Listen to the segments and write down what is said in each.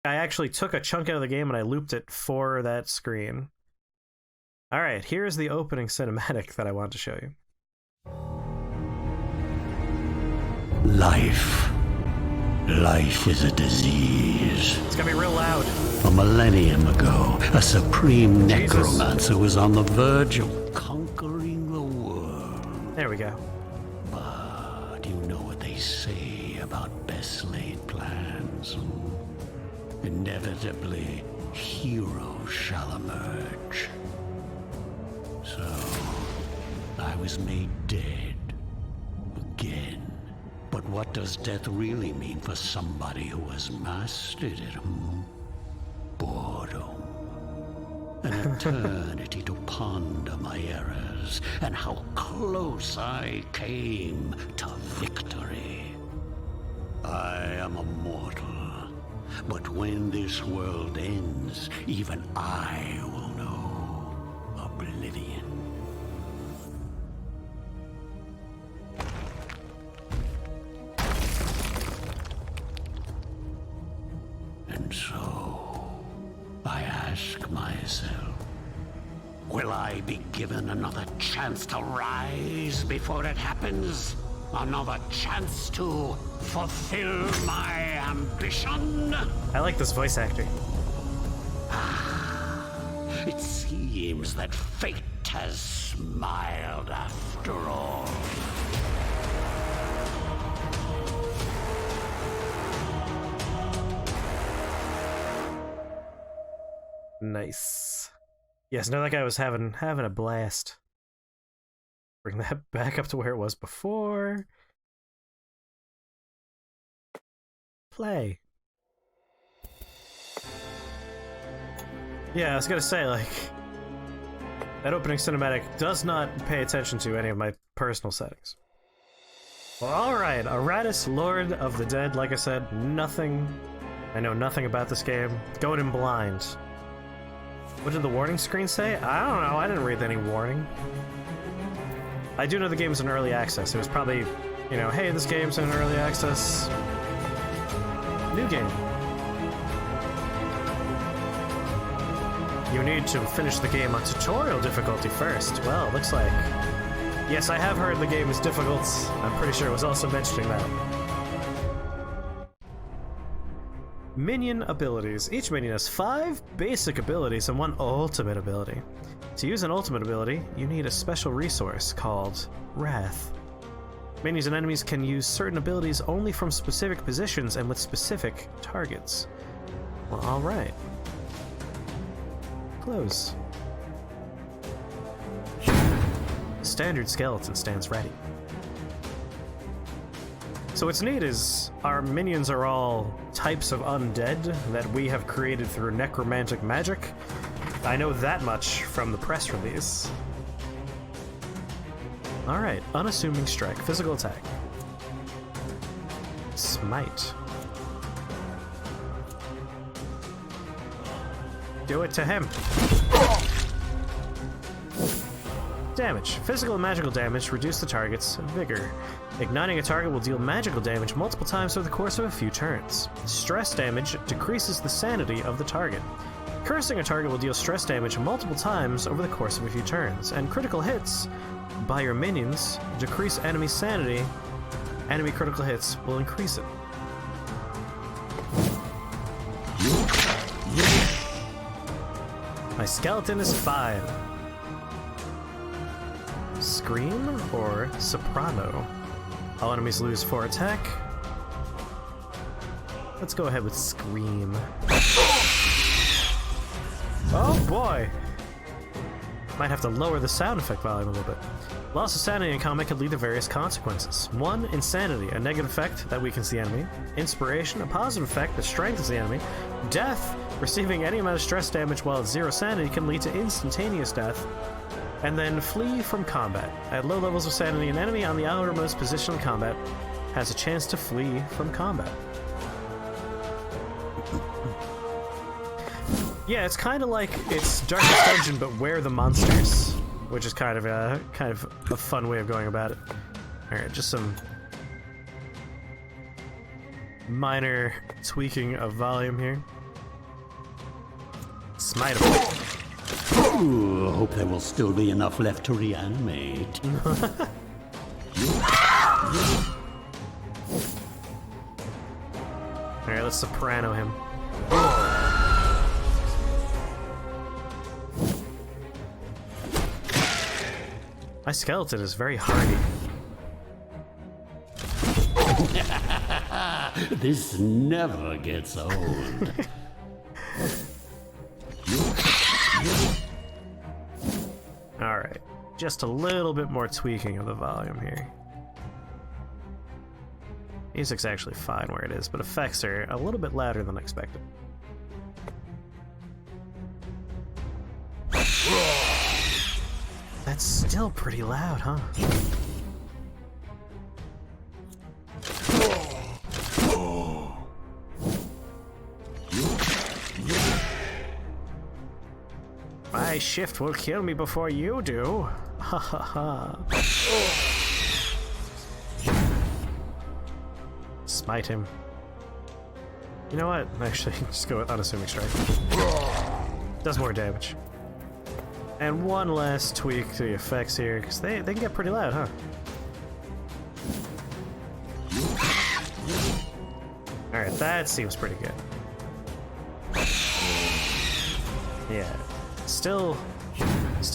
I actually took a chunk out of the game and I looped it for that screen. Alright, here's the opening cinematic that I want to show you. Life. Life is a disease. It's gonna be real loud. A millennium ago, a supreme Jesus. necromancer was on the verge of conquering the world. There we go. But you know what they say about best laid plans. Inevitably, heroes shall emerge. So, I was made dead. Again. But what does death really mean for somebody who has mastered it, Boredom. An eternity to ponder my errors and how close I came to victory. I am a mortal, but when this world ends, even I will know oblivion. And so, I ask myself, will I be given another chance to rise before it happens? Another chance to fulfill my ambition? I like this voice actor. It seems that fate has smiled after all. Nice. Yes, no, that guy was having a blast. Bring that back up to where it was before. Play. Yeah, I was gonna say, like, that opening cinematic does not pay attention to any of my personal settings. Well, alright, Iratus, Lord of the Dead. Like I said, I know nothing about this game. Going in blind. What did the warning screen say? I don't know, I didn't read any warning. I do know the game's in early access. It was probably, you know, hey, this game's in early access. New game. You need to finish the game on tutorial difficulty first. Well, looks like... Yes, I have heard the game is difficult. I'm pretty sure it was also mentioning that. Minion abilities. Each minion has 5 basic abilities and 1 ultimate ability. To use an ultimate ability, you need a special resource called Wrath. Minions and enemies can use certain abilities only from specific positions and with specific targets. Well, alright. Close. Standard skeleton stands ready. So what's neat is our minions are all types of undead that we have created through necromantic magic. I know that much from the press release. Alright, unassuming strike, physical attack. Smite. Do it to him. Damage. Physical and magical damage reduce the target's vigor. Igniting a target will deal magical damage multiple times over the course of a few turns. Stress damage decreases the sanity of the target. Cursing a target will deal stress damage multiple times over the course of a few turns, and critical hits by your minions decrease enemy sanity. Enemy critical hits will increase it. My skeleton is fine. Scream or soprano? All enemies lose 4 attack. Let's go ahead with Scream. Oh boy! Might have to lower the sound effect volume a little bit. Loss of sanity in combat could lead to various consequences. 1. Insanity, a negative effect that weakens the enemy. Inspiration, a positive effect that strengthens the enemy. Death, receiving any amount of stress damage while at 0 sanity can lead to instantaneous death. And then flee from combat. At low levels of sanity, an enemy on the outermost position of combat has a chance to flee from combat. Yeah, it's kind of like it's Darkest Dungeon, but where the monsters, which is kind of a fun way of going about it. All right, just some minor tweaking of volume here. Smite him. Ooh, hope there will still be enough left to reanimate. Alright, let's soprano him. My skeleton is very hardy. This never gets old. Alright, just a little bit more tweaking of the volume here. Music's actually fine where it is, but effects are a little bit louder than expected. That's still pretty loud, huh? My shift will kill me before you do. Ha ha ha. Smite him. You know what? Actually, just go with unassuming strike. Does more damage. And one last tweak to the effects here, because they can get pretty loud, huh? Alright, that seems pretty good. Yeah. Still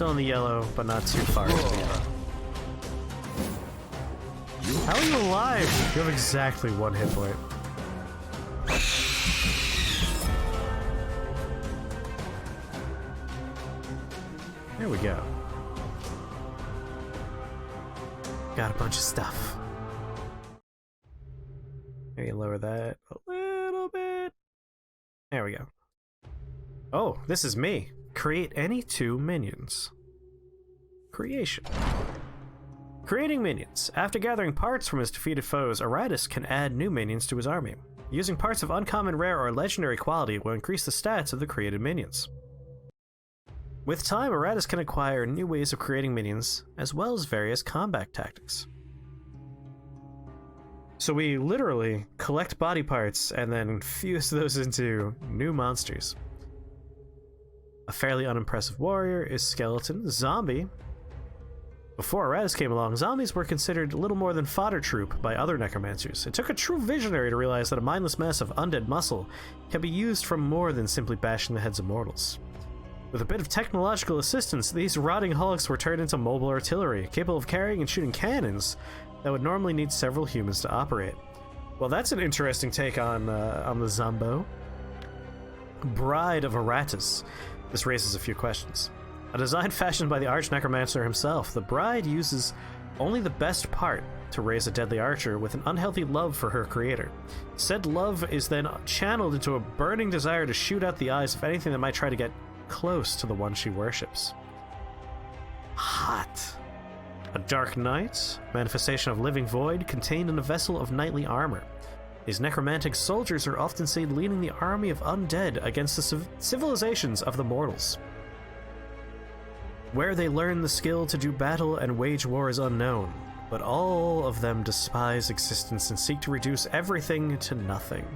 in the yellow, but not too far into the yellow. How are you alive? You have exactly one hit point. There we go. Got a bunch of stuff. Maybe lower that a little bit. There we go. Oh, this is me. Create any 2 minions. Creation. Creating minions. After gathering parts from his defeated foes, Iratus can add new minions to his army. Using parts of uncommon, rare, or legendary quality will increase the stats of the created minions. With time, Iratus can acquire new ways of creating minions, as well as various combat tactics. So we literally collect body parts and then fuse those into new monsters. A fairly unimpressive warrior is skeleton. Zombie. Before Iratus came along, zombies were considered little more than fodder troop by other necromancers. It took a true visionary to realize that a mindless mass of undead muscle can be used for more than simply bashing the heads of mortals. With a bit of technological assistance, these rotting hulks were turned into mobile artillery, capable of carrying and shooting cannons that would normally need several humans to operate. Well, that's an interesting take on the Zombo. Bride of Iratus. This raises a few questions. A design fashioned by the arch-necromancer himself, the bride uses only the best part to raise a deadly archer with an unhealthy love for her creator. Said love is then channeled into a burning desire to shoot out the eyes of anything that might try to get close to the one she worships. Hot. A dark night, manifestation of living void, contained in a vessel of knightly armor. These necromantic soldiers are often seen leading the army of undead against the civilizations of the mortals. Where they learn the skill to do battle and wage war is unknown, but all of them despise existence and seek to reduce everything to nothing.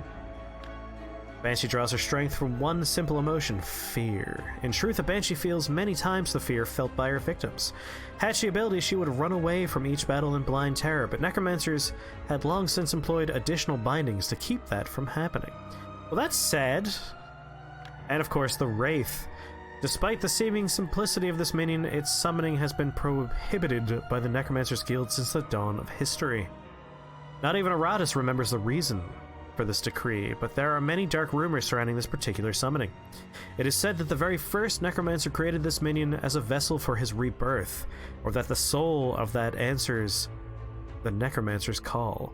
Banshee draws her strength from one simple emotion, fear. In truth, a Banshee feels many times the fear felt by her victims. Had she ability, she would run away from each battle in blind terror, but necromancers had long since employed additional bindings to keep that from happening. Well, that's sad. And of course, the Wraith. Despite the seeming simplicity of this minion, its summoning has been prohibited by the Necromancer's Guild since the dawn of history. Not even Iratus remembers the reason for this decree, but there are many dark rumors surrounding this particular summoning. It is said that the very first Necromancer created this minion as a vessel for his rebirth, or that the soul of that answers the Necromancer's call.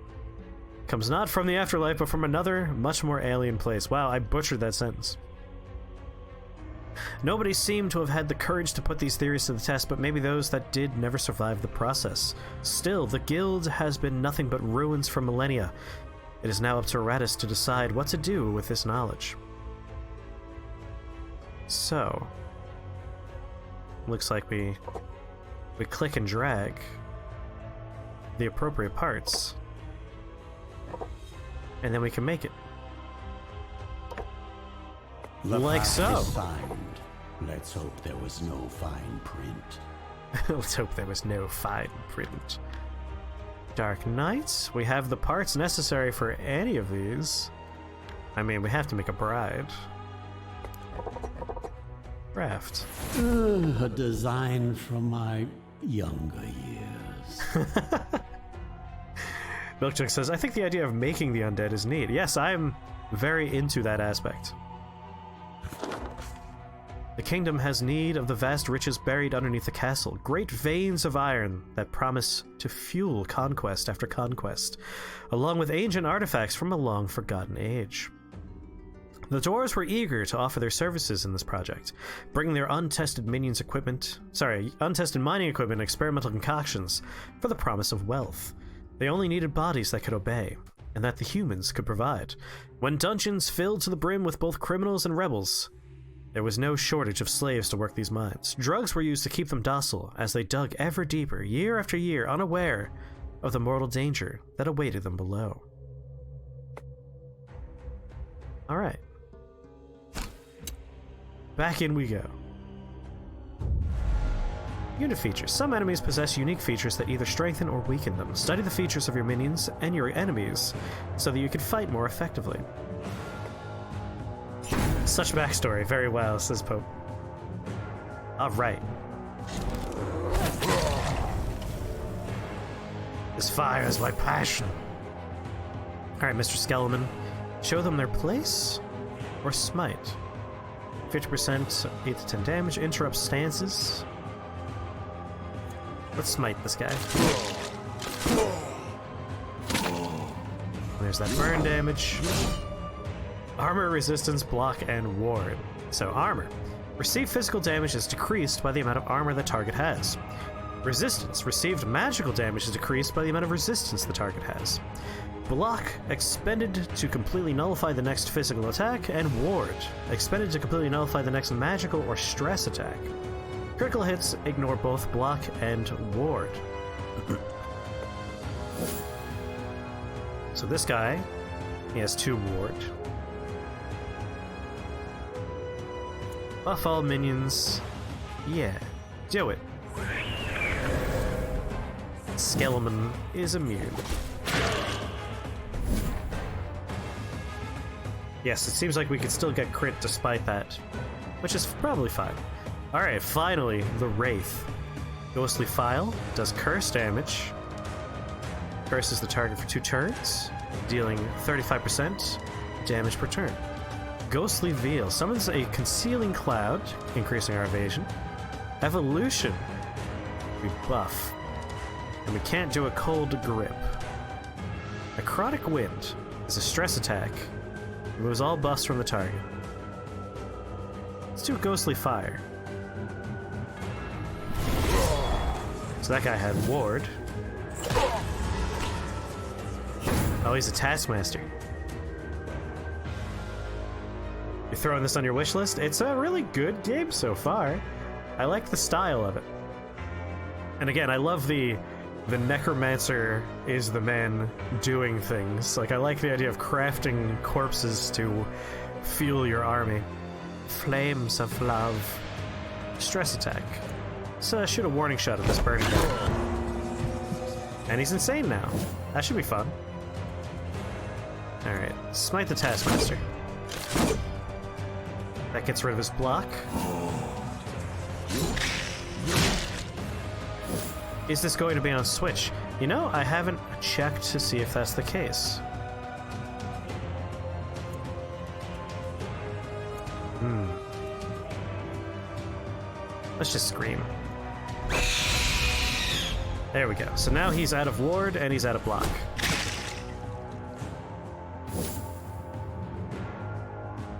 Comes not from the afterlife, but from another, much more alien place. Wow, I butchered that sentence. Nobody seemed to have had the courage to put these theories to the test, but maybe those that did never survived the process. Still, the guild has been nothing but ruins for millennia. It is now up to Iratus to decide what to do with this knowledge. So, looks like we click and drag the appropriate parts, and then we can make it. The Like path so. is signed. Let's hope there was no fine print. Let's hope there was no fine print. Dark Knights. We have the parts necessary for any of these. I mean, we have to make a bride. Craft. A design from my younger years. Milkjug says, I think the idea of making the undead is neat. Yes, I'm very into that aspect. The kingdom has need of the vast riches buried underneath the castle, great veins of iron that promise to fuel conquest after conquest, along with ancient artifacts from a long-forgotten age. The dwarves were eager to offer their services in this project, bringing their untested mining equipment and experimental concoctions for the promise of wealth. They only needed bodies that could obey, and that the humans could provide. When dungeons filled to the brim with both criminals and rebels, there was no shortage of slaves to work these mines. Drugs were used to keep them docile as they dug ever deeper, year after year, unaware of the mortal danger that awaited them below. Alright. Back in we go. Unit features. Some enemies possess unique features that either strengthen or weaken them. Study the features of your minions and your enemies so that you can fight more effectively. Such backstory. Very well, says Pope. Alright. This fire is my passion. Alright, Mr. Skeleman. Show them their place or smite. 50%, 8 to 10 damage, interrupts stances. Let's smite this guy. There's that burn damage. Armor, resistance, block, and ward. So armor. Received physical damage is decreased by the amount of armor the target has. Resistance. Received magical damage is decreased by the amount of resistance the target has. Block. Expended to completely nullify the next physical attack. And ward. Expended to completely nullify the next magical or stress attack. Critical hits ignore both block and ward. So this guy, he has 2 ward. Buff all minions. Yeah, do it. Skeleman is immune. Yes, it seems like we could still get crit despite that, which is probably fine. Alright, finally, the Wraith. Ghostly File does curse damage. Curses the target for 2 turns, dealing 35% damage per turn. Ghostly Veil summons a concealing cloud, increasing our evasion. Evolution, we buff. And we can't do a cold grip. Necrotic Wind is a stress attack. Removes all buffs from the target. Let's do Ghostly Fire. So that guy had ward. Oh, he's a Taskmaster. You're throwing this on your wish list? It's a really good game so far. I like the style of it. And again, I love the Necromancer is the man doing things. Like, I like the idea of crafting corpses to fuel your army. Flames of love. Stress attack. Let's shoot a warning shot at this burning guy. And he's insane now. That should be fun. Alright, smite the Taskmaster. That gets rid of his block. Is this going to be on Switch? You know, I haven't checked to see if that's the case. Let's just scream. There we go. So now he's out of ward and he's out of block.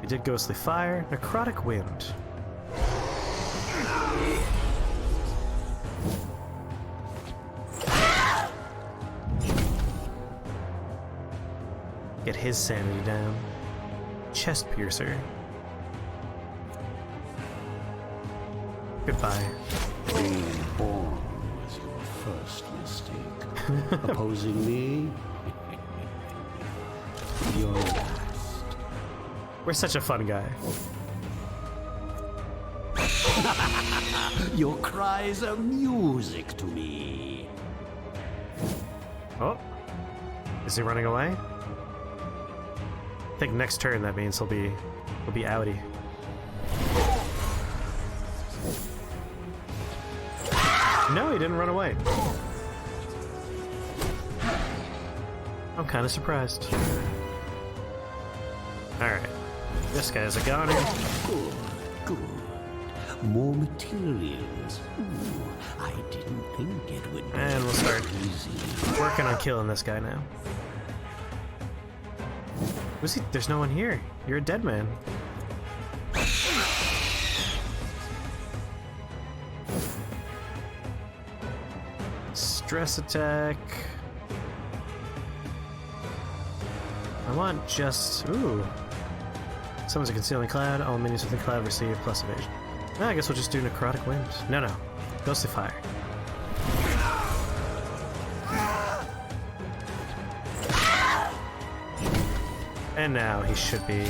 We did Ghostly Fire, Necrotic Wind. Get his sanity down. Chest Piercer. Goodbye. Being born was your first mistake. Opposing me? your last. We're such a fun guy. Your cries are music to me. Oh. Is he running away? I think next turn that means he'll be outie. No, he didn't run away. I'm kind of surprised. Alright. This guy's a goner. Good, good. More materials. Ooh, I didn't think it would be And we'll start easy. working on killing this guy now. Who's he? There's no one here. You're a dead man. Stress attack. I want just... Ooh. Someone's a concealing cloud. All minions within cloud receive plus evasion. I guess we'll just do necrotic wind. No. Ghostly fire. And now he should be...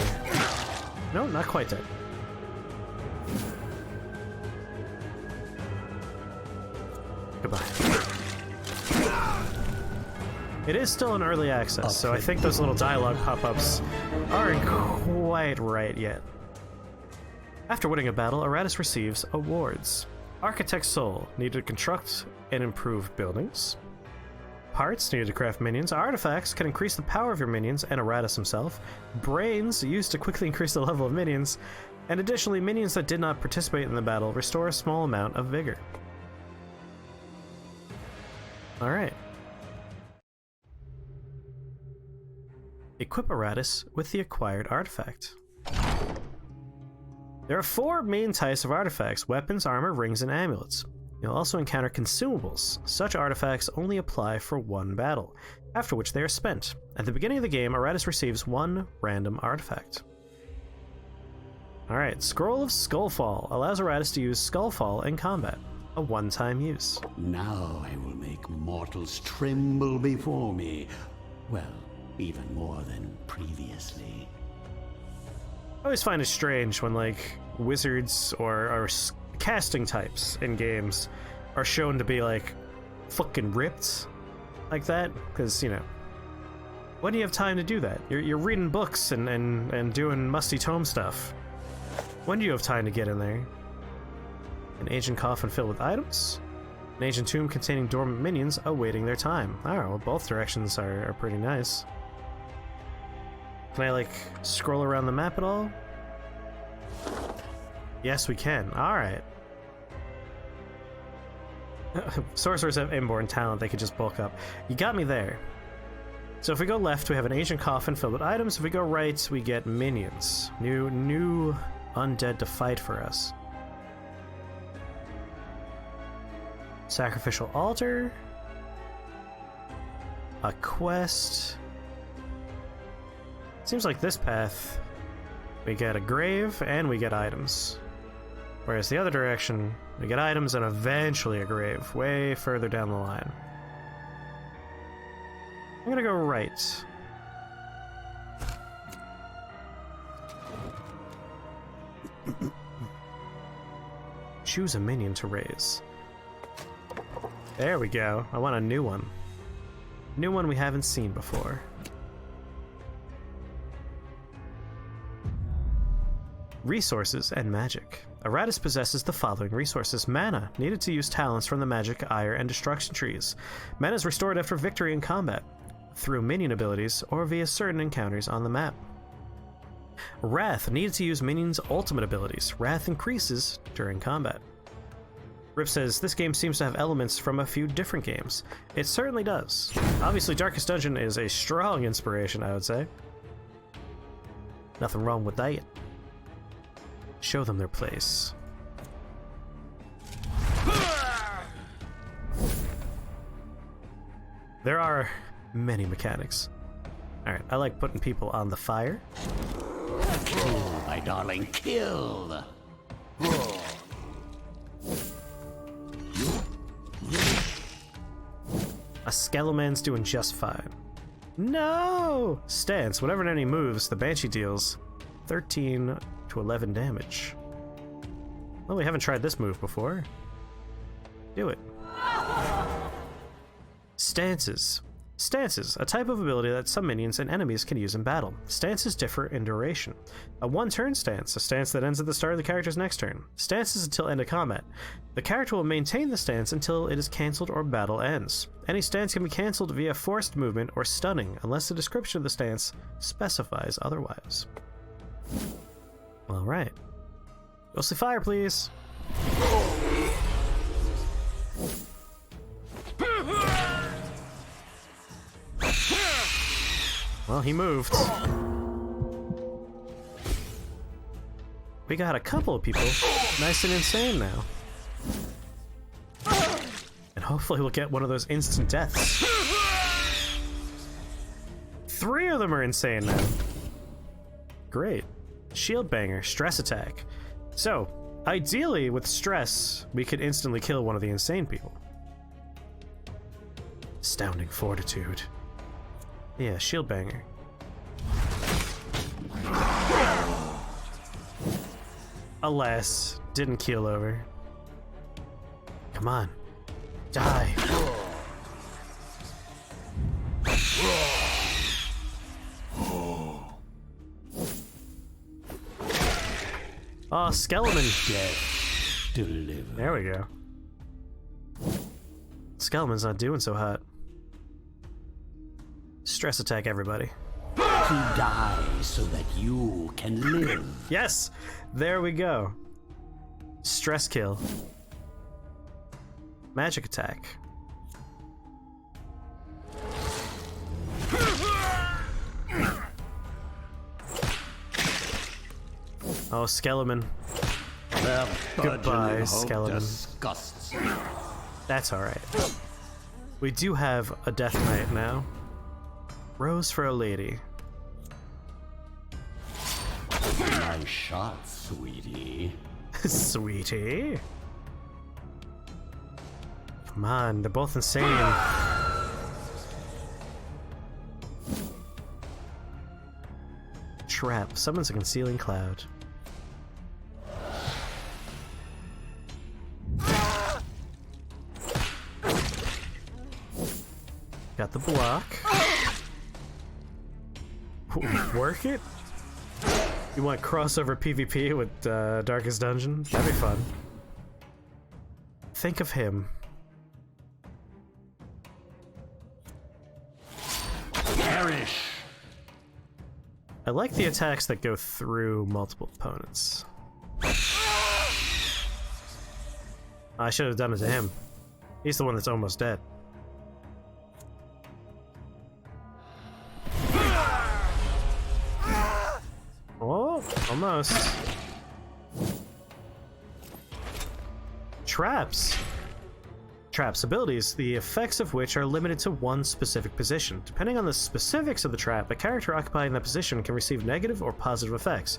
No, not quite dead. Goodbye. It is still in early access, so I think those little dialogue pop-ups aren't quite right yet. After winning a battle, Iratus receives awards. Architect's Soul, needed to construct and improve buildings. Parts, needed to craft minions. Artifacts can increase the power of your minions and Iratus himself. Brains, used to quickly increase the level of minions. And additionally, minions that did not participate in the battle restore a small amount of vigor. Alright. Equip Iratus with the acquired artifact. There are 4 main types of artifacts: weapons, armor, rings, and amulets. You'll also encounter consumables. Such artifacts only apply for one battle, after which they are spent. At the beginning of the game, Iratus receives 1 random artifact. Alright, Scroll of Skullfall allows Iratus to use Skullfall in combat. A one-time use. Now I will make mortals tremble before me. Well, even more than previously. I always find it strange when, like, wizards or casting types in games are shown to be, like, fucking ripped like that. Because, you know, when do you have time to do that? You're reading books and doing musty tome stuff. When do you have time to get in there? An ancient coffin filled with items? An ancient tomb containing dormant minions awaiting their time. Alright, well, both directions are pretty nice. Can I, like, scroll around the map at all? Yes, we can. Alright. Sorcerers have inborn talent. They could just bulk up. You got me there. So if we go left, we have an ancient coffin filled with items. If we go right, we get minions. New undead to fight for us. Sacrificial altar. A quest. Seems like this path, we get a grave and we get items. Whereas the other direction, we get items and eventually a grave, way further down the line. I'm gonna go right. Choose a minion to raise. There we go. I want a new one. New one we haven't seen before. Resources and magic. Iratus possesses the following resources. Mana, needed to use talents from the magic, ire, and destruction trees. Mana is restored after victory in combat, through minion abilities, or via certain encounters on the map. Wrath, needed to use minions' ultimate abilities. Wrath increases during combat. Rip says, this game seems to have elements from a few different games. It certainly does. Obviously, Darkest Dungeon is a strong inspiration, I would say. Nothing wrong with that. Show them their place. There are many mechanics. Alright, I like putting people on the fire. Kill, my darling, kill! A Skeleman's doing just fine. No! Stance. Whenever an enemy moves, the Banshee deals 13 to 11 damage. Well, we haven't tried this move before. Do it. Stances. Stances, a type of ability that some minions and enemies can use in battle. Stances differ in duration. A one-turn stance, a stance that ends at the start of the character's next turn. Stances until end of combat. The character will maintain the stance until it is cancelled or battle ends. Any stance can be cancelled via forced movement or stunning, unless the description of the stance specifies otherwise. Alright. Ghostly fire, please! Well, he moved. We got a couple of people nice and insane now. And hopefully we'll get one of those instant deaths. 3 of them are insane now. Great. Shield banger, stress attack. So, ideally with stress, we could instantly kill one of the insane people. Astounding fortitude. Yeah, shield banger. Alas, didn't keel over. Come on. Die. Oh, skeleton. Death delivered. There we go. Skeleton's not doing so hot. Stress attack, everybody. To die so that you can live. Yes! There we go. Stress kill. Magic attack. Oh, skeleton. Goodbye, skeleton. Disgusts. That's alright. We do have a death knight now. Rose for a lady. Nice shot, sweetie. Sweetie? Come on, they're both insane. Trap. Summons a concealing cloud. Got the block. Work it? You want crossover PvP with Darkest Dungeon? That'd be fun. Think of him. Perish. I like the attacks that go through multiple opponents. I should have done it to him. He's the one that's almost dead. Oh, almost. Traps. Traps abilities, the effects of which are limited to one specific position. Depending on the specifics of the trap, a character occupying that position can receive negative or positive effects.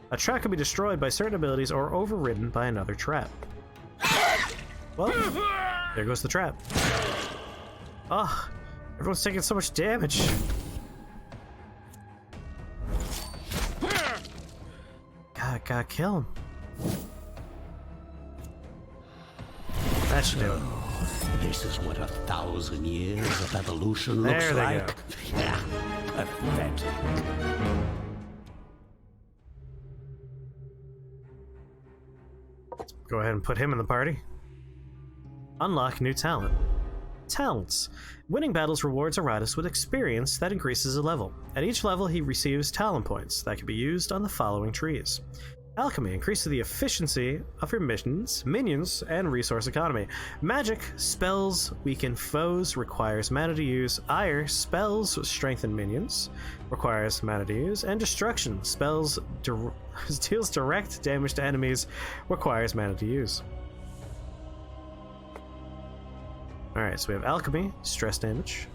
A trap can be destroyed by certain abilities or overridden by another trap. Well, there goes the trap. Oh, everyone's taking so much damage. Gotta kill him. That should do it. This is what 1,000 years of evolution looks There they like. Yeah, pathetic. Go ahead and put him in the party. Unlock new talent. Talents. Winning battles rewards Iratus with experience that increases a level. At each level, he receives talent points that can be used on the following trees. Alchemy increases the efficiency of your minions, and resource economy. Magic, spells weaken foes, requires mana to use. Ire, spells strengthen minions, requires mana to use. And destruction, spells deals direct damage to enemies, requires mana to use. Alright, so we have alchemy, stress damage.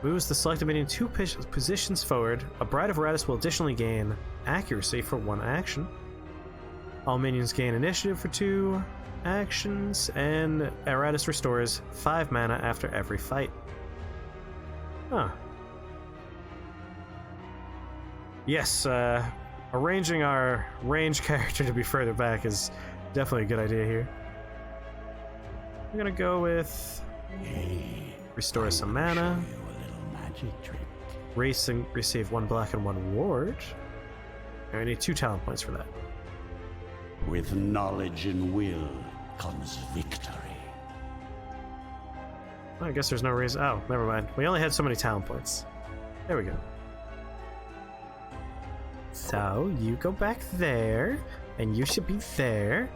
Moves the selected minion 2 positions forward. A Bride of Iratus will additionally gain accuracy for 1 action. All minions gain initiative for 2 actions, and Iratus restores 5 mana after every fight. Huh. Yes, arranging our range character to be further back is definitely a good idea here. I'm gonna go with restore some mana, receive 1 black and 1 ward. And I need 2 talent points for that. With knowledge and will comes victory. I guess there's no reason. Oh, never mind. We only had so many talent points. There we go. So, you go back there, and you should be there.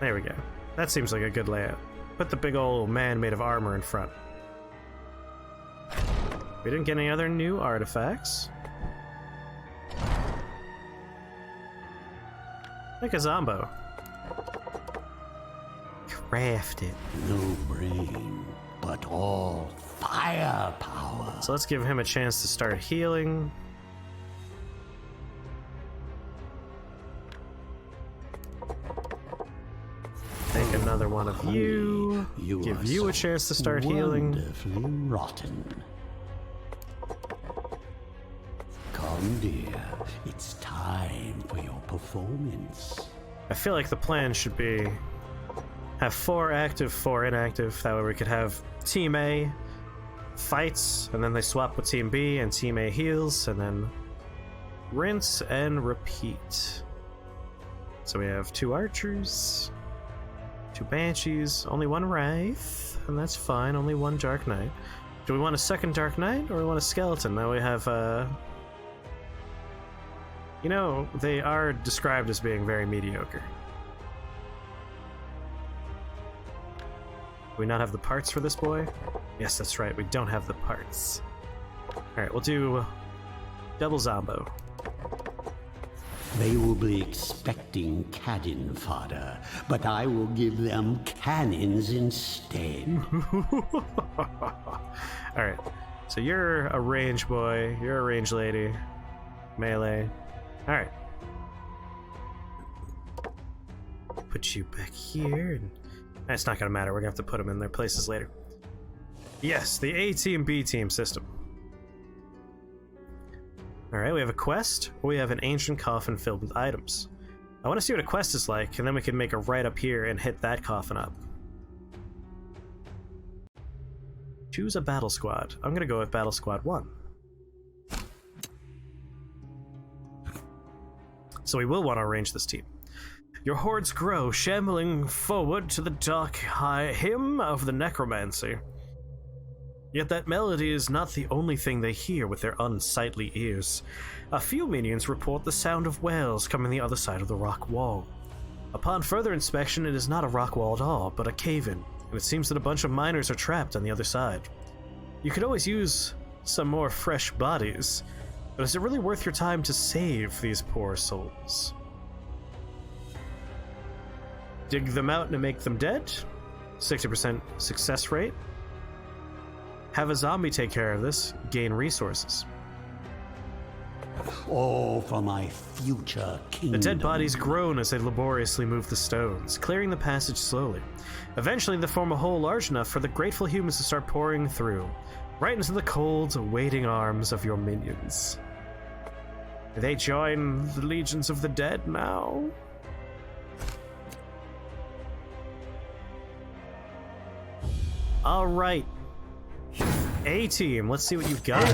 There we go. That seems like a good layout. Put the big old man made of armor in front. We didn't get any other new artifacts. Like a Zombo. Craft it. No brain, but all firepower. So let's give him a chance to start healing. Take another one of you. Give you a chance to start healing. Wonderfully rotten. Come, dear. It's time for your performance. I feel like the plan should be have 4 active, 4 inactive. That way we could have Team A fights, and then they swap with Team B, and Team A heals, and then rinse and repeat. So we have 2 archers, 2 banshees, only 1 wraith, and that's fine, only 1 dark knight. Do we want a second dark knight, or we want a skeleton? Now we have, you know, they are described as being very mediocre. Do we not have the parts for this boy? Yes, that's right, we don't have the parts. Alright, we'll do double Zombo. They will be expecting cannon fodder, but I will give them cannons instead. Alright, so you're a range boy, you're a range lady, melee. Alright. Put you back here, and it's not gonna matter, we're gonna have to put them in their places later. Yes, the A team, B team system. Alright, we have a quest, we have an ancient coffin filled with items. I want to see what a quest is like, and then we can make a right up here and hit that coffin up. Choose a battle squad. I'm gonna go with battle squad 1. So we will want to arrange this team. Your hordes grow, shambling forward to the dark hymn of the Necromancer. Yet that melody is not the only thing they hear with their unsightly ears. A few minions report the sound of wails coming the other side of the rock wall. Upon further inspection, it is not a rock wall at all, but a cave-in, and it seems that a bunch of miners are trapped on the other side. You could always use some more fresh bodies, but is it really worth your time to save these poor souls? Dig them out and make them dead? 60% success rate. Have a zombie take care of this, gain resources. All for my future kingdom. The dead bodies groan as they laboriously move the stones, clearing the passage slowly. Eventually they form a hole large enough for the grateful humans to start pouring through, right into the cold, waiting arms of your minions. They join the legions of the dead now. Alright. A-team, let's see what you've got.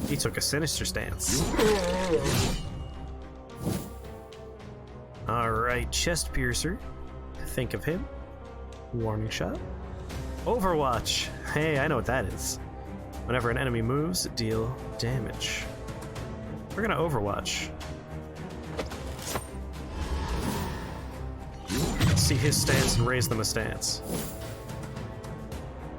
He took a sinister stance. Alright, chest piercer. Think of him. Warning shot. Overwatch. Hey, I know what that is. Whenever an enemy moves, deal damage. We're gonna Overwatch. See his stance and raise them a stance.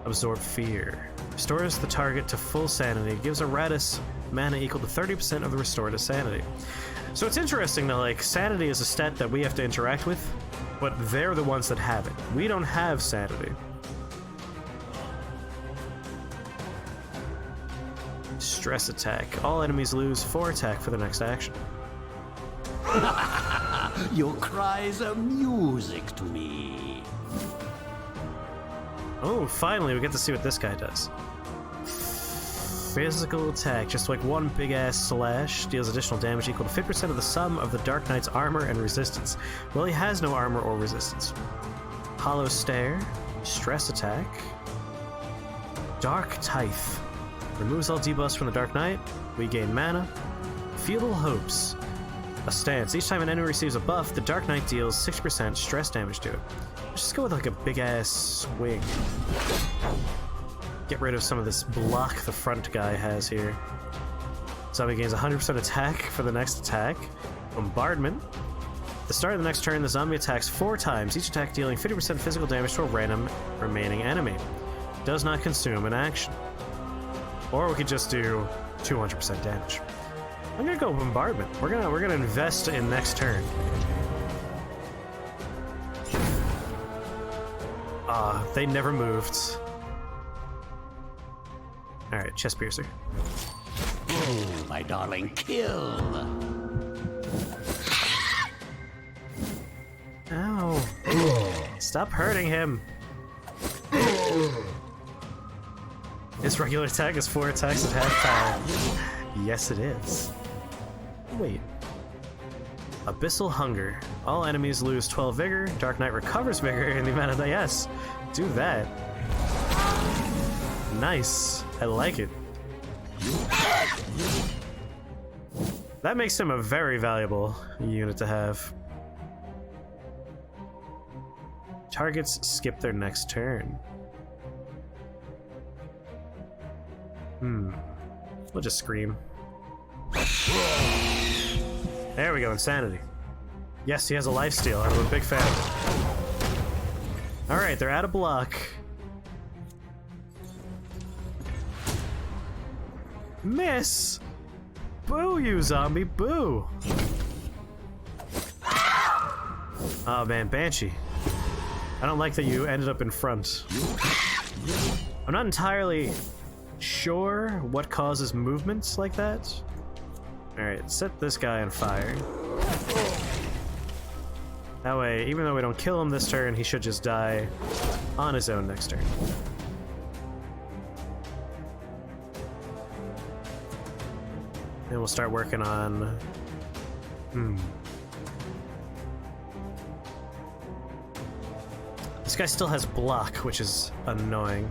Absorb fear. Restores the target to full sanity. Gives Iratus mana equal to 30% of the restore to sanity. So it's interesting that, like, sanity is a stat that we have to interact with, but they're the ones that have it. We don't have sanity. Stress attack. All enemies lose 4 attack for the next action. Your cries are music to me. Oh, finally we get to see what this guy does. Physical attack, just like one big ass slash, deals additional damage equal to 50% of the sum of the Dark Knight's armor and resistance. Well, he has no armor or resistance. Hollow Stare, stress attack. Dark Tithe, removes all debuffs from the Dark Knight. We gain mana. Feudal Hopes, a stance. Each time an enemy receives a buff, the Dark Knight deals 6% stress damage to it. Let's just go with like a big ass swing. Get rid of some of this block the front guy has here. Zombie gains 100% attack for the next attack. Bombardment. At the start of the next turn, the zombie attacks 4 times, each attack dealing 50% physical damage to a random remaining enemy. Does not consume an action. Or we could just do 200% damage. I'm gonna go Bombardment. We're gonna invest in next turn. They never moved. Alright, chest piercer. Oh, my darling, kill! Ow. Stop hurting him. His regular attack is 4 attacks at half power. Yes, it is. Wait. Abyssal Hunger. All enemies lose 12 vigor. Dark Knight recovers vigor in the amount of... Yes, do that. Nice. I like it. That makes him a very valuable unit to have. Targets skip their next turn. We'll just scream. There we go, Insanity. Yes, he has a lifesteal. I'm a big fan of it. Alright, they're out of block. Miss! Boo, you zombie, boo! Oh man, Banshee. I don't like that you ended up in front. I'm not entirely sure what causes movements like that. Alright, set this guy on fire. That way, even though we don't kill him this turn, he should just die on his own next turn. Then we'll start working on... This guy still has block, which is annoying.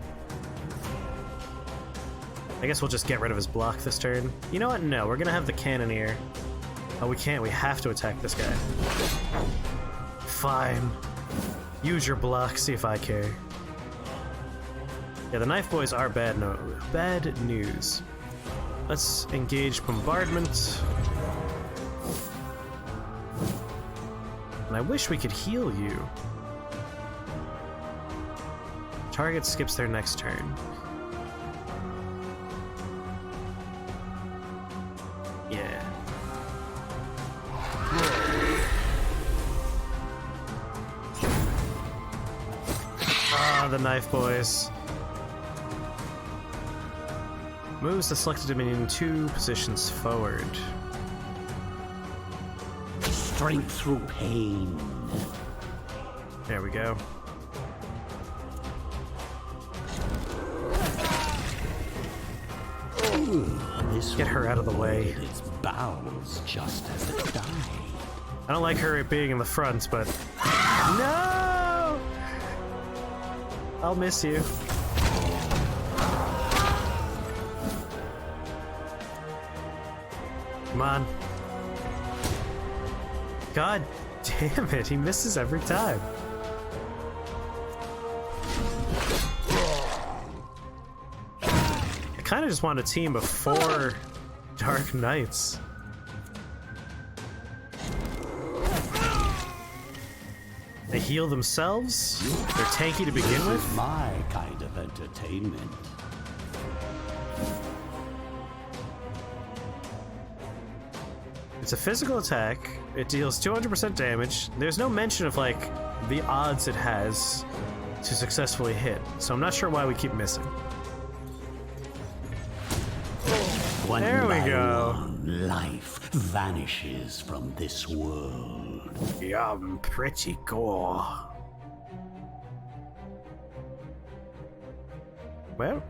I guess we'll just get rid of his block this turn. You know what? No, we're gonna have the Cannoneer. Oh, we can't. We have to attack this guy. Fine. Use your block, see if I care. Yeah, the Knife Boys are bad news. Let's engage Bombardment. And I wish we could heal you. Target skips their next turn. Yeah. Ah, the Knife Boys. Moves the selected Dominion 2 positions forward. Strength through pain. There we go. Get her out of the way. Its bowels just as it died. I don't like her being in the front, but... No! I'll miss you. Come on. God damn it, he misses every time. I kind of just want a team of 4 Dark Knights. They heal themselves. They're tanky to begin with. My kind of entertainment. It's a physical attack. It deals 200% damage. There's no mention of, like, the odds it has to successfully hit, so I'm not sure why we keep missing. There we go. Life vanishes from this world. Yum, pretty cool. Well,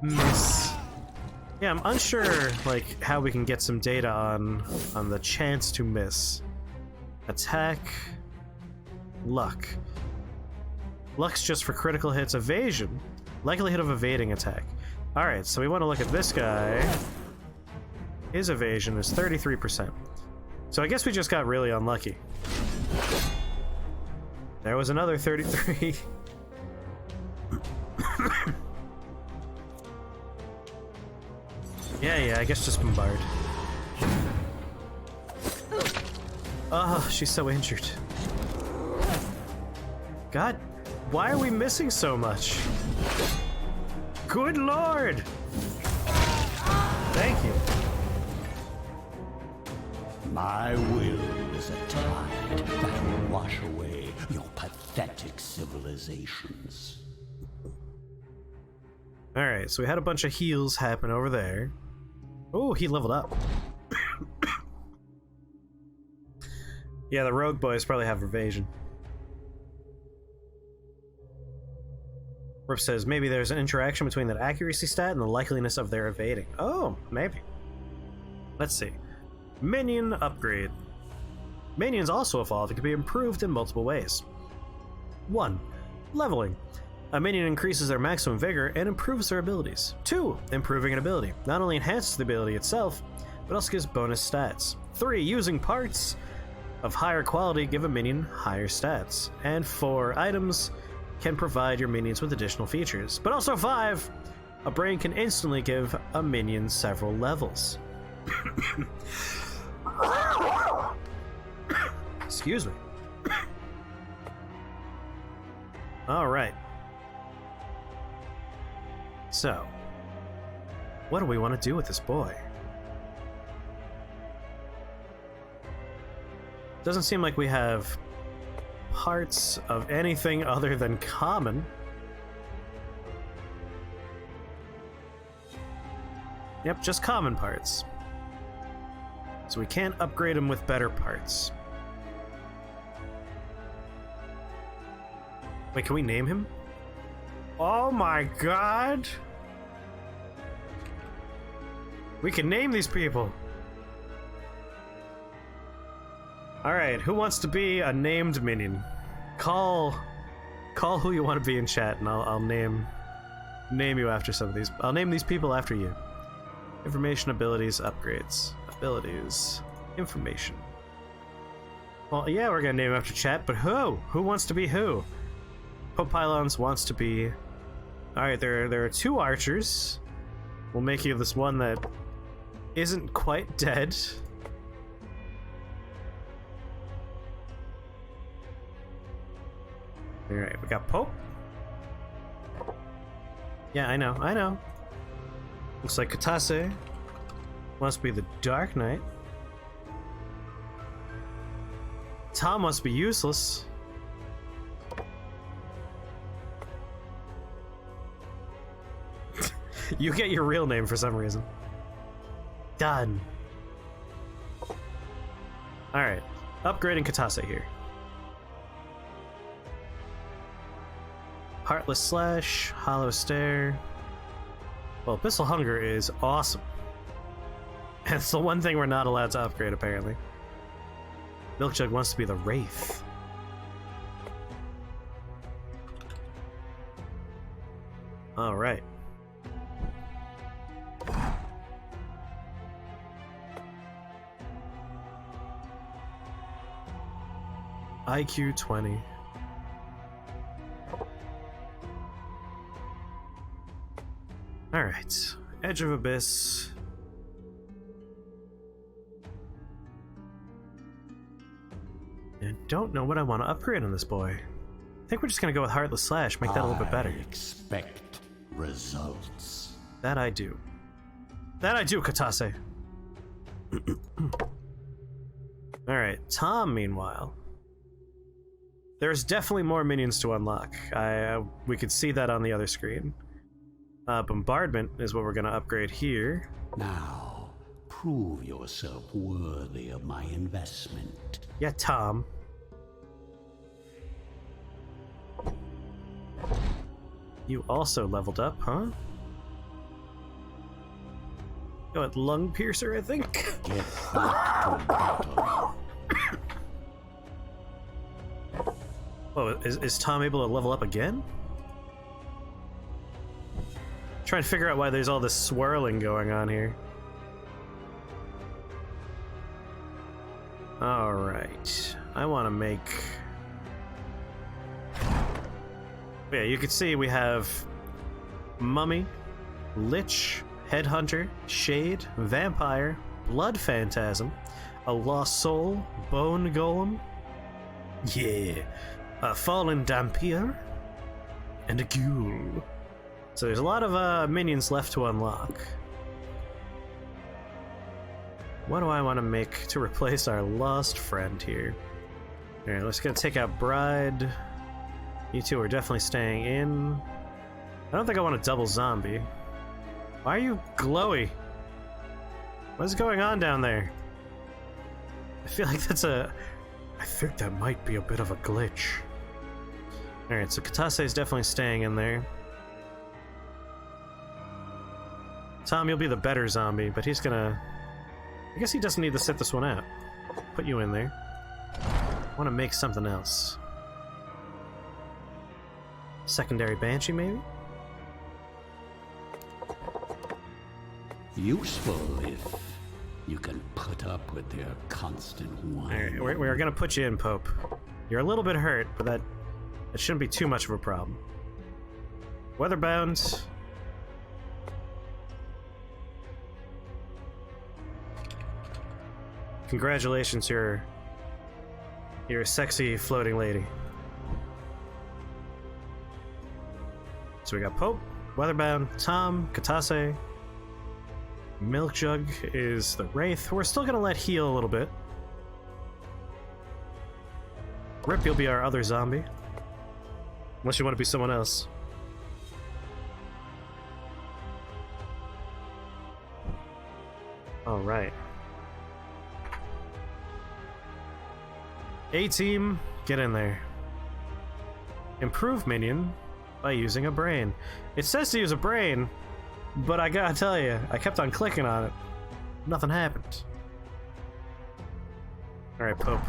Miss. Yeah, I'm unsure, like, how we can get some data on the chance to miss. Attack. Luck. Luck's just for critical hits. Evasion. Likelihood of evading attack. Alright, so we want to look at this guy. His evasion is 33%. So I guess we just got really unlucky. There was another 33. Yeah, I guess just bombard. Oh, she's so injured. God, why are we missing so much? Good lord! Thank you. My will is a tide that will wash away your pathetic civilizations. Alright, so we had a bunch of heals happen over there. Oh, he leveled up. Yeah, the rogue boys probably have evasion. Rip says maybe there's an interaction between that accuracy stat and the likeliness of their evading. Oh, maybe. Let's see. Minion upgrade. Minions also evolve and can be improved in multiple ways. 1. Leveling. A minion increases their maximum vigor and improves their abilities. 2. Improving an ability. Not only enhances the ability itself, but also gives bonus stats. 3. Using parts of higher quality give a minion higher stats. And 4. Items can provide your minions with additional features. But also 5. A brain can instantly give a minion several levels. Excuse me. Alright. So, what do we want to do with this boy? Doesn't seem like we have parts of anything other than common. Yep, just common parts. So we can't upgrade him with better parts. Wait, can we name him? Oh my god! We can name these people! Alright, who wants to be a named minion? Call who you want to be in chat, and I'll name you after some of these. I'll name these people after you. Information, abilities, upgrades. Abilities, information. Well, yeah, we're gonna name him after chat, but who? Who wants to be who? Pope Pylons wants to be... Alright, there are 2 archers. We'll make you this one that isn't quite dead. Alright, we got Pope. Yeah, I know. Looks like Katase must be the Dark Knight. Tom must be useless. You get your real name for some reason. Done. Alright, upgrading Katase here. Heartless Slash, Hollow Stare. Well, Abyssal Hunger is awesome. It's the one thing we're not allowed to upgrade, apparently. Milkjug wants to be the Wraith. Alright. IQ 20. Alright. Edge of Abyss. I don't know what I want to upgrade on this boy. I think we're just gonna go with Heartless Slash, make that a little bit better. I expect results. That I do. That I do, Katase. Alright, Tom, meanwhile. There's definitely more minions to unlock. We could see that on the other screen. Bombardment is what we're gonna upgrade here. Now, prove yourself worthy of my investment. Yeah, Tom. You also leveled up, huh? Go at lung piercer, I think. Get back to battle. Whoa, is Tom able to level up again? Trying to figure out why there's all this swirling going on here. Alright. I want to make... Yeah, you can see we have Mummy, Lich, Headhunter, Shade, Vampire, Blood Phantasm, a Lost Soul, Bone Golem, yeah, a Fallen Dampier, and a Ghoul. So there's a lot of minions left to unlock. What do I want to make to replace our lost friend here? Alright, let's go take out Bride. You two are definitely staying in. I don't think I want a double zombie. Why are you glowy? What's going on down there? I feel like that's a... I think that might be a bit of a glitch. Alright, so Katase is definitely staying in there. Tom, you'll be the better zombie, but he's gonna... I guess he doesn't need to sit this one out. Put you in there. I want to make something else. Secondary Banshee, maybe? Useful if you can put up with their constant whine. Alright, we're gonna put you in, Pope. You're a little bit hurt, but that shouldn't be too much of a problem. Weatherbound. Congratulations, you're a sexy floating lady. So we got Pope, Weatherbound, Tom, Katase. Milk Jug is the Wraith. We're still gonna let heal a little bit. Rip, you'll be our other zombie. Unless you want to be someone else. Alright. A-Team, get in there. Improve minion by using a brain. It says to use a brain, but I gotta tell you, I kept on clicking on it. Nothing happened. Alright, Pope.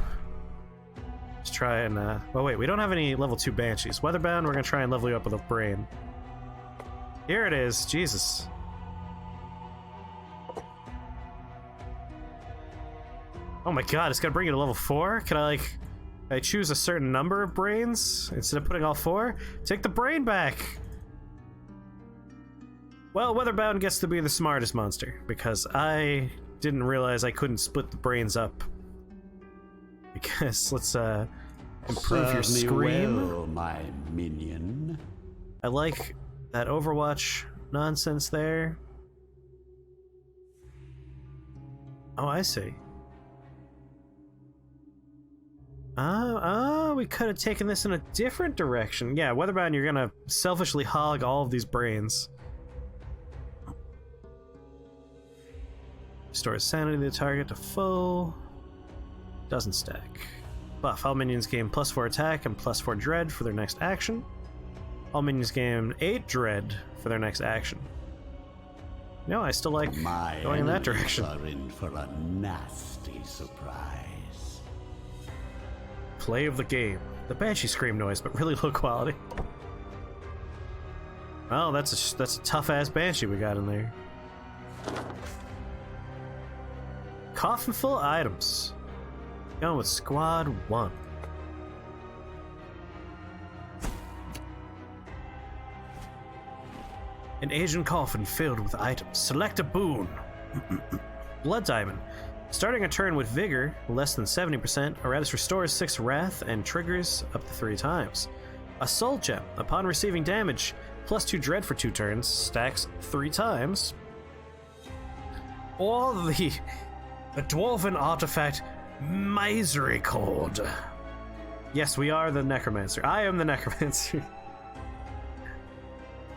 Let's try and, oh wait, we don't have any level 2 Banshees. Weatherbound, we're gonna try and level you up with a brain. Here it is, Jesus. Oh my god, it's gonna bring you to level 4? Can I choose a certain number of brains instead of putting all 4? Take the brain back! Well, Weatherbound gets to be the smartest monster, because I didn't realize I couldn't split the brains up. Because, let's, improve your scream. Well, my minion. I like that Overwatch nonsense there. Oh, I see. We could have taken this in a different direction. Yeah, Weatherbound, you're gonna selfishly hog all of these brains. Restores sanity of the target to full. Doesn't stack. Buff. All minions gain +4 attack and +4 dread for their next action. All minions gain 8 dread for their next action. No, I still like going in that direction. Are in for a nasty surprise. Play of the game. The Banshee scream noise, but really low quality. Well, that's a tough-ass Banshee we got in there. Coffin full items. Going with Squad 1. An Asian coffin filled with items. Select a boon. Blood Diamond. Starting a turn with Vigor, less than 70%, Iratus restores 6 Wrath and triggers up to 3 times. A Soul Gem. Upon receiving damage, +2 Dread for 2 turns, stacks 3 times. Or the Dwarven artifact Misericord. Yes, we are the Necromancer. I am the Necromancer.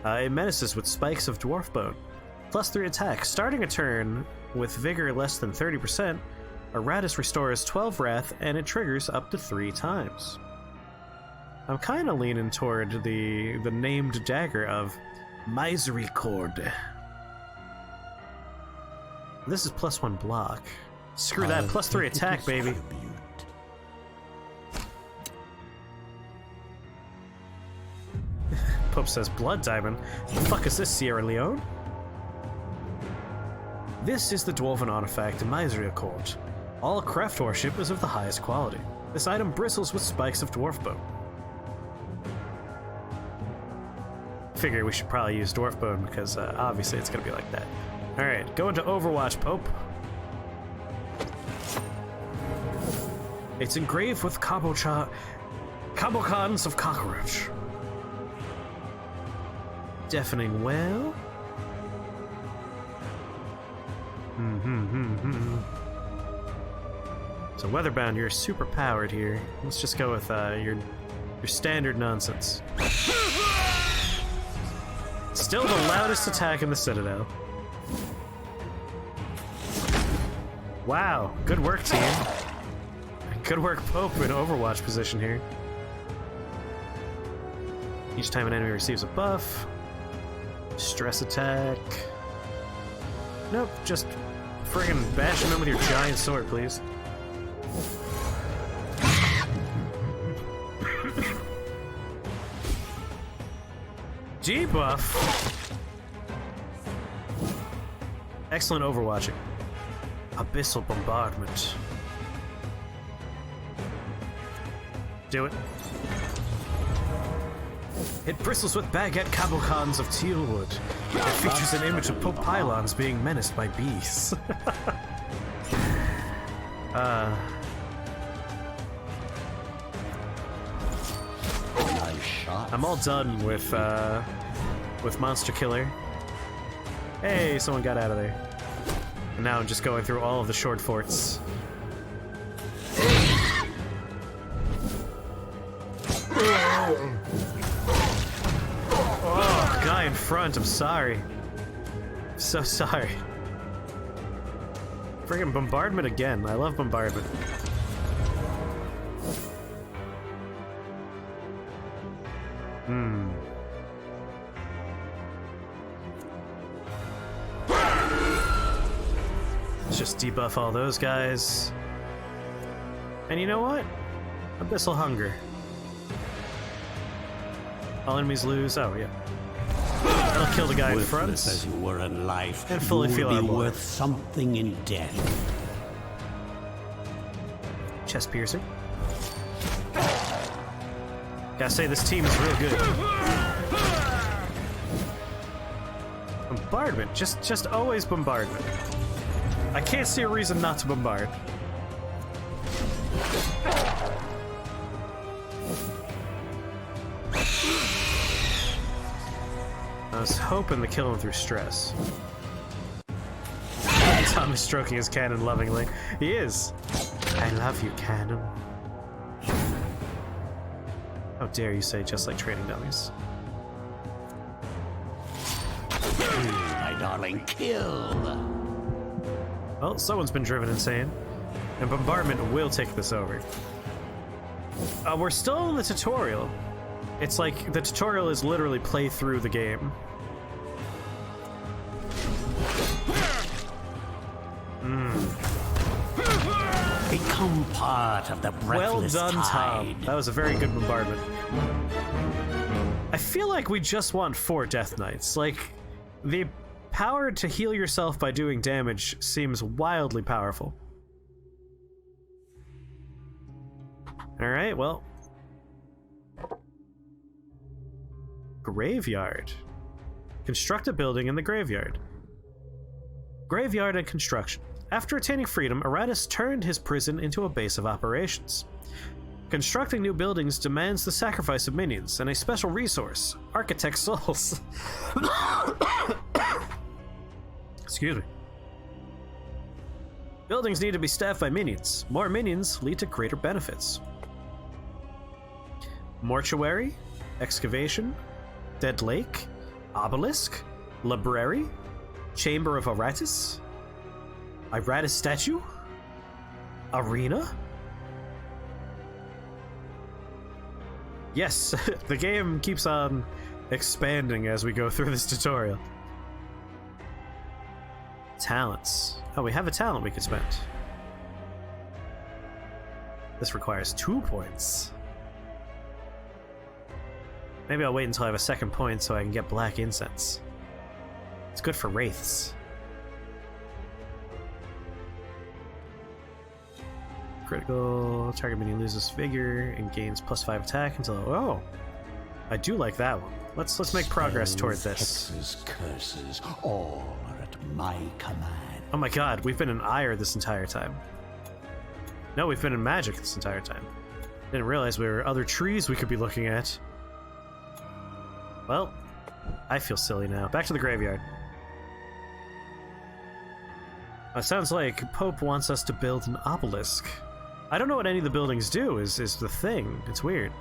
It menaces with spikes of dwarf bone. +3 attack. Starting a turn with vigor less than 30%, Iratus restores 12 wrath and it triggers up to 3 times. I'm kind of leaning toward the named dagger of Misericord. This is +1 block. Screw that, +3 attack, baby. Pope says, Blood Diamond? The fuck is this, Sierra Leone? This is the Dwarven artifact Misria Court. All craft worship is of the highest quality. This item bristles with spikes of dwarf bone. Figure we should probably use dwarf bone because obviously it's gonna be like that. Alright, go into Overwatch, Pope. It's engraved with Cabocons of cockroach. Deafening wail. So Weatherbound, you're super powered here. Let's just go with your standard nonsense. Still the loudest attack in the Citadel. Wow, good work, team. Good work, Pope, in Overwatch position here. Each time an enemy receives a buff. Stress attack. Nope, just friggin' bash him in with your giant sword, please. Debuff! Excellent overwatching. Abyssal Bombardment. Do it. It bristles with baguette cabocons of teal wood. It features an image of Pope pylons being menaced by bees. Nice shot. I'm all done with Monster Killer. Hey, someone got out of there. And now I'm just going through all of the short forts. Oh, guy in front, I'm sorry. I'm so sorry. Friggin' bombardment again. I love bombardment. Let's just debuff all those guys. And you know what? Abyssal Hunger. All enemies lose. Oh, yeah. That'll kill the guy in front. Worthless as you were in life, And fully you feel will our be blood. worth something in death. Chest piercing. Gotta say, this team is real good. Bombardment. Just always bombardment. I can't see a reason not to bombard. I was hoping to kill him through stress. Tom is stroking his cannon lovingly. He is. I love you, cannon. How dare you say just like training dummies. My darling, kill. Well, someone's been driven insane. And bombardment will take this over. We're still in the tutorial. It's like the tutorial is literally play through the game. Become part of the Well breathless done, tide. Tom. That was a very good bombardment. I feel like we just want 4 Death Knights. Like, the power to heal yourself by doing damage seems wildly powerful. Alright, well. Graveyard. Construct a building in the graveyard. Graveyard and construction. After attaining freedom, Iratus turned his prison into a base of operations. Constructing new buildings demands the sacrifice of minions and a special resource, Architect Souls. Excuse me. Buildings need to be staffed by minions. More minions lead to greater benefits. Mortuary, excavation, dead lake, obelisk, library, chamber of Iratus, Iratus statue, arena. Yes, the game keeps on expanding as we go through this tutorial. Talents. Oh, we have a talent we could spend. This requires 2 points. Maybe I'll wait until I have a second point so I can get black incense. It's good for wraiths. Critical. Target minion loses vigor and gains +5 attack until. Oh, I do like that one. Let's make progress toward this. Hexes, curses, all are at my command. Oh my god, we've been in ire this entire time. No, we've been in magic this entire time. Didn't realize there were other trees we could be looking at. Well, I feel silly now. Back to the graveyard. It sounds like Pope wants us to build an obelisk. I don't know what any of the buildings do, is the thing. It's weird.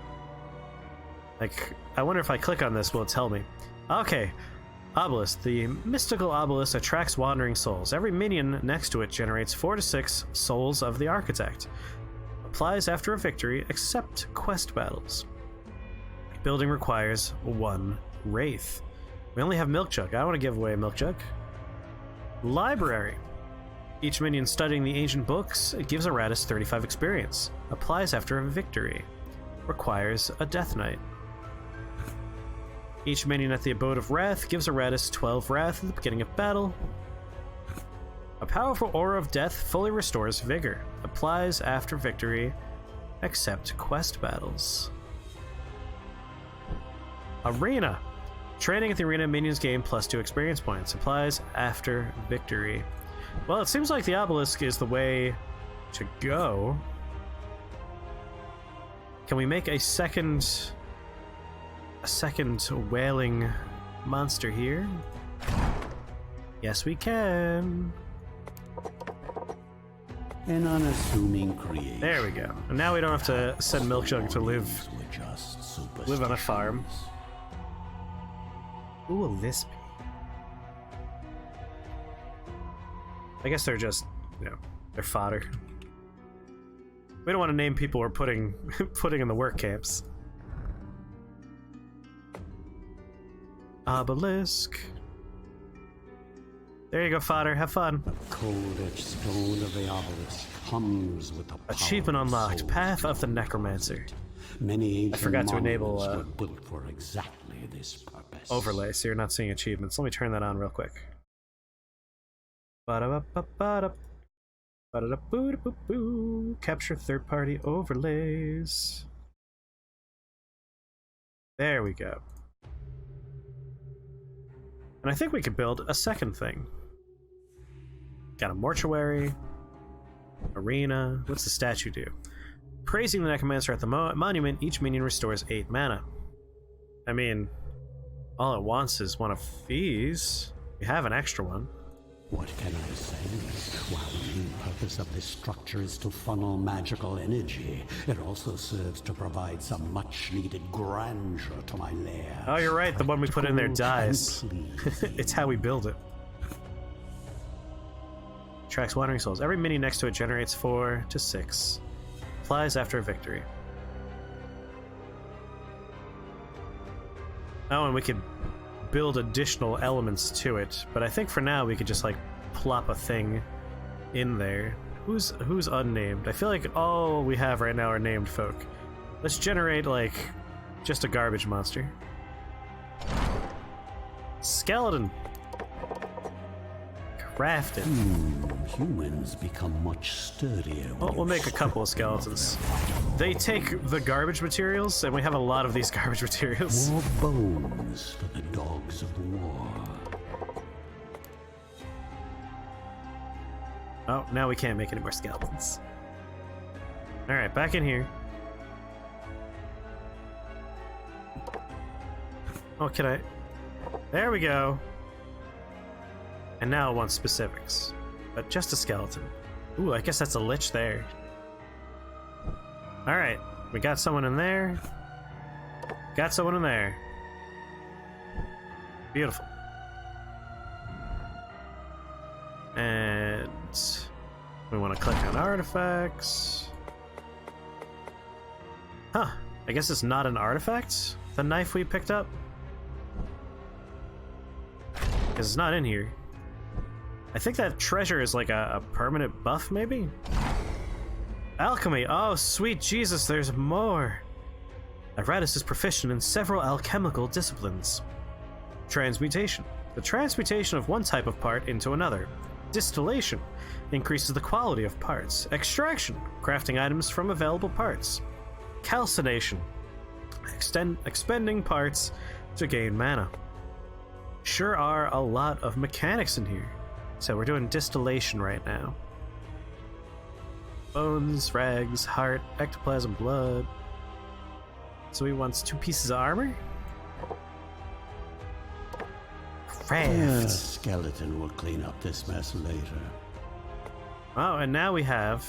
Like, I wonder if I click on this, will it tell me? Okay. Obelisk. The mystical obelisk attracts wandering souls. Every minion next to it generates 4 to 6 souls of the architect. Applies after a victory, except quest battles. Building requires 1 wraith. We only have Milk Jug. I don't want to give away a Milk Jug. Library. Each minion studying the ancient books gives Iratus 35 experience. Applies after a victory. Requires a Death Knight. Each minion at the Abode of Wrath gives Iratus 12 Wrath at the beginning of battle. A powerful Aura of Death fully restores vigor. Applies after victory, except quest battles. Arena. Training at the arena, minions gain +2 experience points. Applies after victory. Well, it seems like the obelisk is the way to go. Can we make a second wailing monster here? Yes, we can. An unassuming creation. There we go. And now we don't have to send Milk Jug to live on a farm. Who will this be? I guess they're just, they're fodder. We don't want to name people we're putting in the work camps. Obelisk. There you go, fodder. Have fun. The cold-edged stone of the obelisk hums with the power Achievement of unlocked. souls. Path of the Necromancer. Many ancient I forgot to enable monuments were built for exactly this purpose. overlay, so you're not seeing achievements. Let me turn that on real quick. Ba-da-ba-ba-ba-da. Ba-da-da-boo-da-boo-boo. Capture third-party overlays. There we go. And I think we could build a second thing. Got a mortuary, arena. What's the statue do? Praising the Necromancer at the monument, each minion restores 8 mana. I mean, all it wants is one of these. We have an extra one. What can I say? While the main purpose of this structure is to funnel magical energy, it also serves to provide some much-needed grandeur to my lair. Oh, you're right. The one we put in there dies. It's how we build it. Attracts wandering souls. Every minion next to it generates 4 to 6. Applies after a victory. Oh, and we could build additional elements to it, but I think for now we could just like plop a thing in there. Who's unnamed? I feel like all we have right now are named folk. Let's generate like just a garbage monster. Skeleton. Crafted. Humans become much sturdier. Well, we'll make a couple of skeletons. They take the garbage materials, and we have a lot of these garbage materials. More bones for the dogs of war. Oh, now we can't make any more skeletons. Alright, back in here. Oh, can I? There we go. And now I want specifics. But just a skeleton. Ooh, I guess that's a lich there. Alright, we got someone in there. Got someone in there. Beautiful. And we want to click on artifacts. Huh, I guess it's not an artifact? The knife we picked up? Because it's not in here. I think that treasure is like a permanent buff, maybe? Alchemy! Oh, sweet Jesus, there's more! Iratus is proficient in several alchemical disciplines. Transmutation. The transmutation of one type of part into another. Distillation. Increases the quality of parts. Extraction. Crafting items from available parts. Calcination. Expending parts to gain mana. Sure are a lot of mechanics in here. So we're doing distillation right now. Bones, rags, heart, ectoplasm, blood. So he wants 2 pieces of armor? Craft. Skeleton will clean up this mess later. Oh, and now we have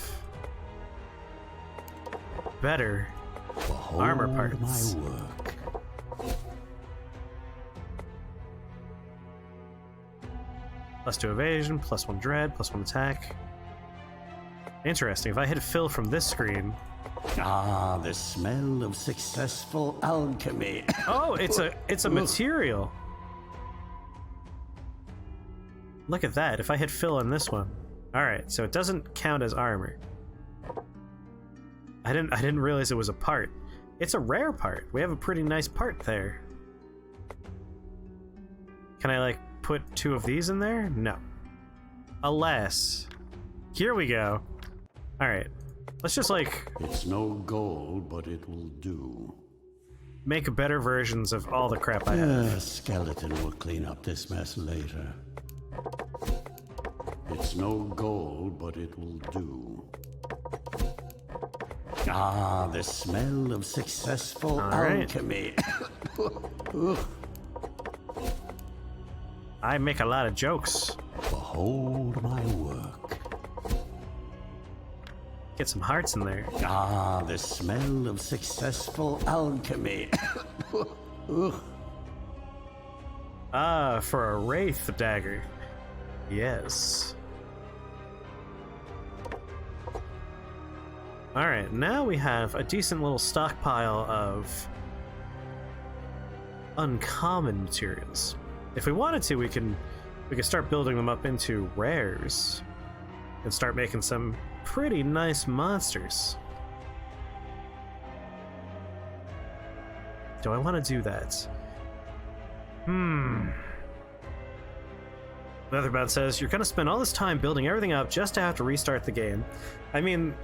better Behold armor parts. my work. +2 evasion, +1 dread, +1 attack. Interesting. If I hit fill from this screen. Ah, the smell of successful alchemy. Oh, it's a material. Look at that. If I hit fill on this one. Alright, so it doesn't count as armor. I didn't realize it was a part. It's a rare part. We have a pretty nice part there. Can I like put 2 of these in there? No. Alas. Here we go. Alright. Let's just like It's no gold, but it will do. make better versions of all the crap I have. A skeleton will clean up this mess later. It's no gold, but it will do. Ah, the smell of successful right. alchemy. I make a lot of jokes. Behold my work. Get some hearts in there. Ah, the smell of successful alchemy. Ah, for a wraith dagger. Yes. Alright, now we have a decent little stockpile of uncommon materials. If we wanted to, we can start building them up into rares and start making some pretty nice monsters. Do I want to do that? Leatherbound says, you're gonna spend all this time building everything up just to have to restart the game. I mean,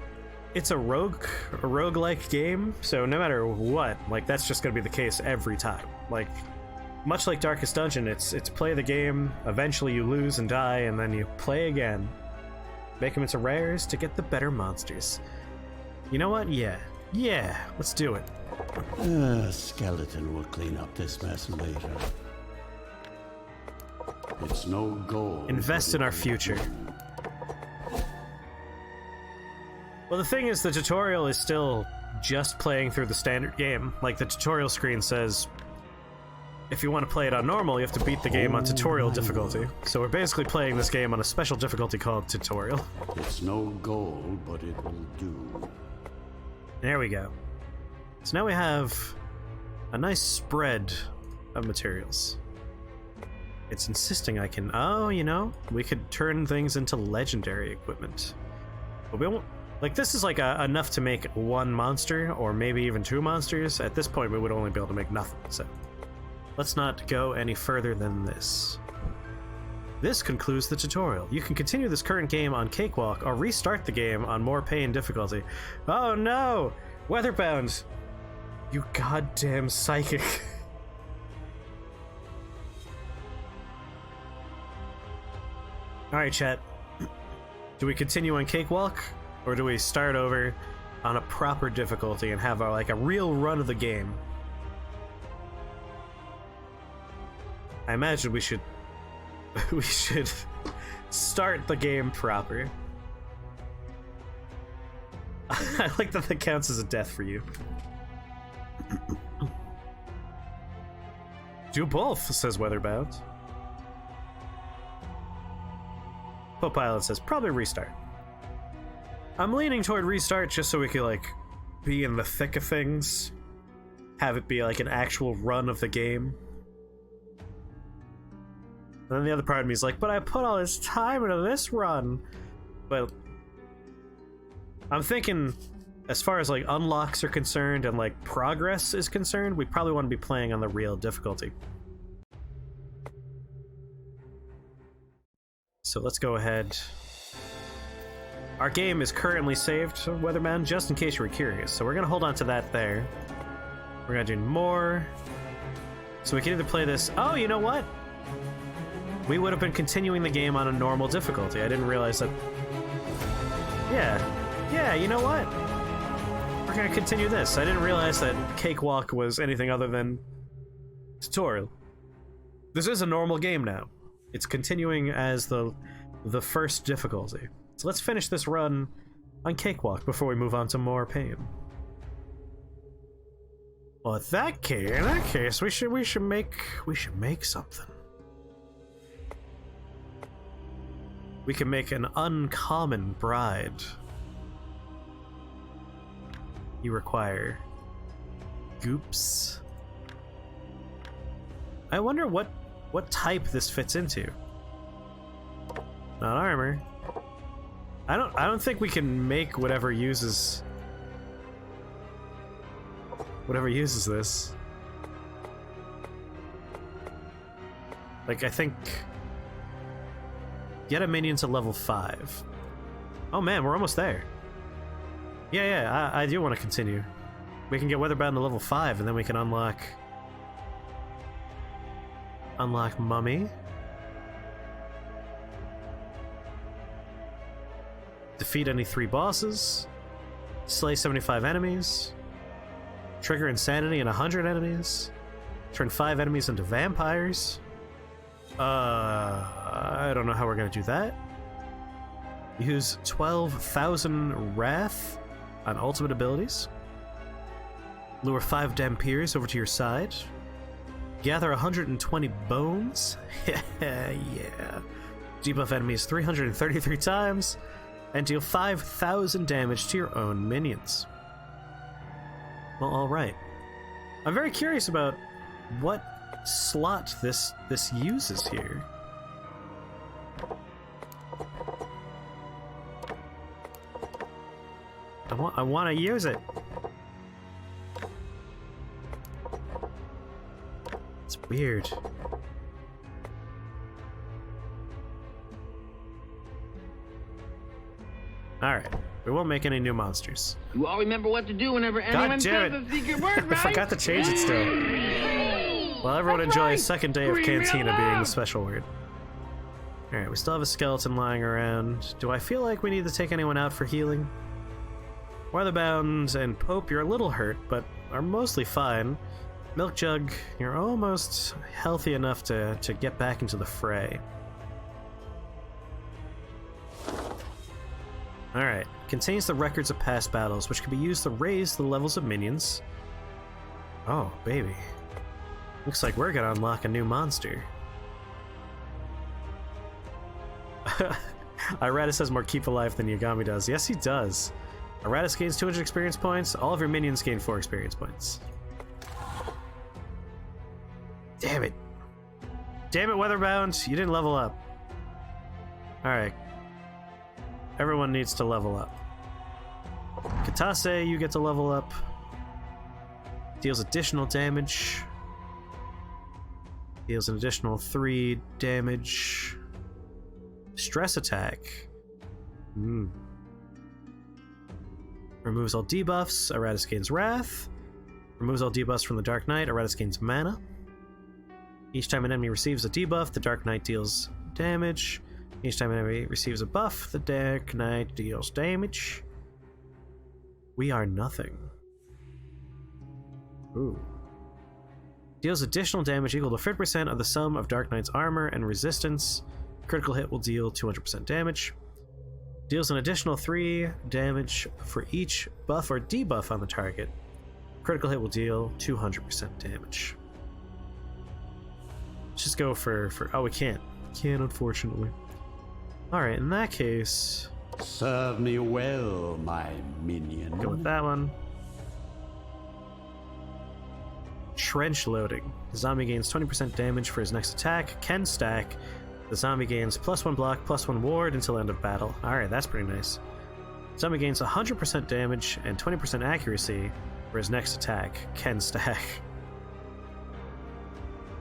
it's a roguelike game, so no matter what, like, that's just gonna be the case every time. Like, much like Darkest Dungeon, it's play the game, eventually you lose and die, and then you play again. Make them into rares to get the better monsters. You know what? Yeah, let's do it. A skeleton will clean up this mess later. It's no gold. Invest in our future. Well, the thing is, the tutorial is still just playing through the standard game. Like, the tutorial screen says, if you want to play it on normal, you have to beat the game on tutorial difficulty. So we're basically playing this game on a special difficulty called tutorial. It's no gold, but it will do. There we go. So now we have a nice spread of materials. It's insisting I can... Oh, you know, we could turn things into legendary equipment. But we won't... Like, this is like enough to make 1 monster, or maybe even 2 monsters. At this point, we would only be able to make nothing, so... Let's not go any further than this. This concludes the tutorial. You can continue this current game on Cakewalk, or restart the game on more pain difficulty. Oh no! Weatherbound! You goddamn psychic. Alright, chat. Do we continue on Cakewalk? Or do we start over on a proper difficulty and have like a real run of the game? I imagine we should start the game proper. I like that counts as a death for you. Do both, says Weatherbound. Popilot says, probably restart. I'm leaning toward restart just so we could, like, be in the thick of things. Have it be, like, an actual run of the game. And then the other part of me is like, but I put all this time into this run. But I'm thinking, as far as like unlocks are concerned and like progress is concerned, we probably want to be playing on the real difficulty. So let's go ahead. Our game is currently saved, Weatherman, just in case you were curious. So we're gonna hold on to that there. We're gonna do more. So we can either play this. Oh, you know what? We would have been continuing the game on a normal difficulty. I didn't realize that. Yeah, you know what? We're gonna continue this. I didn't realize that Cakewalk was anything other than tutorial. This is a normal game now. It's continuing as the first difficulty. So let's finish this run on Cakewalk before we move on to more pain. Well, in that case, we should make something. We can make an uncommon bride. You require goops. I wonder what type this fits into. Not armor. I don't think we can make whatever uses this. Like, I think get a minion to level 5. Oh man, we're almost there. Yeah, I do want to continue. We can get Weatherbound to level 5 and then we can unlock Mummy. Defeat any 3 bosses. Slay 75 enemies. Trigger insanity in 100 enemies. Turn 5 enemies into vampires. I don't know how we're gonna do that. Use 12,000 Wrath on ultimate abilities. Lure 5 Dampiers over to your side. Gather 120 bones. Yeah. Debuff enemies 333 times. And deal 5,000 damage to your own minions. Well, alright. I'm very curious about what slot this uses here. I want to use it. It's weird. Alright, we won't make any new monsters. You all remember what to do whenever anyone says a secret word, right? I forgot to change it still. Well, everyone enjoy a second day of Cantina being the special word. Alright, we still have a skeleton lying around. Do I feel like we need to take anyone out for healing? Weatherbound and Pope, you're a little hurt, but are mostly fine. Milk Jug, you're almost healthy enough to get back into the fray. Alright, contains the records of past battles, which can be used to raise the levels of minions. Oh, baby. Looks like we're gonna unlock a new monster. Iratus has more keep alive than Yagami does. Yes, he does. Iratus gains 200 experience points. All of your minions gain 4 experience points. Damn it. Damn it, Weatherbound. You didn't level up. Alright. Everyone needs to level up. Katase, you get to level up. Deals additional damage. Deals an additional 3 damage. Stress attack. Removes all debuffs. Iratus gains Wrath. Removes all debuffs from the Dark Knight. Iratus gains mana. Each time an enemy receives a debuff, the Dark Knight deals damage. Each time an enemy receives a buff, the Dark Knight deals damage. We are nothing. Ooh. Deals additional damage equal to 50% of the sum of Dark Knight's armor and resistance. Critical hit will deal 200% damage. Deals an additional 3 damage for each buff or debuff on the target. Critical hit will deal 200% damage. Let's just go for oh, we can't. Can't, unfortunately. Alright, in that case... Serve me well, my minion. Go with that one. trench loading. The zombie gains 20% damage for his next attack, can stack. The zombie gains +1 block, +1 ward until end of battle. Alright, that's pretty nice. Zombie gains 100% damage and 20% accuracy for his next attack, can stack.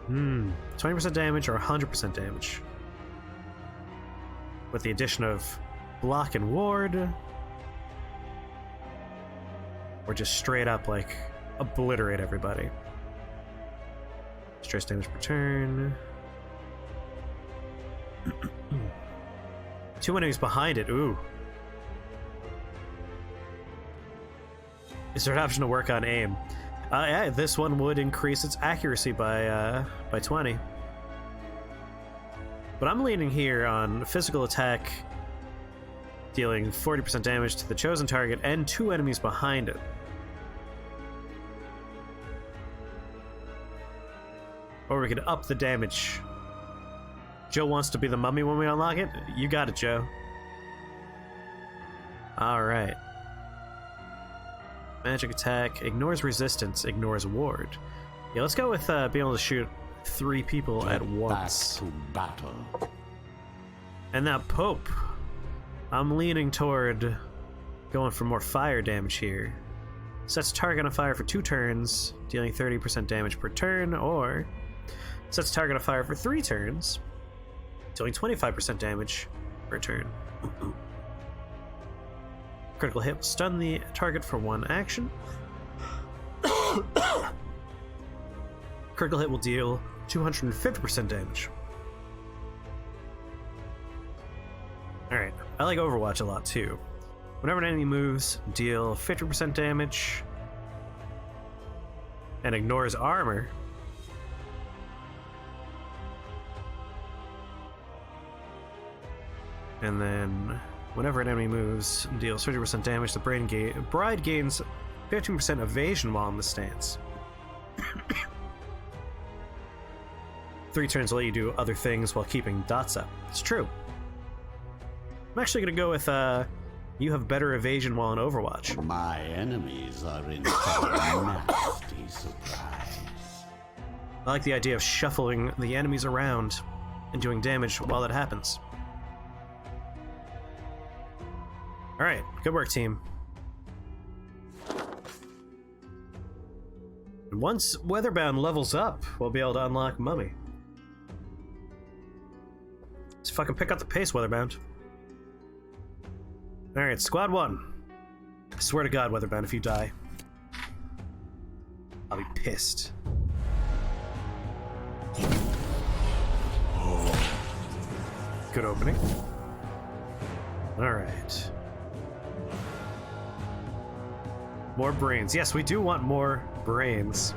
20% damage or 100% damage. With the addition of block and ward. Or just straight up, like, obliterate everybody. Stress damage per turn. 2 enemies behind it, ooh. Is there an option to work on aim? Yeah, this one would increase its accuracy by 20. But I'm leaning here on physical attack, dealing 40% damage to the chosen target and 2 enemies behind it. Or we could up the damage. Joe wants to be the mummy when we unlock it? You got it, Joe. Alright. Magic attack, ignores resistance, ignores ward. Yeah, let's go with being able to shoot 3 people at once. Back to battle. And that Pope. I'm leaning toward going for more fire damage here. Sets target on fire for 2 turns, dealing 30% damage per turn, or sets target on fire for 3 turns, dealing 25% damage per turn. Critical hit will stun the target for 1 action. Critical hit will deal 250% damage. Alright, I like Overwatch a lot too. Whenever an enemy moves, deal 50% damage and ignores armor. And then whenever an enemy moves, deals 30% damage, the bride gains 15% evasion while in the stance. 3 turns will let you do other things while keeping dots up. It's true. I'm actually going to go with, you have better evasion while in Overwatch. My enemies are in for a nasty surprise. I like the idea of shuffling the enemies around and doing damage while that happens. Alright, good work, team. And once Weatherbound levels up, we'll be able to unlock Mummy. Let's fucking pick up the pace, Weatherbound. Alright, Squad 1. I swear to God, Weatherbound, if you die, I'll be pissed. Good opening. Alright. More brains. Yes, we do want more brains.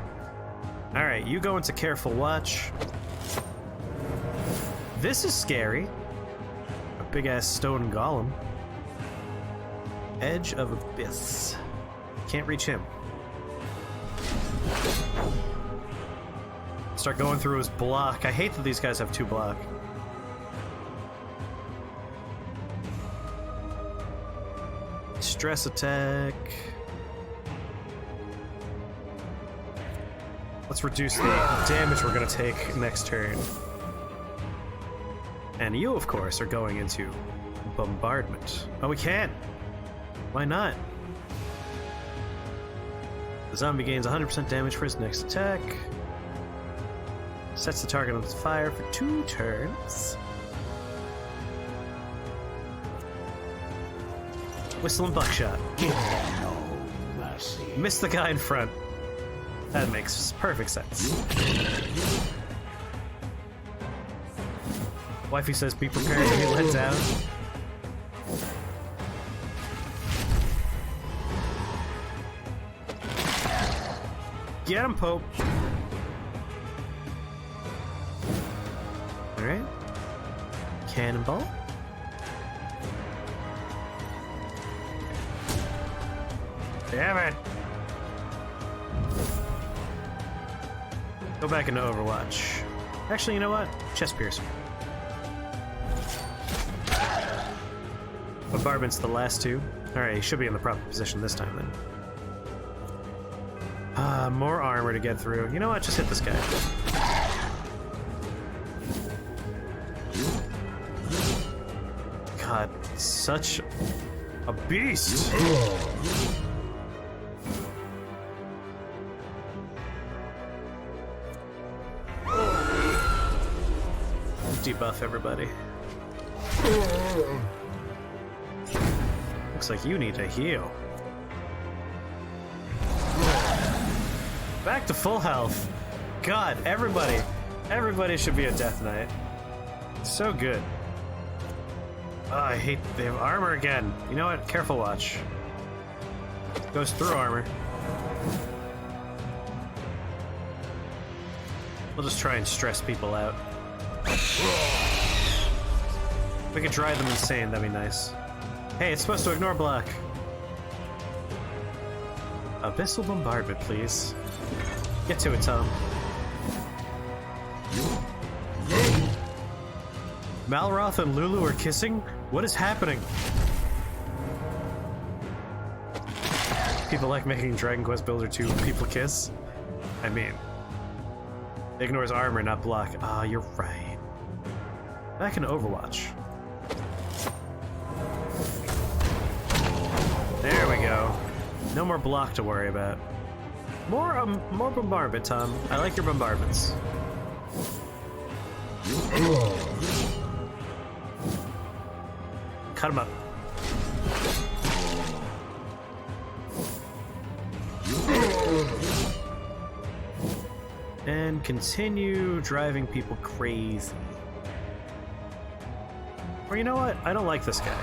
Alright, you go into careful watch. This is scary. A big-ass stone golem. Edge of Abyss. Can't reach him. Start going through his block. I hate that these guys have 2 block. Stress attack. Let's reduce the damage we're gonna take next turn. And you, of course, are going into bombardment. Oh, we can! Why not? The zombie gains 100% damage for his next attack. Sets the target on fire for 2 turns. Whistle and buckshot. No mercy. Missed the guy in front. That makes perfect sense. Wifey says be prepared to be let down. Get him, Pope. Alright. Cannonball. Damn it! Go back into Overwatch. Actually, you know what? Chest piercer. Bombardment's the last 2. Alright, he should be in the proper position this time then. More armor to get through. You know what? Just hit this guy. God, such a beast. Debuff everybody. Looks like you need to heal. Back to full health. God, everybody should be a Death Knight. So good. Oh, I hate they have armor again. You know what? Careful watch. Goes through armor. We'll just try and stress people out. If we could drive them insane, that'd be nice. Hey, it's supposed to ignore block. Abyssal bombardment, please. Get to it, Tom. Malroth and Lulu are kissing? What is happening? People like making Dragon Quest Builder 2 people kiss? I mean, it ignores armor, not block. Ah, you're right. Back in Overwatch. There we go. No more block to worry about. More bombardment, Tom. I like your bombardments. Cut him up. And continue driving people crazy. Or you know what? I don't like this guy.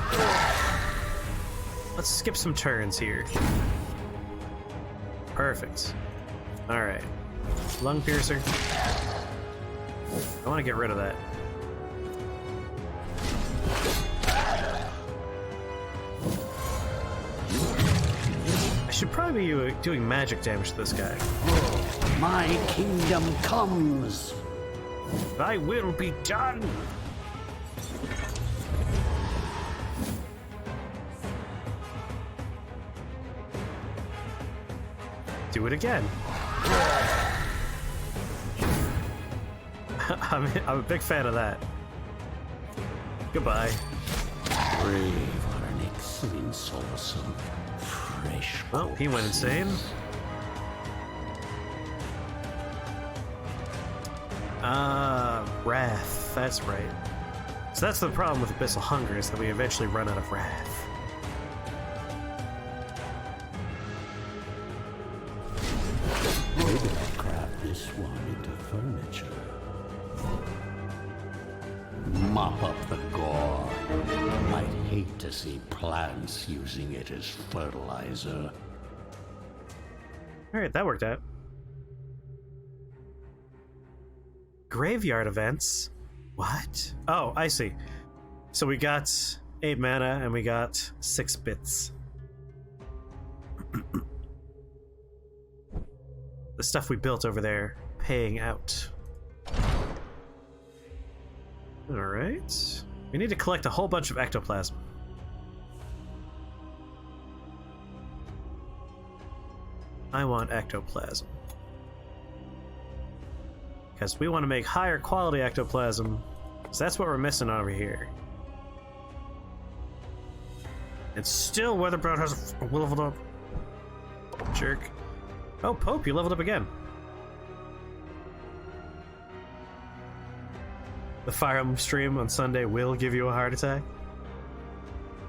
Let's skip some turns here. Perfect. Alright. Lung piercer. I want to get rid of that. I should probably be doing magic damage to this guy. My kingdom comes. Thy will be done. Do it again. I'm a big fan of that. Goodbye. Brave are an excellent source of fresh. Oh, he went insane. Wrath. That's right. So that's the problem with Abyssal Hunger, is that we eventually run out of wrath. Maybe I'll craft this one into furniture. Mop up the gore. I'd hate to see plants using it as fertilizer. Alright, that worked out. Graveyard events? What? Oh, I see. So we got 8 mana and we got 6 bits. The stuff we built over there, paying out. Alright. We need to collect a whole bunch of ectoplasm. I want ectoplasm. Because we want to make higher quality ectoplasm. So that's what we're missing over here. And still Weatherbrown has leveled up. Jerk. Oh, Pope, you leveled up again. The Fire Emblem stream on Sunday will give you a heart attack.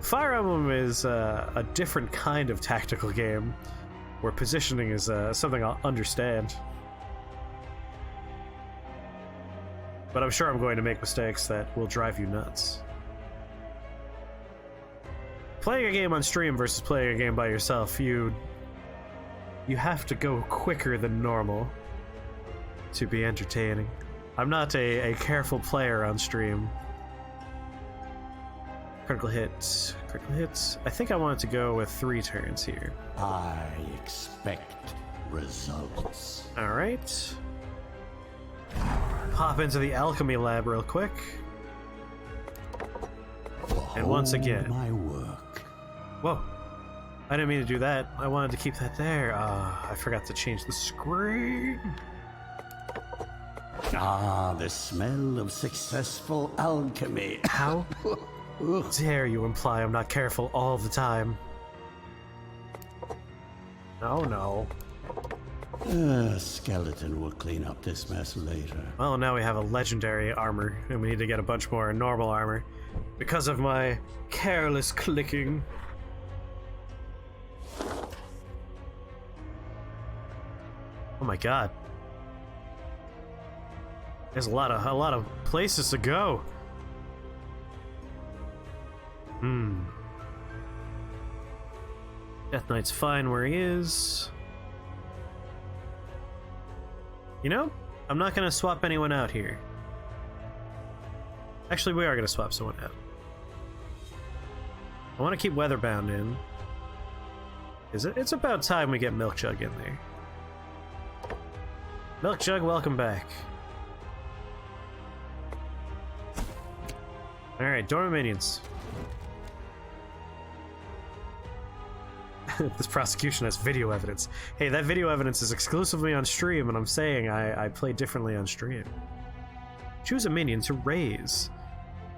Fire Emblem is a different kind of tactical game, where positioning is something I'll understand. But I'm sure I'm going to make mistakes that will drive you nuts. Playing a game on stream versus playing a game by yourself, you have to go quicker than normal to be entertaining. I'm not a careful player on stream. Critical hit. Critical hits. I think I wanted to go with 3 turns here. I expect results. Alright. Pop into the alchemy lab real quick. And once again. My work. Whoa. I didn't mean to do that. I wanted to keep that there. I forgot to change the screen. Ah, the smell of successful alchemy. How dare you imply I'm not careful all the time? Oh no. Skeleton will clean up this mess later. Well, now we have a legendary armor, and we need to get a bunch more normal armor because of my careless clicking. Oh my god. There's a lot of places to go. Death Knight's fine where he is. You know, I'm not gonna swap anyone out here. Actually, we are gonna swap someone out. I want to keep Weatherbound in. It's about time we get Milkjug in there. Milkjug, welcome back. Alright, dormant minions. This prosecution has video evidence. Hey, that video evidence is exclusively on stream, and I'm saying I play differently on stream. Choose a minion to raise.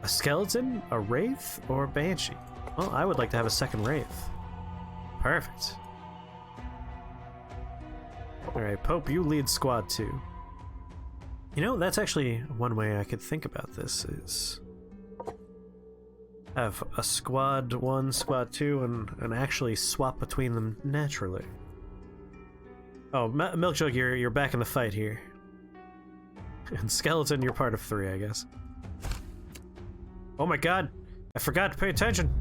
A skeleton, a wraith, or a banshee? Well, I would like to have a second wraith. Perfect. Alright, Pope, you lead squad 2. You know, that's actually one way I could think about this is have a squad 1, squad 2, and actually swap between them naturally. Oh, Milkjug, you're back in the fight here. And Skeleton, you're part of 3, I guess. Oh my god! I forgot to pay attention!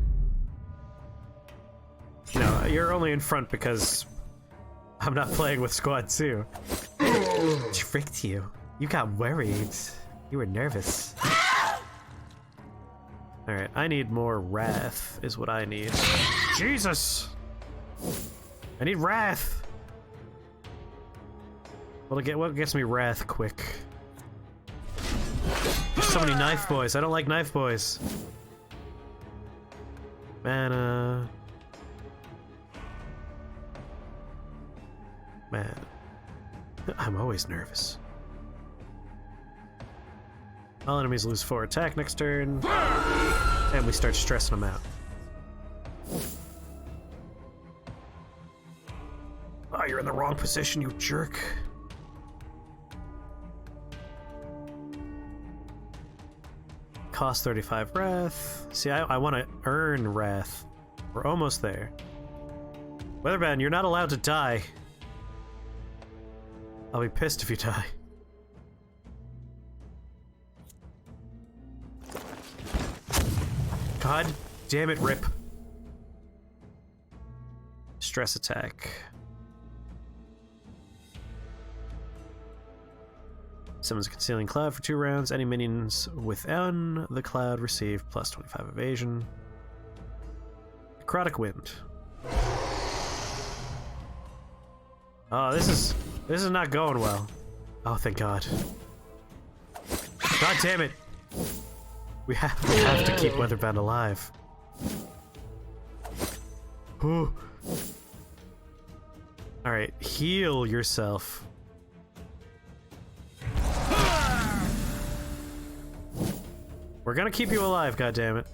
No, you're only in front because I'm not playing with squad 2. Tricked you. You got worried. You were nervous. Alright, I need more wrath, is what I need. Jesus! I need wrath! What gets me wrath quick? There's so many knife boys. I don't like knife boys. Mana. Man. I'm always nervous. All enemies lose 4 attack next turn. And we start stressing them out. Oh, you're in the wrong position, you jerk. Cost 35 wrath. See, I want to earn wrath. We're almost there. Weatherbound, you're not allowed to die. I'll be pissed if you die. God damn it, Rip. Stress attack. Summons a concealing cloud for 2 rounds. Any minions within the cloud receive plus 25 evasion. Necrotic wind. Oh, this is not going well. Oh, thank God. God damn it. We have to keep Weatherbound alive. Ooh. Alright, heal yourself. We're gonna keep you alive, goddammit.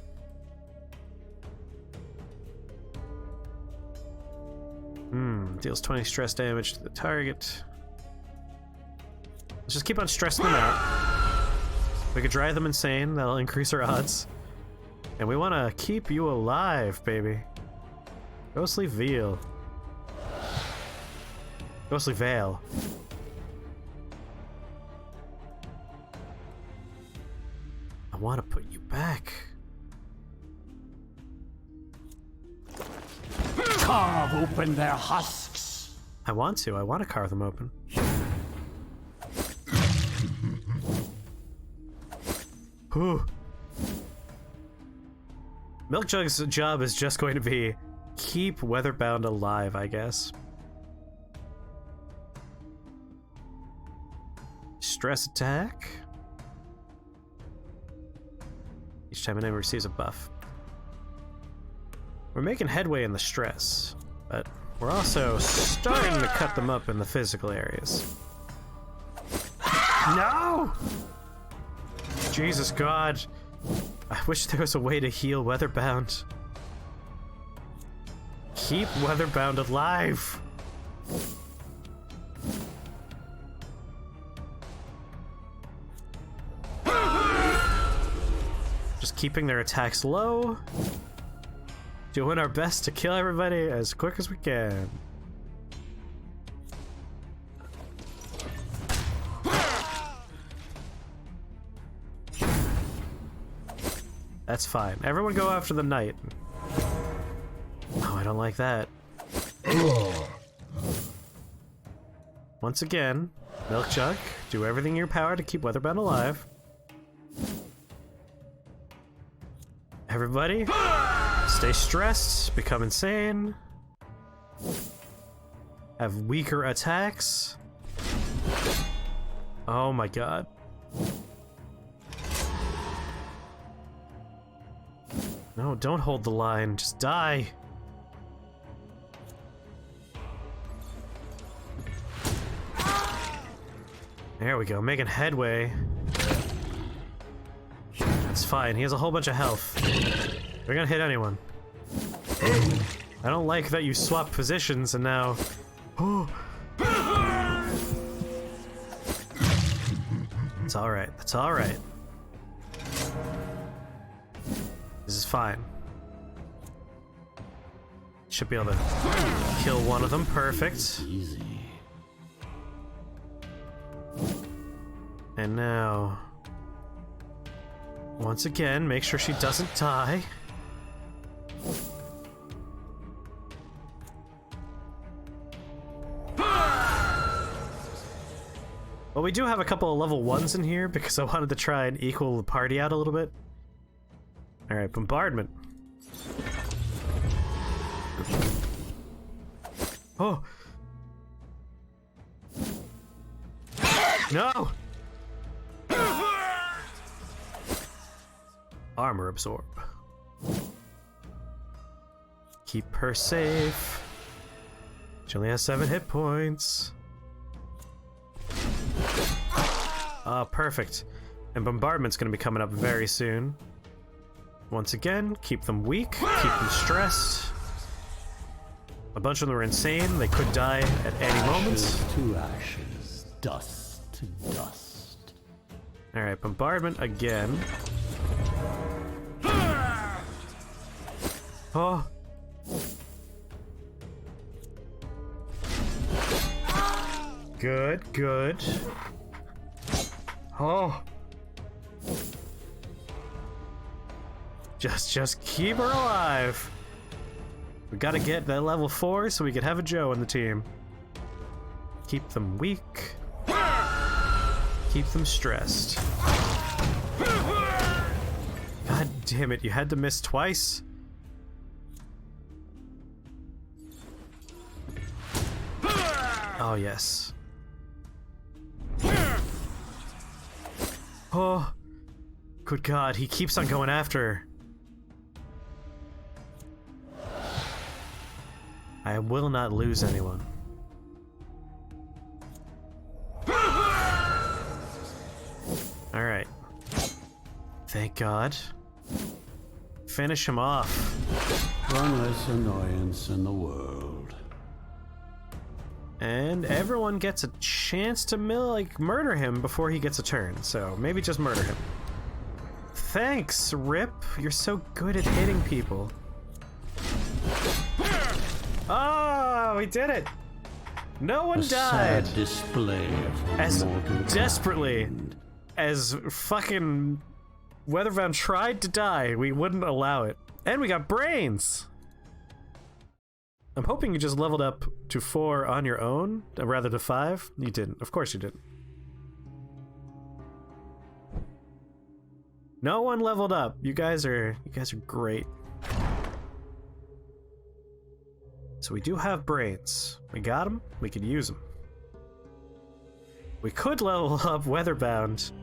Deals 20 stress damage to the target. Let's just keep on stressing them out. We could drive them insane, that'll increase our odds. And we want to keep you alive, baby. Ghostly Veil. Ghostly Veil. I want to put you back. Carve open their husks. I want to carve them open. Whew. Milkjug's job is just going to be keep Weatherbound alive, I guess. Stress attack. Each time an enemy receives a buff. We're making headway in the stress. But we're also starting to cut them up in the physical areas. No! Jesus God. I wish there was a way to heal Weatherbound. Keep Weatherbound alive! Just keeping their attacks low. Doing our best to kill everybody as quick as we can. That's fine. Everyone go after the knight. Oh, I don't like that. Once again, Milk Jug, do everything in your power to keep Weatherbound alive. Everybody, stay stressed, become insane. Have weaker attacks. Oh my god. No, don't hold the line. Just die. There we go, making headway. That's fine, he has a whole bunch of health. We're gonna hit anyone. I don't like that you swap positions and now... It's alright, that's alright. This is fine. Should be able to kill one of them, perfect. Easy. And now... Once again, make sure she doesn't die. Well, we do have a couple of level 1s in here because I wanted to try and equal the party out a little bit. Alright, bombardment. Oh! No! Armor absorb. Keep her safe. She only has 7 hit points. Ah, perfect. And bombardment's gonna be coming up very soon. Once again, keep them weak, keep them stressed. A bunch of them are insane, they could die at any moment. Ashes to ashes, dust to dust. Alright, bombardment again. Oh. Good, good. Oh. Just keep her alive. We gotta get that level 4 so we can have a Joe on the team. Keep them weak. Keep them stressed. God damn it, you had to miss twice? Oh, yes. Oh. Good God, he keeps on going after her. I will not lose anyone. Alright. Thank God. Finish him off. One less annoyance in the world. And everyone gets a chance to murder him before he gets a turn, so maybe just murder him. Thanks, Rip. You're so good at hitting people. Oh, we did it! No one died! Sad display of As mortal desperately kind. as fucking Weatherbound tried to die, we wouldn't allow it. And we got brains! I'm hoping you just leveled up to 4 on your own, rather than 5. You didn't. Of course you didn't. No one leveled up. You guys are great. So we do have brains. We got them. We could use them. We could level up Weatherbound,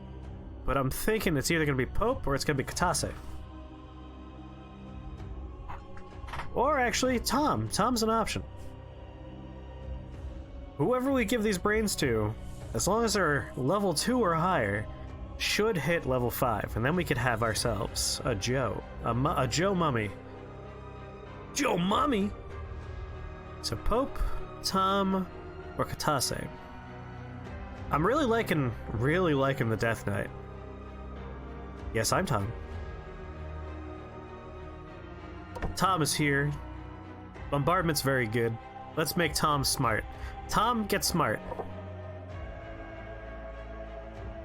but I'm thinking it's either going to be Pope or it's going to be Katase. Or actually, Tom. Tom's an option. whoever we give these brains to, as long as they're level 2 or higher, should hit level 5, and then we could have ourselves a Joe. A Joe Mummy. Joe Mummy? So Pope, Tom, or Katase. I'm really liking the Death Knight. Yes, I'm Tom. Tom is here. Bombardment's very good. Let's make Tom smart. Tom, get smart.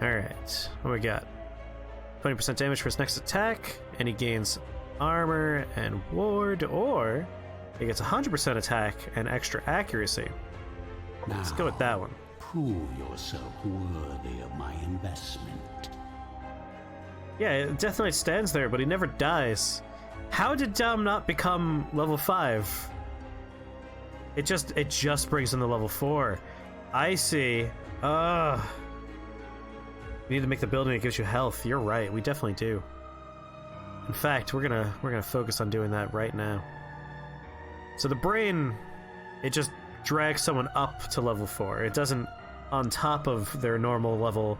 Alright, what we got? 20% damage for his next attack, and he gains armor and ward, or he gets 100% attack and extra accuracy. Now, let's go with that one. Prove yourself worthy of my investment. Yeah, Death Knight stands there, but he never dies. How did Dom not become level 5? It just brings him to level 4. I see. We need to make the building that gives you health. You're right, we definitely do. In fact, we're gonna focus on doing that right now. So the brain, it just drags someone up to level 4. It doesn't, on top of their normal level,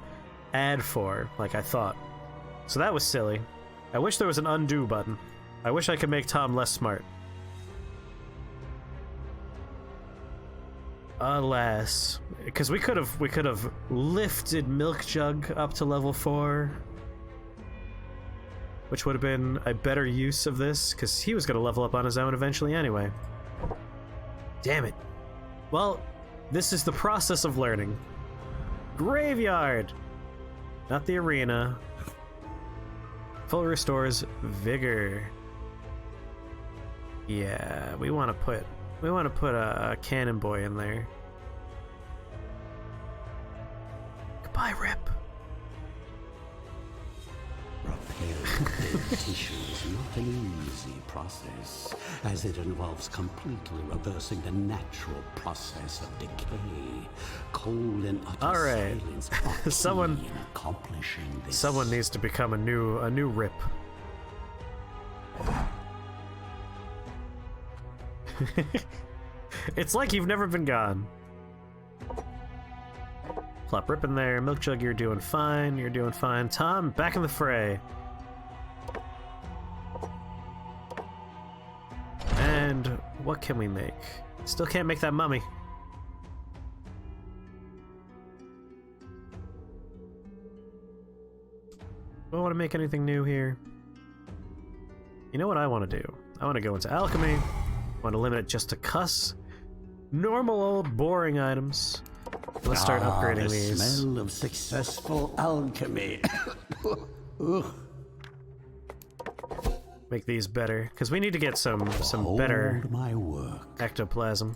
add 4, like I thought. So that was silly. I wish there was an undo button. I wish I could make Tom less smart. Alas, because we could have lifted Milk Jug up to level 4, which would have been a better use of this, because he was going to level up on his own eventually anyway. Damn it. Well, this is the process of learning. Graveyard! Not the arena. Full restores vigor. Yeah, we want to put a cannon boy in there. Goodbye, Rip. Repairing dead tissue is not an easy process, as it involves completely reversing the natural process of decay. Cold and utter all right. silence are Someone key in accomplishing this. Someone needs to become a new Rip. It's like you've never been gone. Plop Rip in there. Milk Jug, you're doing fine. You're doing fine. Tom, back in the fray. And what can we make? Still can't make that mummy. Do I want to make anything new here? You know what I want to do? I want to go into alchemy. I want to limit it just to cuss. Normal old boring items. Let's start upgrading the these. Smell of successful alchemy. Make these better, because we need to get some better my work. ectoplasm.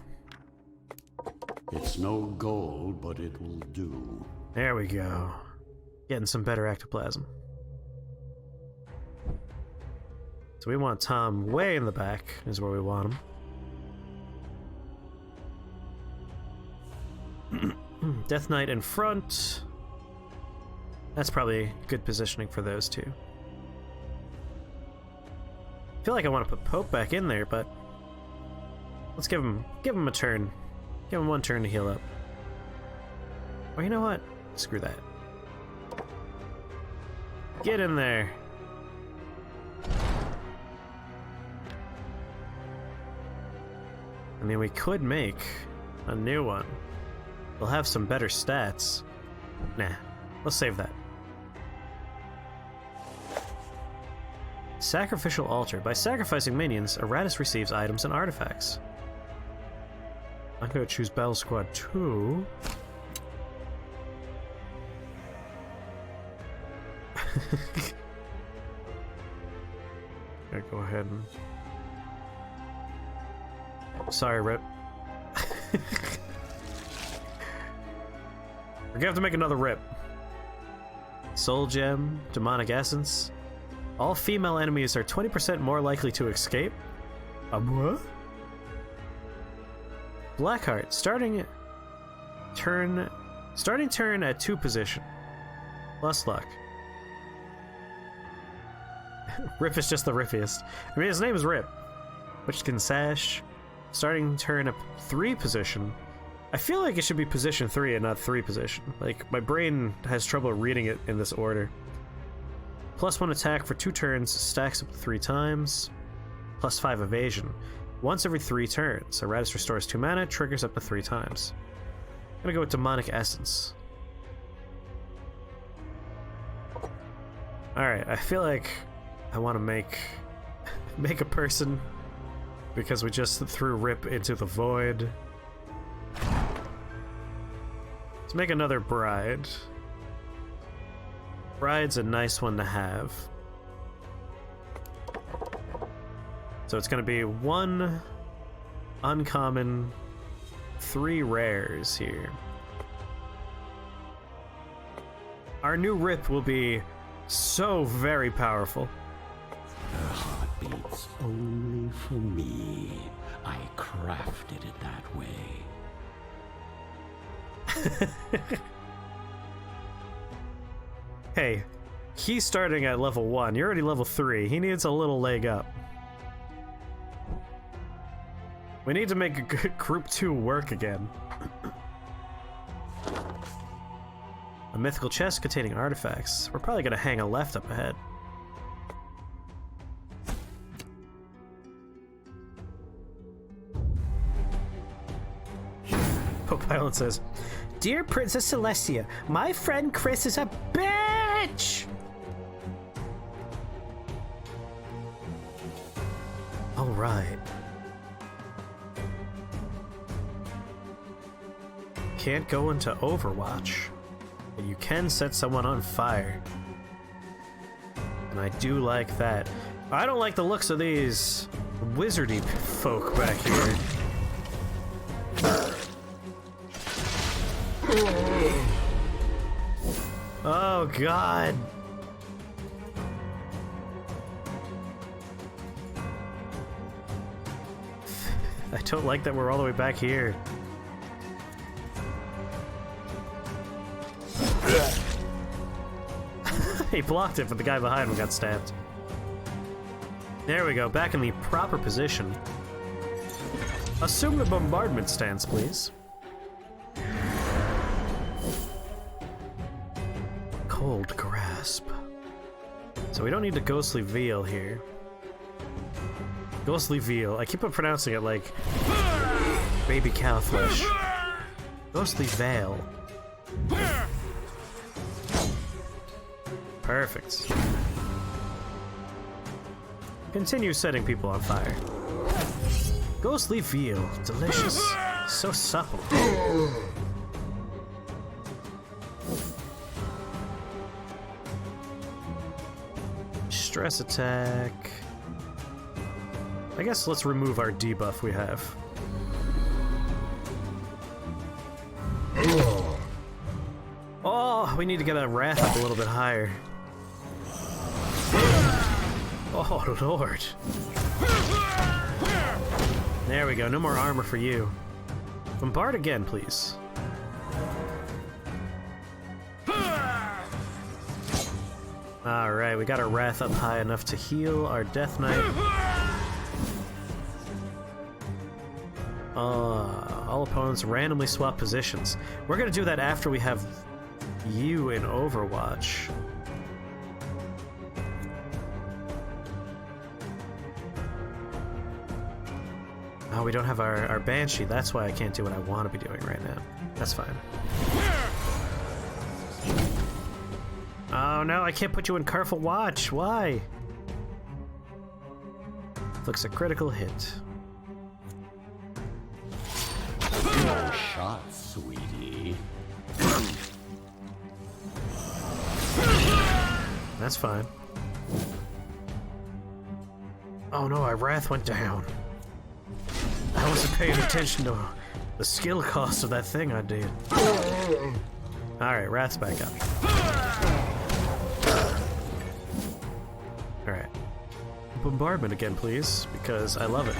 It's no gold, but it will do. There we go. Getting some better ectoplasm. So we want Tom way in the back, is where we want him. Death Knight in front. That's probably good positioning for those two. I feel like I want to put Pope back in there, but let's give him a turn. Give him one turn to heal up. Or you know what? Screw that. Get in there. I mean, we could make a new one. We'll have some better stats. Nah, let's save that. Sacrificial Altar. By sacrificing minions, Iratus receives items and artifacts. I'm gonna choose Battle Squad 2. Gotta go ahead and... Sorry, Rip. We're gonna have to make another Rip. Soul Gem, Demonic Essence. All female enemies are 20% more likely to escape. What? Blackheart, starting turn at 2 position. Plus luck. Rip is just the rippiest. I mean, his name is Rip. Which can sash. Starting turn at 3 position. I feel like it should be position 3 and not 3 position. Like, my brain has trouble reading it in this order. +1 attack for 2 turns, stacks up to 3 times. +5 evasion. Once every 3 turns. Iratus restores 2 mana, triggers up to 3 times. I'm gonna go with Demonic Essence. Alright, I feel like I want to make a person, because we just threw Rip into the void. Let's make another Bride. Bride's a nice one to have. So it's going to be 1 uncommon, 3 rares here. Our new Rip will be so very powerful. Her heart beats only for me. I crafted it that way. Hey, he's starting at level 1. You're already level 3. He needs a little leg up. We need to make a good group 2 work again. A mythical chest containing artifacts. We're probably gonna hang a left up ahead. Pope Island says, "Dear Princess Celestia, my friend Chris is a bitch!" Alright. Can't go into Overwatch, but you can set someone on fire. And I do like that. I don't like the looks of these wizardy folk back here. Oh god. I don't like that we're all the way back here. He blocked it, but the guy behind him got stabbed. There we go, back in the proper position. Assume the bombardment stance, please. Cold Grasp. So we don't need the Ghostly Veil here. Ghostly Veil. I keep on pronouncing it like baby cow flesh. Ghostly Veil. Perfect. Continue setting people on fire. Ghostly Veil. Delicious. So supple. Stress attack. I guess let's remove our debuff we have. Oh, we need to get a wrath up a little bit higher. Oh, Lord. There we go. No more armor for you. Bombard again, please. Alright, we got our wrath up high enough to heal our Death Knight. All opponents randomly swap positions. We're gonna do that after we have you in Overwatch. Oh, we don't have our Banshee. That's why I can't do what I want to be doing right now. That's fine. Oh no, I can't put you in Careful Watch. Why? Looks a critical hit. Your shot, sweetie. That's fine. Oh no, our wrath went down. I wasn't paying attention to the skill cost of that thing I did. Alright, wrath's back up. Alright. Bombardment again, please, because I love it.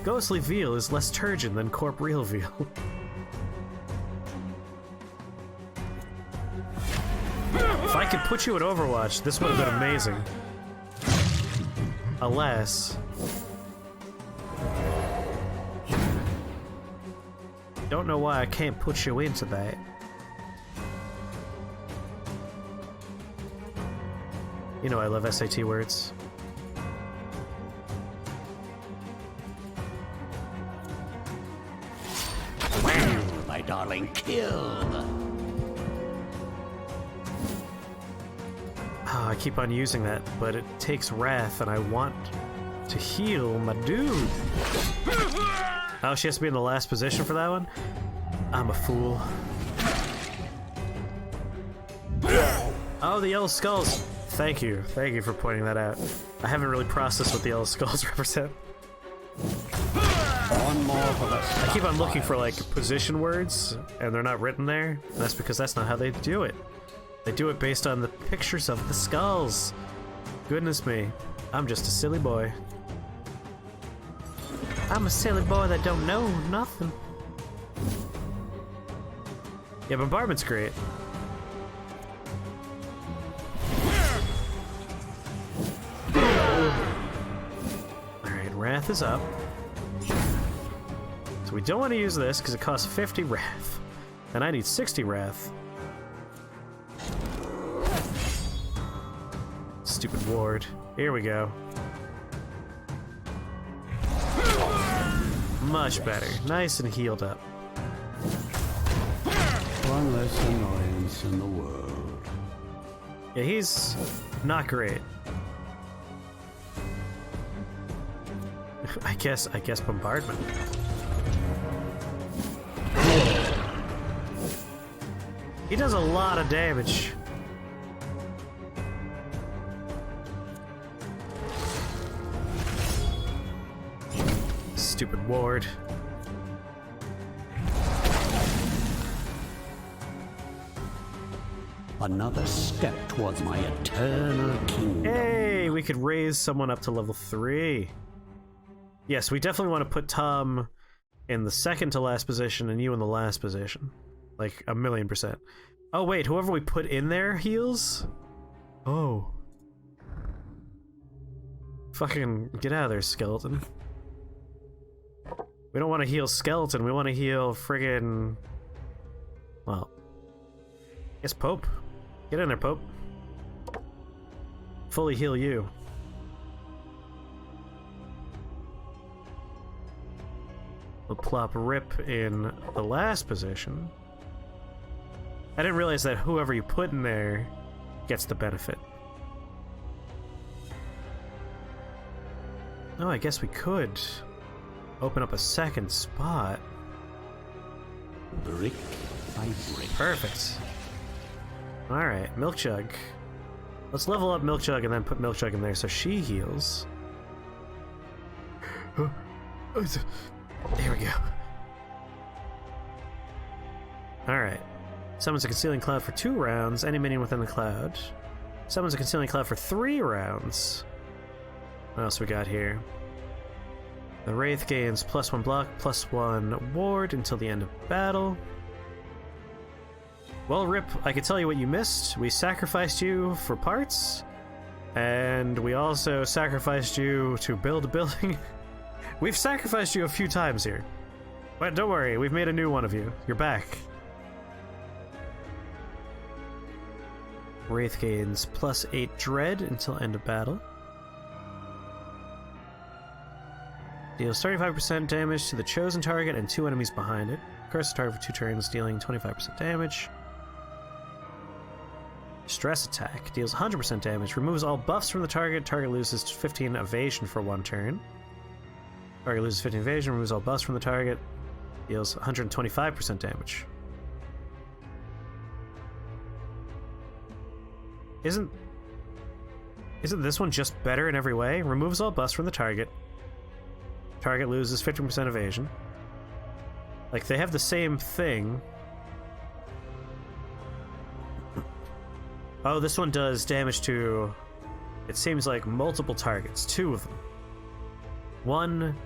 Ghostly Veil is less turgid than Corporeal Veil. If I could put you in Overwatch, this would have been amazing. Alas. Don't know why I can't put you into that. You know I love SAT words. Well, my darling, kill. Oh, I keep on using that, but it takes wrath, and I want to heal my dude. Oh, she has to be in the last position for that one? I'm a fool. Oh, the yellow skulls! Thank you. Thank you for pointing that out. I haven't really processed what the yellow skulls represent. One more for the I keep on looking for, like, position words, and they're not written there. And that's because that's not how they do it. They do it based on the pictures of the skulls. Goodness me. I'm just a silly boy. I'm a silly boy that don't know nothing. Yeah, bombardment's great. Alright, wrath is up. So we don't want to use this because it costs 50 wrath. And I need 60 wrath. Stupid ward. Here we go. Much better. Nice and healed up. One less annoyance in the world. Yeah, he's not great. I guess bombardment. He does a lot of damage. Stupid ward. Another step towards my eternal kingdom. Hey, we could raise someone up to level 3. Yes, we definitely want to put Tom in the second to last position and you in the last position. Like, 1,000,000%. Oh wait, whoever we put in there heals? Oh. Fucking get out of there, skeleton. We don't want to heal skeleton, we want to heal friggin'... Well... I guess Pope. Get in there, Pope. Fully heal you. We'll plop Rip in the last position. I didn't realize that whoever you put in there gets the benefit. Oh, I guess we could open up a second spot. Brick by brick. Perfect. Alright, Milk Jug. Let's level up Milk Jug and then put Milk Jug in there so she heals. There we go. Alright. Summons a concealing cloud for 2 rounds. Any minion within the cloud. Summons a concealing cloud for 3 rounds. What else we got here? The Wraith gains +1 block, +1 ward until the end of battle. Well, Rip, I can tell you what you missed. We sacrificed you for parts, and we also sacrificed you to build a building. We've sacrificed you a few times here. But don't worry, we've made a new one of you. You're back. Wraith gains +8 dread until end of battle. Deals 35% damage to the chosen target and 2 enemies behind it. Curse the target for 2 turns, dealing 25% damage. Stress attack. Deals 100% damage. Removes all buffs from the target. Target loses 15 evasion for 1 turn. Target loses 15 evasion. Removes all buffs from the target. Deals 125% damage. Isn't this one just better in every way? Removes all buffs from the target. Target loses 50% evasion. Like, they have the same thing. Oh, this one does damage to, it seems like, multiple targets. 2 of them. 1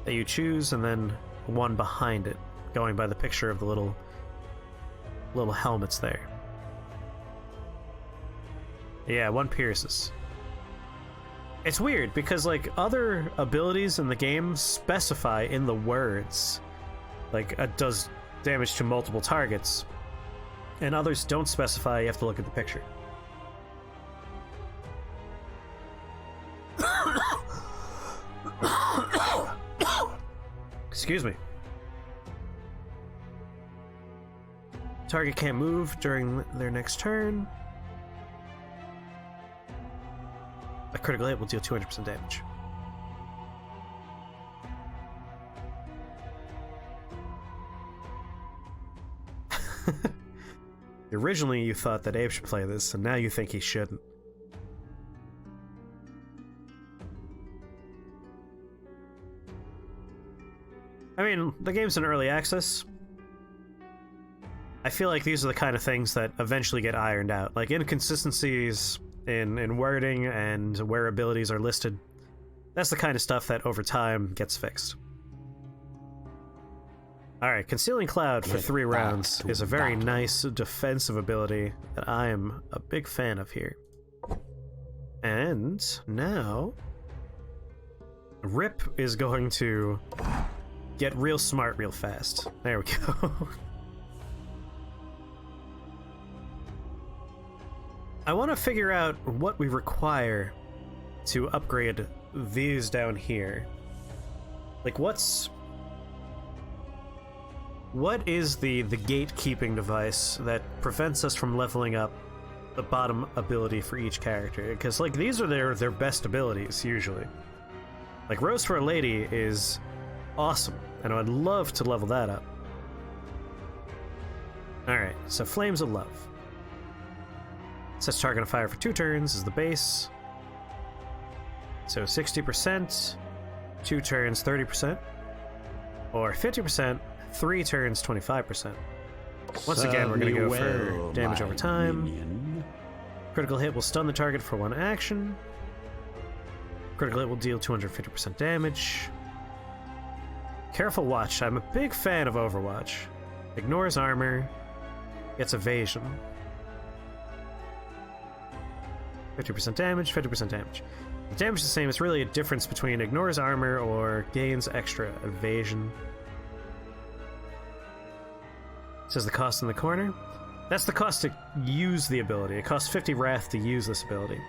that you choose, and then 1 behind it, going by the picture of the little helmets there. Yeah, 1 pierces. It's weird, because, like, other abilities in the game specify in the words, like, does damage to multiple targets, and others don't specify. You have to look at the picture. Excuse me. Target can't move during their next turn. A critical hit will deal 200% damage. Originally you thought that Abe should play this, and now you think he shouldn't. I mean, the game's in early access. I feel like these are the kind of things that eventually get ironed out. Like inconsistencies in wording and where abilities are listed. That's the kind of stuff that over time gets fixed. Alright, Concealing Cloud for 3 rounds is a very nice defensive ability that I am a big fan of here. And now Rip is going to get real smart real fast. There we go. I want to figure out what we require to upgrade these down here. Like, what is the gatekeeping device that prevents us from leveling up the bottom ability for each character? Because, like, these are their best abilities, usually. Like, Rose for a Lady is awesome, and I'd love to level that up. Alright, so Flames of Love. Sets target on fire for 2 turns is the base. So 60%, 2 turns 30%, or 50%, 3 turns 25%. Once again, we're going to go for damage over time. Minion. Critical hit will stun the target for 1 action. Critical hit will deal 250% damage. Careful Watch. I'm a big fan of Overwatch. Ignores armor, gets evasion. 50% damage, 50% damage. The damage is the same. It's really a difference between ignores armor or gains extra evasion. It says the cost in the corner. That's the cost to use the ability. It costs 50 wrath to use this ability.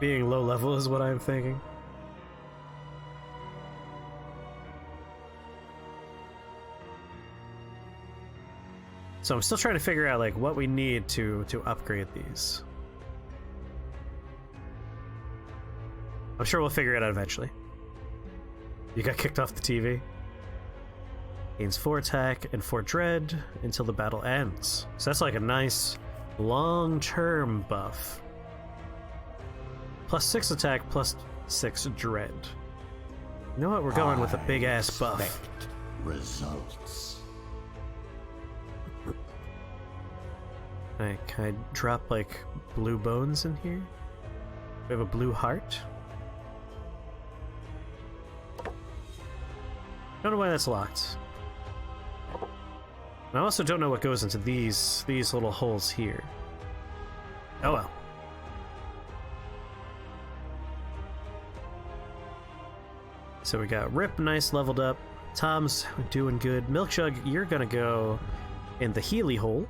Being low level is what I'm thinking. So I'm still trying to figure out like what we need to upgrade these. I'm sure we'll figure it out eventually. You got kicked off the TV. Gains 4 attack and 4 dread until the battle ends. So that's like a nice long-term buff. Plus 6 attack, plus 6 dread. You know what? We're going with a big-ass buff. Results. Can I drop, like, blue bones in here? We have a blue heart. Don't know why that's locked. And I also don't know what goes into these little holes here. Oh well. So we got Rip, nice, leveled up. Tom's doing good. Milkjug, you're gonna go in the Healy hole.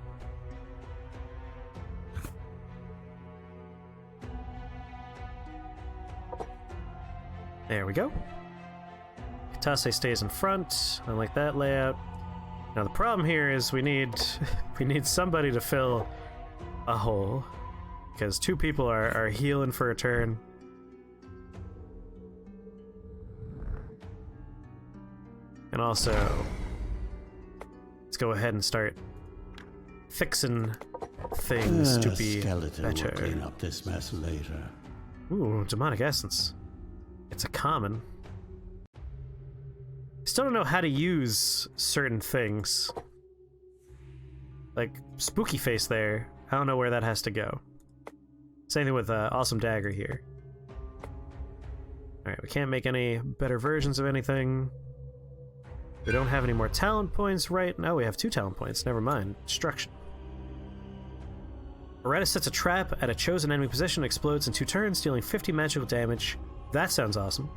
There we go. Katase stays in front. I like that layout. Now the problem here is we need somebody to fill a hole, because 2 people are healing for a turn. And also, let's go ahead and start fixing things to be Skeleton better. will clean up this mess later. Ooh, demonic essence. It's a common. Still don't know how to use certain things. Like, Spooky Face there. I don't know where that has to go. Same thing with Awesome Dagger here. Alright, we can't make any better versions of anything. We don't have any more talent points right now. We have 2 talent points. Never mind. Destruction. Iratus sets a trap at a chosen enemy position, explodes in 2 turns, dealing 50 magical damage. That sounds awesome.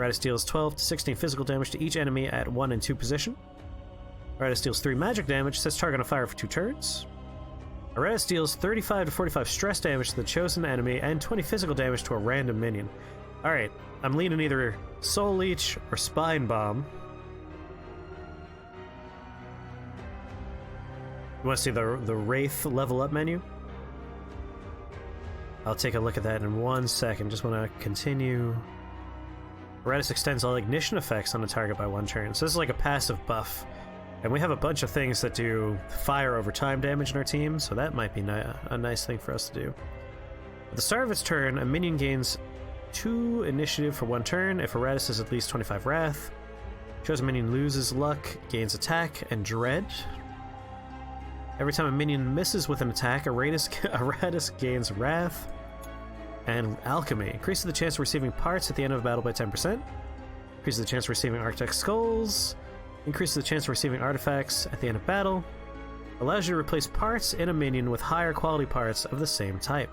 Iratus deals 12 to 16 physical damage to each enemy at 1 and 2 position. Iratus deals 3 magic damage, sets target on fire for 2 turns. Iratus deals 35 to 45 stress damage to the chosen enemy and 20 physical damage to a random minion. Alright, I'm leaning either Soul Leech or Spine Bomb. You want to see the Wraith level up menu? I'll take a look at that in 1 second. Just want to continue. Iratus extends all ignition effects on the target by 1 turn. So this is like a passive buff. And we have a bunch of things that do fire over time damage in our team, so that might be a nice thing for us to do. At the start of its turn, a minion gains 2 initiative for 1 turn if Iratus has at least 25 wrath. Chosen minion loses luck, gains attack, and dread. Every time a minion misses with an attack, Iratus gains wrath and alchemy. Increases the chance of receiving parts at the end of a battle by 10%. Increases the chance of receiving architect skulls. Increases the chance of receiving artifacts at the end of battle. Allows you to replace parts in a minion with higher quality parts of the same type.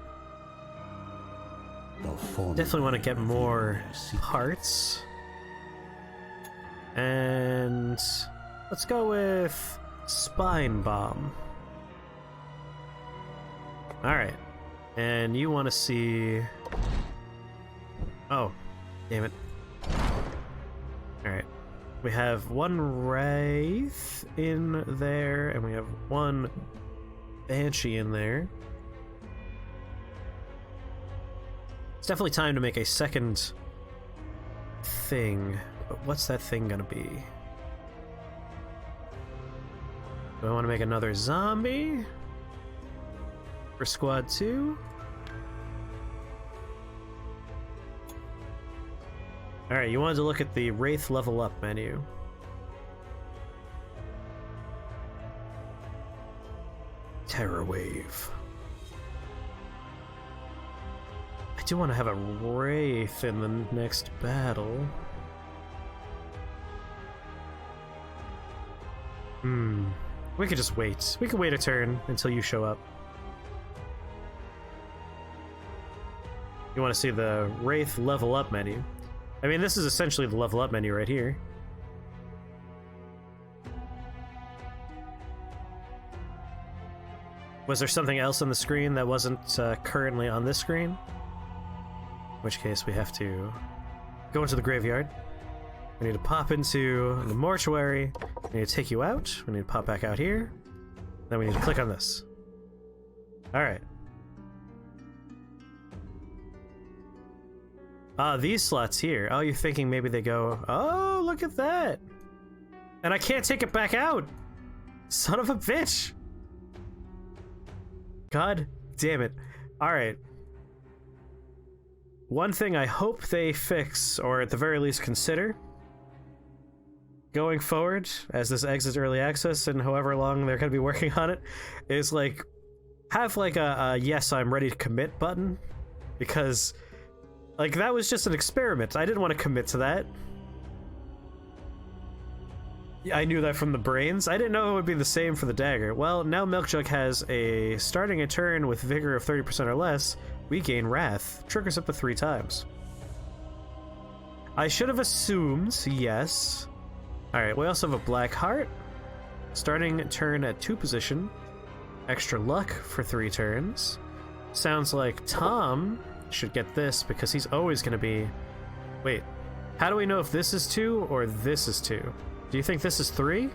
Definitely want to get more parts. And let's go with Spine Bomb. Alright. And you want to see... Oh, damn it. Alright. We have 1 Wraith in there, and we have 1 Banshee in there. It's definitely time to make a second thing, but what's that thing gonna be? Do I want to make another zombie for squad 2? Alright, you wanted to look at the Wraith level up menu. Terror Wave. I do want to have a Wraith in the next battle. We could just wait. We could wait a turn until you show up. You want to see the Wraith level up menu. I mean, this is essentially the level up menu right here. Was there something else on the screen that wasn't currently on this screen? In which case we have to go into the graveyard. We need to pop into the mortuary. We need to take you out. We need to pop back out here. Then we need to click on this. Alright. These slots here. Oh, you're thinking maybe they go... Oh, look at that! And I can't take it back out! Son of a bitch! God damn it. Alright. One thing I hope they fix, or at the very least consider, going forward, as this exits early access and however long they're going to be working on it, is like, have like a yes, I'm ready to commit button. Because... like, that was just an experiment. I didn't want to commit to that. I knew that from the brains. I didn't know it would be the same for the dagger. Well, now Milkjug has a... starting a turn with vigor of 30% or less, we gain wrath. Triggers up to 3 times. I should have assumed, yes. Alright, we also have a Black Heart. Starting turn at 2 position. Extra luck for 3 turns. Sounds like Tom... should get this because he's always going to be... Wait, how do we know if this is 2 or this is 2? Do you think this is 3?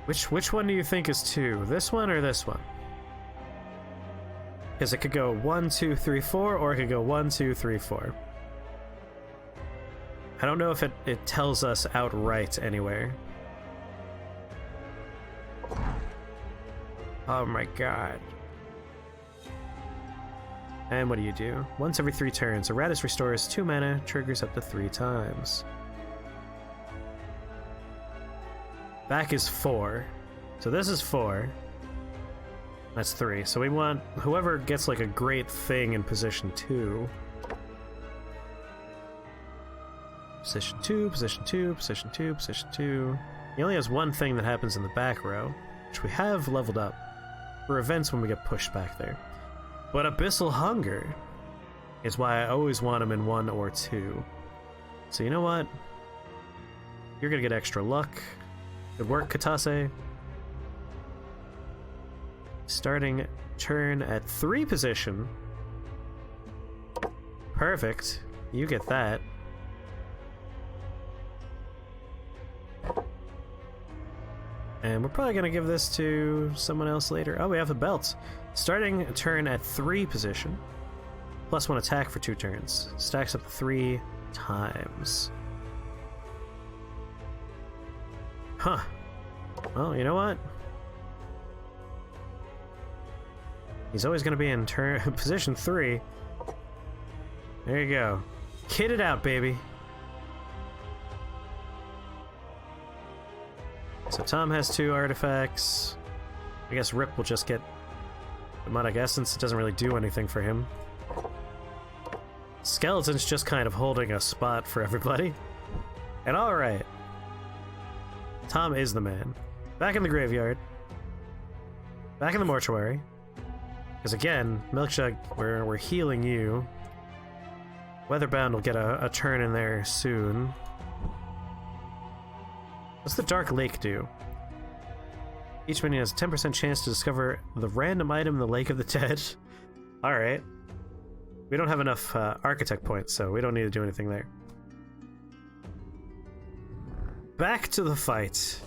Which one do you think is 2? This one or this one? Because it could go 1, 2, 3, 4, or it could go 1, 2, 3, 4. I don't know if it tells us outright anywhere. Oh my god. And what do you do? Once every 3 turns, Iratus restores 2 mana, triggers up to 3 times. Back is 4. So this is 4. That's 3. So we want whoever gets like a great thing in position 2. Position 2, position 2, position 2, position 2. He only has 1 thing that happens in the back row, which we have leveled up for events when we get pushed back there. But Abyssal Hunger. is why I always want him in 1 or 2. So you know what? You're gonna get extra luck. Good work, Katase. Starting turn at 3 position. Perfect. You get that. And we're probably gonna give this to someone else later. Oh, we have a belt. Starting turn at 3 position. +1 attack for 2 turns. Stacks up 3 times. Huh. Well, you know what? He's always going to be in position 3. There you go. Kid it out, baby. So Tom has 2 artifacts. I guess Rip will just get Demonic Essence. It doesn't really do anything for him. Skeleton's just kind of holding a spot for everybody. And alright. Tom is the man. Back in the graveyard. Back in the mortuary. Because again, Milkshug, we're healing you. Weatherbound will get a turn in there soon. What's the Dark Lake do? Each minion has a 10% chance to discover the random item in the Lake of the Dead. Alright. We don't have enough architect points, so we don't need to do anything there. Back to the fight.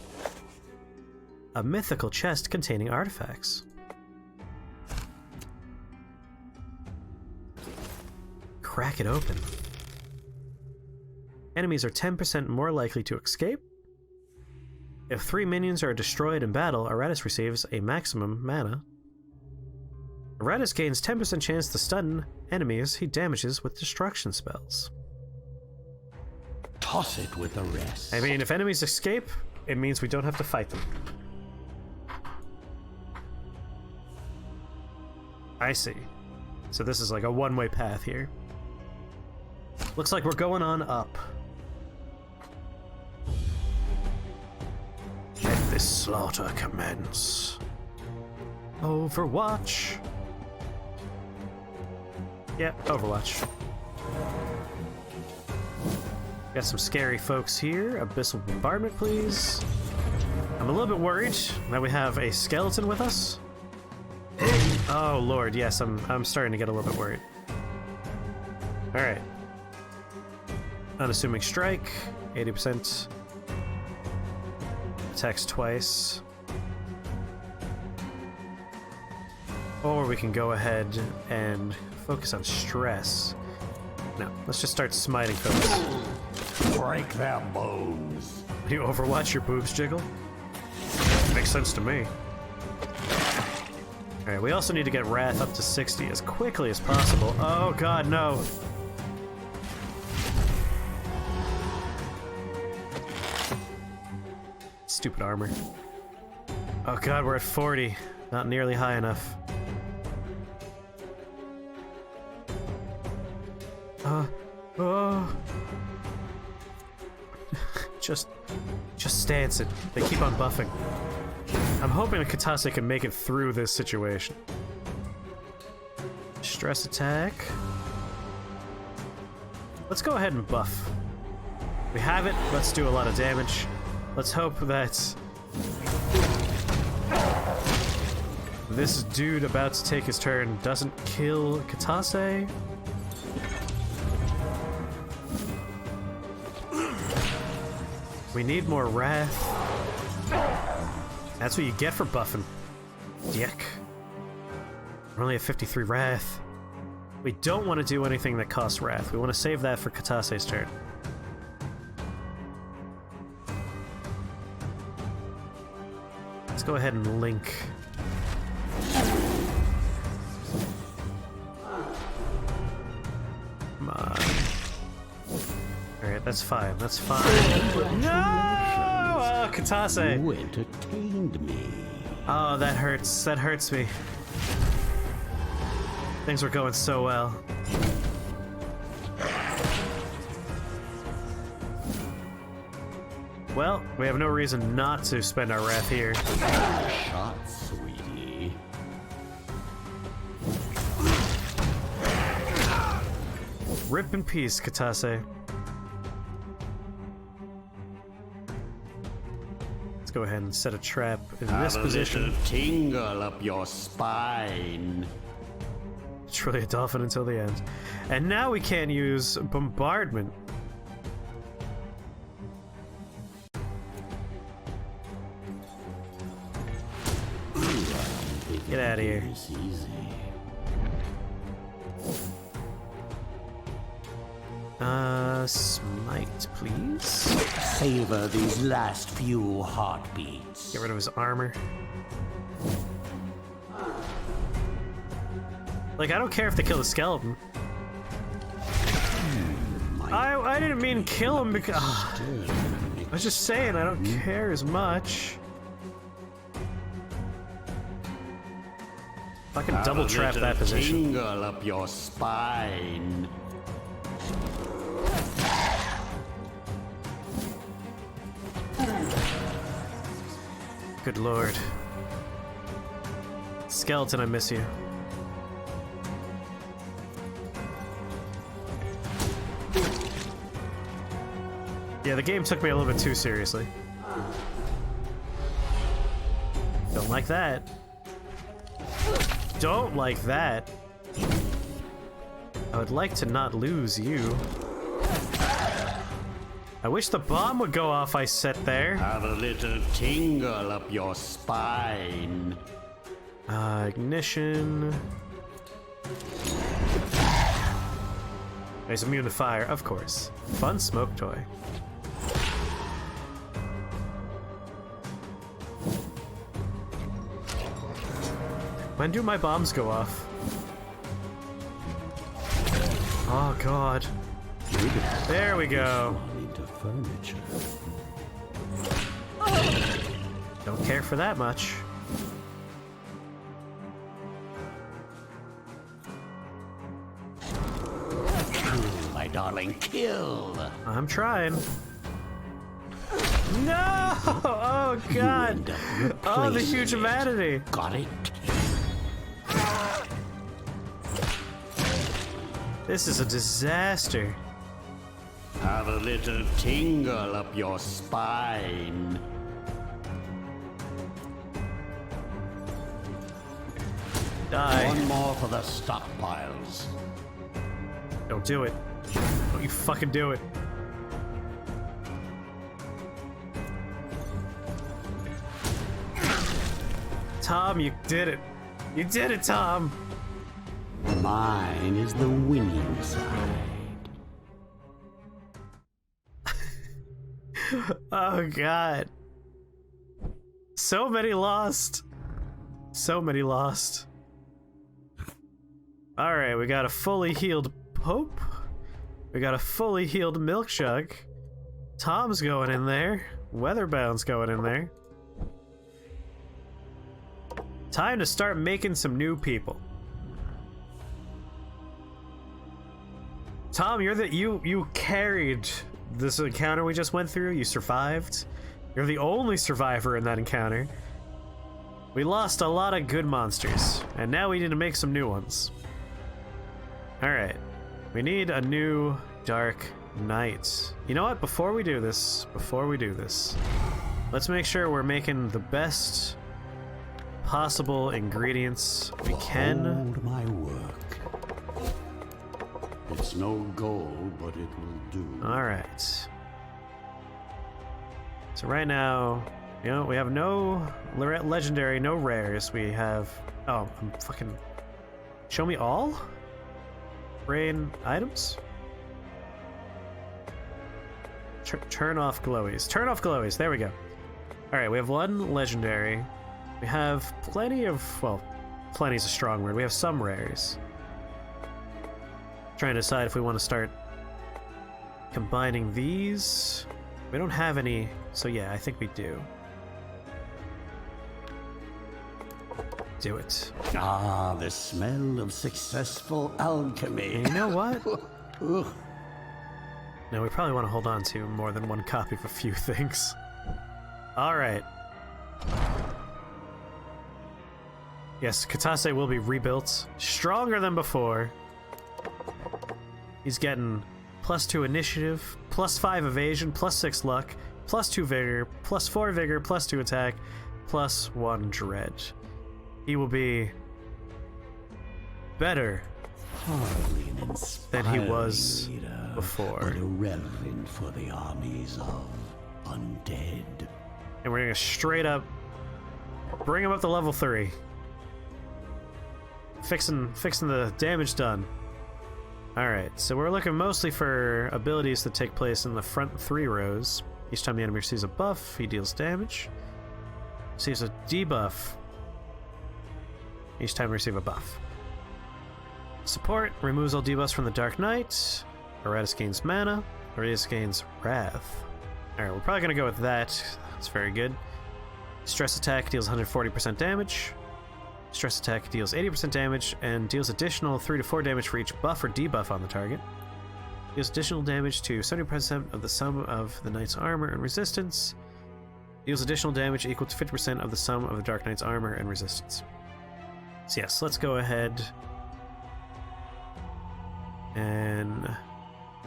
A mythical chest containing artifacts. Crack it open. Enemies are 10% more likely to escape. If 3 minions are destroyed in battle, Iratus receives a maximum mana. Iratus gains 10% chance to stun enemies he damages with destruction spells. Toss it with the rest. I mean, if enemies escape, it means we don't have to fight them. I see. So this is like a one-way path here. Looks like we're going on up. Let this slaughter commence. Overwatch. Yeah, Overwatch. Got some scary folks here. Abyssal Bombardment, please. I'm a little bit worried that we have a skeleton with us. Oh lord, yes, I'm starting to get a little bit worried. Alright. Unassuming strike, 80%. Attacks twice. Or we can go ahead and focus on stress. No, let's just start smiting folks. Break their bones. You Overwatch, your boobs jiggle? Makes sense to me. Alright, we also need to get Wrath up to 60 as quickly as possible. Oh god, no! Stupid armor. Oh god, we're at 40. Not nearly high enough. Oh. just stance it. They keep on buffing. I'm hoping that Katase can make it through this situation. Stress attack. Let's go ahead and buff. We have it. Let's do a lot of damage. Let's hope that this dude about to take his turn doesn't kill Katase. We need more Wrath. That's what you get for buffing. Dick. We're only at 53 Wrath. We don't want to do anything that costs Wrath. We want to save that for Katase's turn. Let's go ahead and link. Come on. Alright, that's fine. That's fine. No! Oh, Katase! You entertained me. Oh, that hurts. That hurts me. Things were going so well. Well, we have no reason not to spend our Wrath here. Shot, sweetie. Rip in peace, Katase. Let's go ahead and set a trap in this position. Have a little tingle up your spine. It's really a dolphin until the end. And now we can't use bombardment. Get out of here. It's easy. Smite, please. Savor these last few heartbeats. Get rid of his armor. Like, I don't care if they kill the skeleton. I didn't mean kill him because... I was just saying, I don't care as much. If I can double trap that position. Tingle up your spine. Good lord. Skeleton, I miss you. Yeah, the game took me a little bit too seriously. Don't like that. Don't like that. I would like to not lose you. I wish the bomb would go off I set there. Have a little tingle up your spine. Ignition. He's immune to fire, of course. Fun smoke toy. When do my bombs go off? Oh god. There we go. Don't care for that much. My darling, kill. I'm trying. No! Oh god! Oh, the huge humanity! Got it? This is a disaster. Have a little tingle up your spine. Die. One more for the stockpiles. Don't do it. Don't you fucking do it. Tom, you did it. You did it, Tom. Mine is the winning side. Oh god. So many lost. So many lost. Alright, we got a fully healed Pope. We got a fully healed Milkshug. Tom's going in there. Weatherbound's going in there. Time to start making some new people. Tom, you carried this encounter we just went through. You survived. You're the only survivor in that encounter. We lost a lot of good monsters, and now we need to make some new ones. Alright. We need a new Dark Knight. You know what? Before we do this, let's make sure we're making the best possible ingredients we can. Behold my work. It's no gold, but it will do. Alright. So right now, you know, we have no legendary, no rares. We have... Oh, I'm fucking... Show me all? Brain items? Turn off glowies. Turn off glowies, there we go. Alright, we have one legendary. We have plenty of... Well, plenty is a strong word. We have some rares. Trying to decide if we want to start combining these. We don't have any, so yeah, I think we do. Do it. Ah, the smell of successful alchemy. And you know what? No, we probably want to hold on to more than one copy of a few things. Alright. Yes, Katase will be rebuilt. Stronger than before. He's getting +2 initiative, +5 evasion, +6 luck, +2 vigor, +4 vigor, +2 attack, +1 dread. He will be better than he was before. But irrelevant for the armies of undead. And we're gonna straight up bring him up to level 3. Fixing the damage done. Alright, so we're looking mostly for abilities that take place in the front 3 rows. Each time the enemy receives a buff, he deals damage. Receives a debuff. Each time we receive a buff. Support removes all debuffs from the Dark Knight. Iratus gains mana. Iratus gains Wrath. Alright, we're probably gonna go with that. That's very good. Stress attack deals 140% damage. Stress attack deals 80% damage and deals additional 3 to 4 damage for each buff or debuff on the target. Deals additional damage to 70% of the sum of the Knight's armor and resistance. Deals additional damage equal to 50% of the sum of the Dark Knight's armor and resistance. So yes, let's go ahead and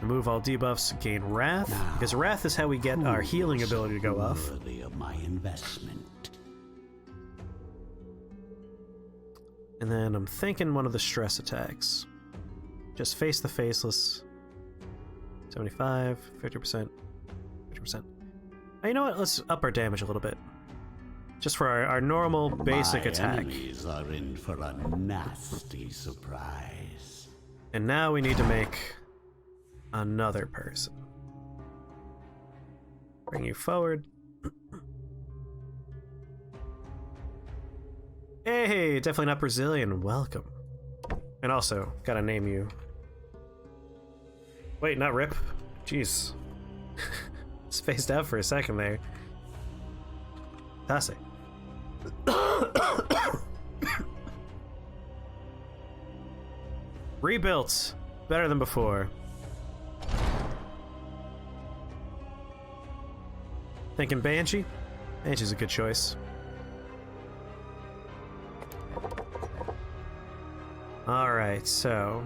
remove all debuffs, gain Wrath, because Wrath is how we get our healing ability to go off. Worthy of my investment. And then I'm thinking one of the stress attacks. Just face the faceless. 75, 50%, 50%. Oh, you know what? Let's up our damage a little bit. Just for our normal basic attack. Enemies are in for a nasty surprise. And now we need to make another person. Bring you forward. Hey, definitely not Brazilian. Welcome. And also, gotta name you. Wait, not Rip. Jeez. Spaced out for a second there. Tase. Rebuilt. Better than before. Thinking Banshee? Banshee's a good choice. Alright, so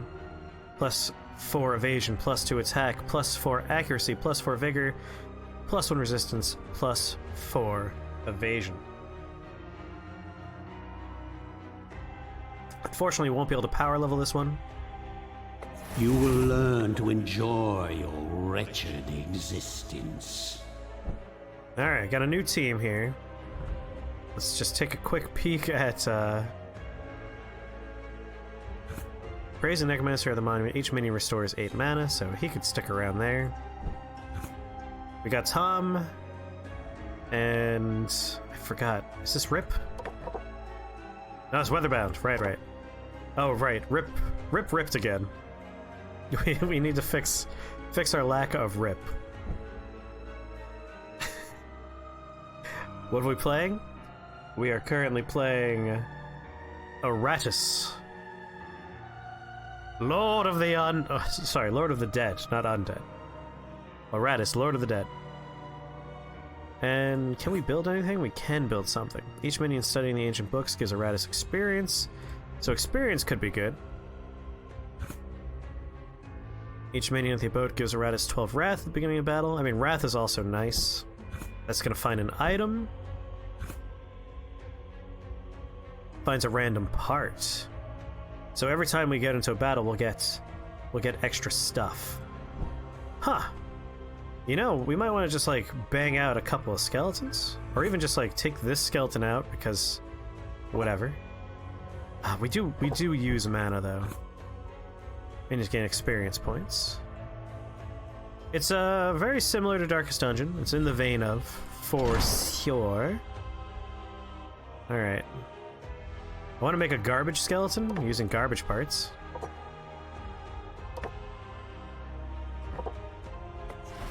+4 evasion, +2 attack, +4 accuracy, +4 vigor, +1 resistance, +4 evasion. Unfortunately, we won't be able to power level this one. You will learn to enjoy your wretched existence. Alright, got a new team here. Let's just take a quick peek at Praise the Necromancer of the Monument. Each minion restores 8 mana, so he could stick around there. We got Tom, and I forgot. Is this Rip? No, it's Weatherbound. Right. Oh, right. Rip ripped again. We need to fix our lack of Rip. What are we playing? We are currently playing Iratus. Lord of the Lord of the Dead, not undead. Iratus, Lord of the Dead. And can we build anything? We can build something. Each minion studying the ancient books gives Iratus experience, so experience could be good. Each minion at the abode gives Iratus 12 Wrath at the beginning of battle. I mean, Wrath is also nice. That's gonna find an item. Finds a random part. So every time we get into a battle, we'll get extra stuff. Huh. You know, we might want to just like bang out a couple of skeletons, or even just like take this skeleton out because whatever. We do use mana though. And just gain experience points. It's very similar to Darkest Dungeon. It's in the vein of, for sure. All right. I want to make a garbage skeleton using garbage parts.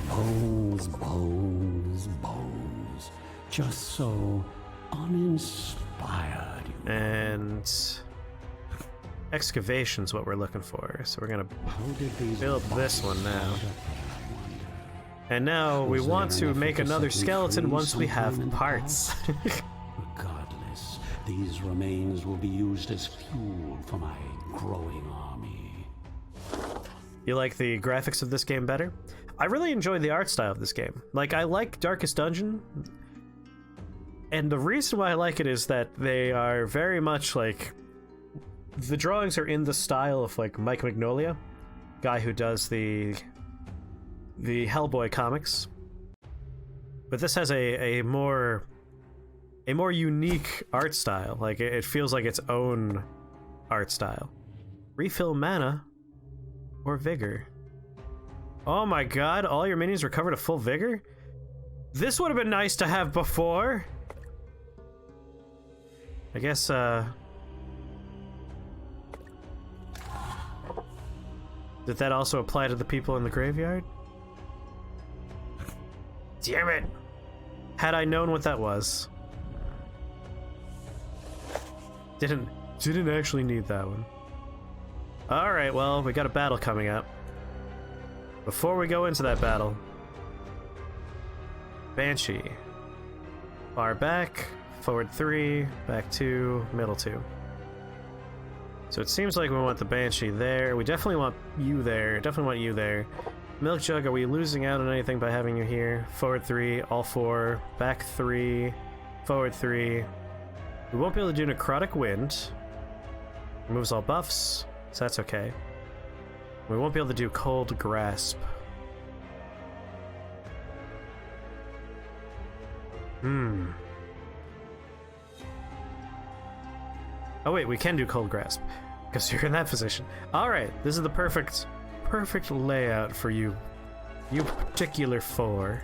Bones, bones, bones. Just so uninspired. And excavation's what we're looking for. So we're gonna build this one now. And now we want to make another skeleton once we have parts. Regardless, these remains will be used as fuel for my growing army. you like the graphics of this game better. I really enjoy the art style of this game. Like, I like Darkest Dungeon, and the reason why I like it is that they are very much like... The drawings are in the style of, like, Mike Mignola, guy who does the Hellboy comics. But this has a more unique art style. Like, it feels like its own art style. Refill mana or vigor. Oh my god, all your minions recovered a full vigor? This would have been nice to have before. I guess, did that also apply to the people in the graveyard? Damn it! Had I known what that was. Didn't actually need that one. Alright, well, we got a battle coming up. Before we go into that battle... Banshee. Far back, forward 3, back 2, middle 2. So it seems like we want the Banshee there. We definitely want you there. Definitely want you there. Milk Jug, are we losing out on anything by having you here? Forward 3, all 4, back 3, forward 3. We won't be able to do Necrotic Wind. Removes all buffs, so that's okay. We won't be able to do Cold Grasp. Oh wait, we can do Cold Grasp, because you're in that position. Alright, this is the perfect layout for you. You particular 4.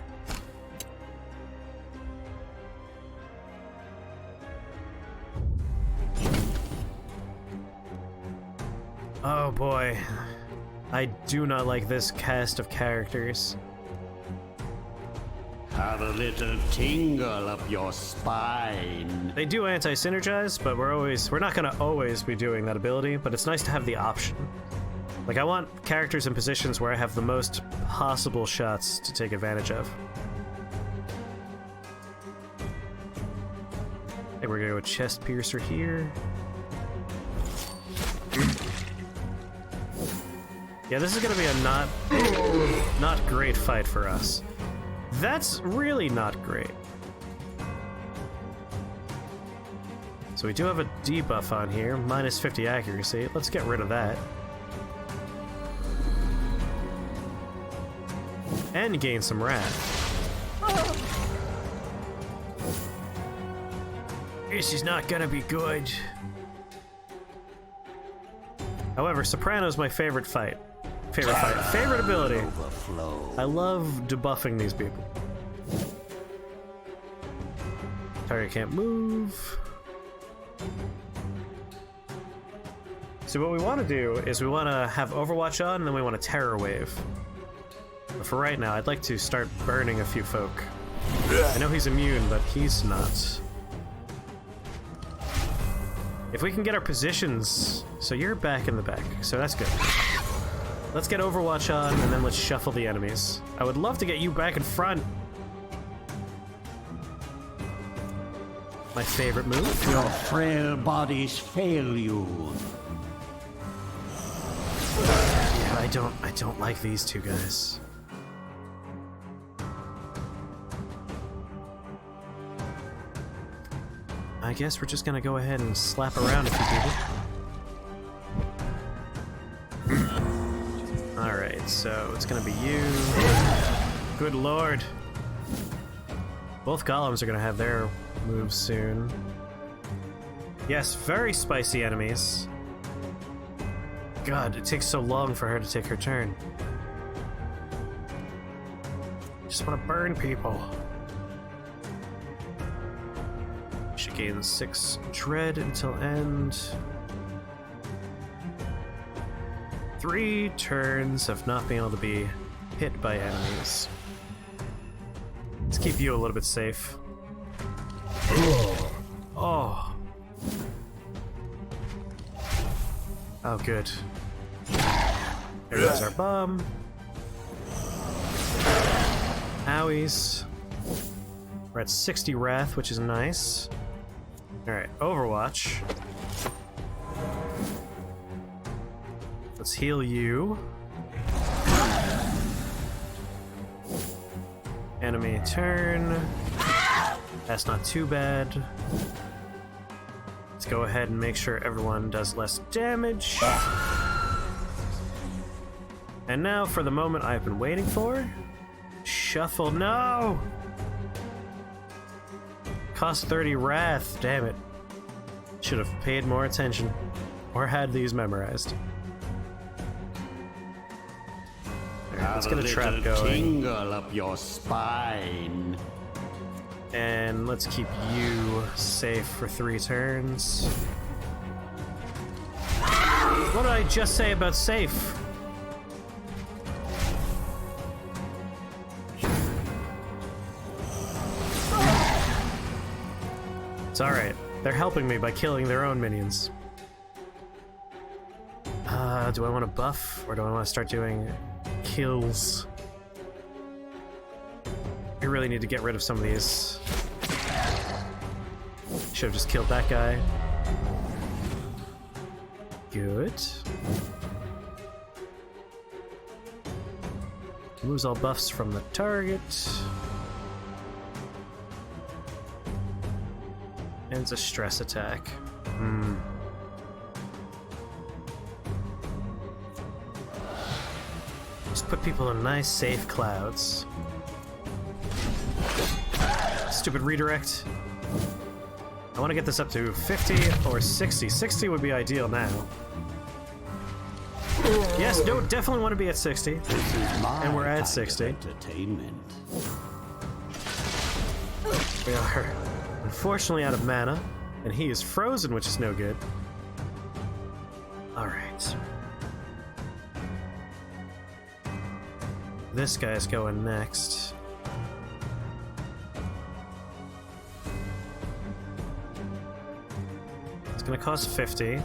Oh boy. I do not like this cast of characters. Have a little tingle up your spine. They do anti-synergize, but we're not gonna always be doing that ability, but it's nice to have the option. Like, I want characters in positions where I have the most possible shots to take advantage of. I think we're gonna go with Chest Piercer here. Yeah, this is gonna be a not great fight for us. That's really not great. So we do have a debuff on here, minus 50 accuracy. Let's get rid of that. And gain some wrath. This is not gonna be good. However, Soprano's my favorite fight. Favorite ability. I love debuffing these people. Target can't move. So what we want to do is we want to have Overwatch on, and then we want to Terror Wave. But for right now, I'd like to start burning a few folk. I know he's immune, but he's not. If we can get our positions... So you're back in the back, so that's good. Let's get Overwatch on, and then let's shuffle the enemies. I would love to get you back in front. My favorite move. Your frail bodies fail you. Yeah, I don't like these two guys. I guess we're just gonna go ahead and slap around a few people. Alright, so it's gonna be you. Good lord. Both golems are gonna have their moves soon. Yes, very spicy enemies. God, it takes so long for her to take her turn. Just want to burn people. She gains 6 dread until end. 3 turns of not being able to be hit by enemies. Let's keep you a little bit safe. Oh. Oh, good. There goes our bomb. Owies. We're at 60 wrath, which is nice. Alright, Overwatch. Let's heal you. Enemy turn. That's not too bad. Let's go ahead and make sure everyone does less damage. And now for the moment I've been waiting for. Shuffle, no! Cost 30 wrath, damn it. Should have paid more attention. Or had these memorized. Alright, let's get a trap going. Tingle up your spine. And let's keep you safe for 3 turns. What did I just say about safe? It's alright. They're helping me by killing their own minions. Do I want to buff, or do I want to start doing kills? I really need to get rid of some of these. Should have just killed that guy. Good. Lose all buffs from the target. And it's a stress attack. Just put people in nice, safe clouds. Stupid redirect. I want to get this up to 50 or 60. 60 would be ideal now. Yes, no, definitely want to be at 60. And we're at 60. Entertainment. We are unfortunately out of mana, and he is frozen, which is no good. Alright. This guy's going next. It's gonna cost 50,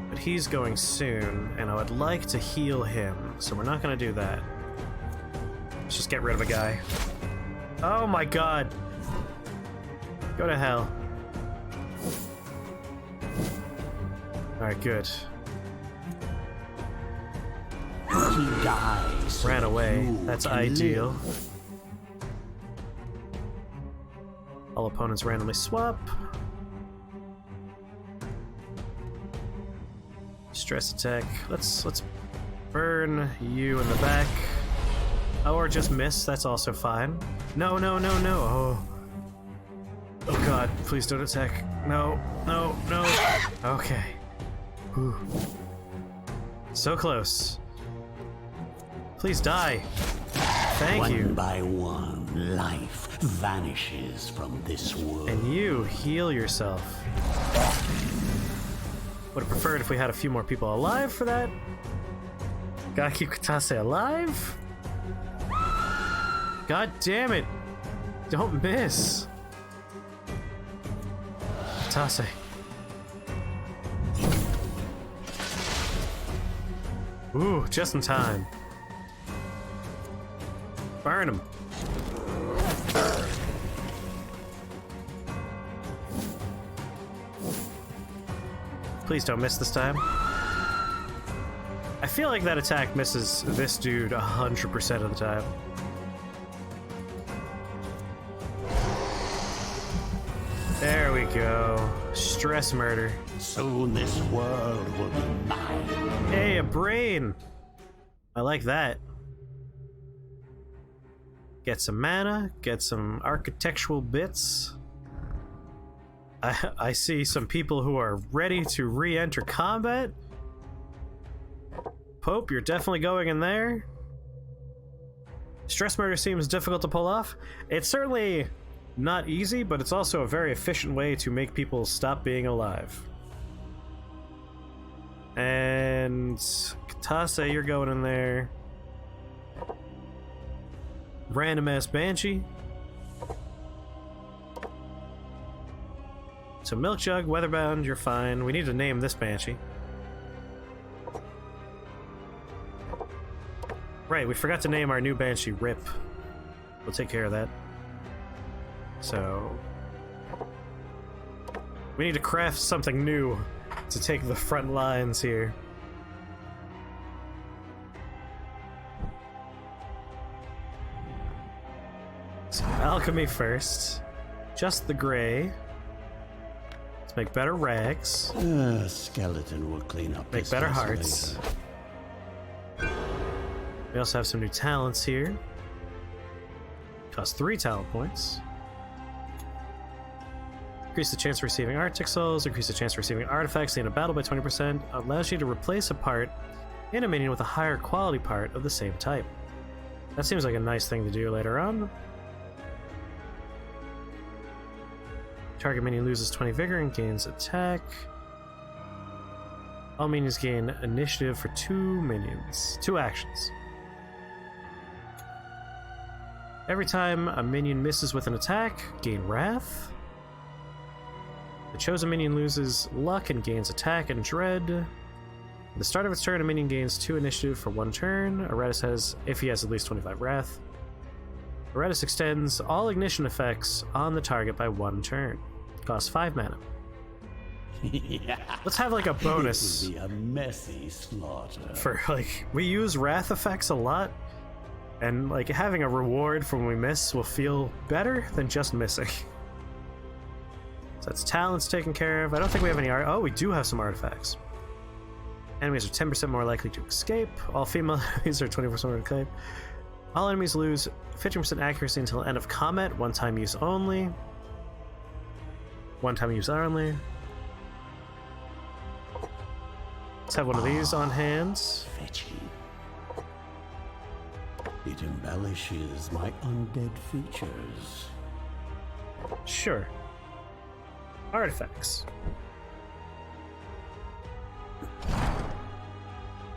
but he's going soon, and I would like to heal him, so we're not gonna do that. Let's just get rid of a guy. Oh my god! Go to hell. Alright, good. He dies. Ran away. That's ideal. All opponents randomly swap. Stress attack. Let's burn you in the back. Oh, or just miss. That's also fine. No, no, no, no. Oh. Oh god, please don't attack. No, no, no. Okay. Whew. So close. Please die. Thank you. One by one, life vanishes from this world. And you heal yourself. Would have preferred if we had a few more people alive for that. Gotta keep Katase alive. God damn it. Don't miss. Katase. Ooh, just in time. Burn him. Please don't miss this time. I feel like that attack misses this dude 100% of the time. There we go. Stress murder. Soon this world will be mine. Hey, a brain! I like that. Get some mana, get some architectural bits. I see some people who are ready to re-enter combat. Pope, you're definitely going in there. Stress murder seems difficult to pull off. It's certainly not easy, but it's also a very efficient way to make people stop being alive. And Katase, you're going in there. Random ass Banshee. So Milk Jug, Weatherbound, you're fine. We need to name this Banshee. Right, we forgot to name our new Banshee Rip. We'll take care of that. So we need to craft something new to take the front lines here. alchemy first. Just the gray. Let's make better rags. Skeleton will clean up. Make better hearts. We also have some new talents here. Cost 3 talent points. Increase the chance of receiving articles, increase the chance of receiving artifacts in a battle by 20%, allows you to replace a part in a minion with a higher quality part of the same type. That seems like a nice thing to do later on. Target minion loses 20 vigor and gains attack. All minions gain initiative for 2 actions. Every time a minion misses with an attack, gain Wrath. The chosen minion loses luck and gains attack and dread. At the start of its turn, a minion gains 2 initiative for 1 turn. Iratus has, if he has at least 25 Wrath. Iratus extends all ignition effects on the target by 1 turn. Costs 5 mana. Yeah. Let's have like a bonus. This will be a messy slaughter. For like, we use Wrath effects a lot, and like having a reward for when we miss will feel better than just missing. So that's talents taken care of. I don't think we have any oh, we do have some artifacts. Enemies are 10% more likely to escape. All female enemies are 24% more likely to escape. All enemies lose 50% accuracy until end of combat. One-time use only. One-time use only. Let's have one of these on hand. Fetching. It embellishes my undead features. Sure. Artifacts.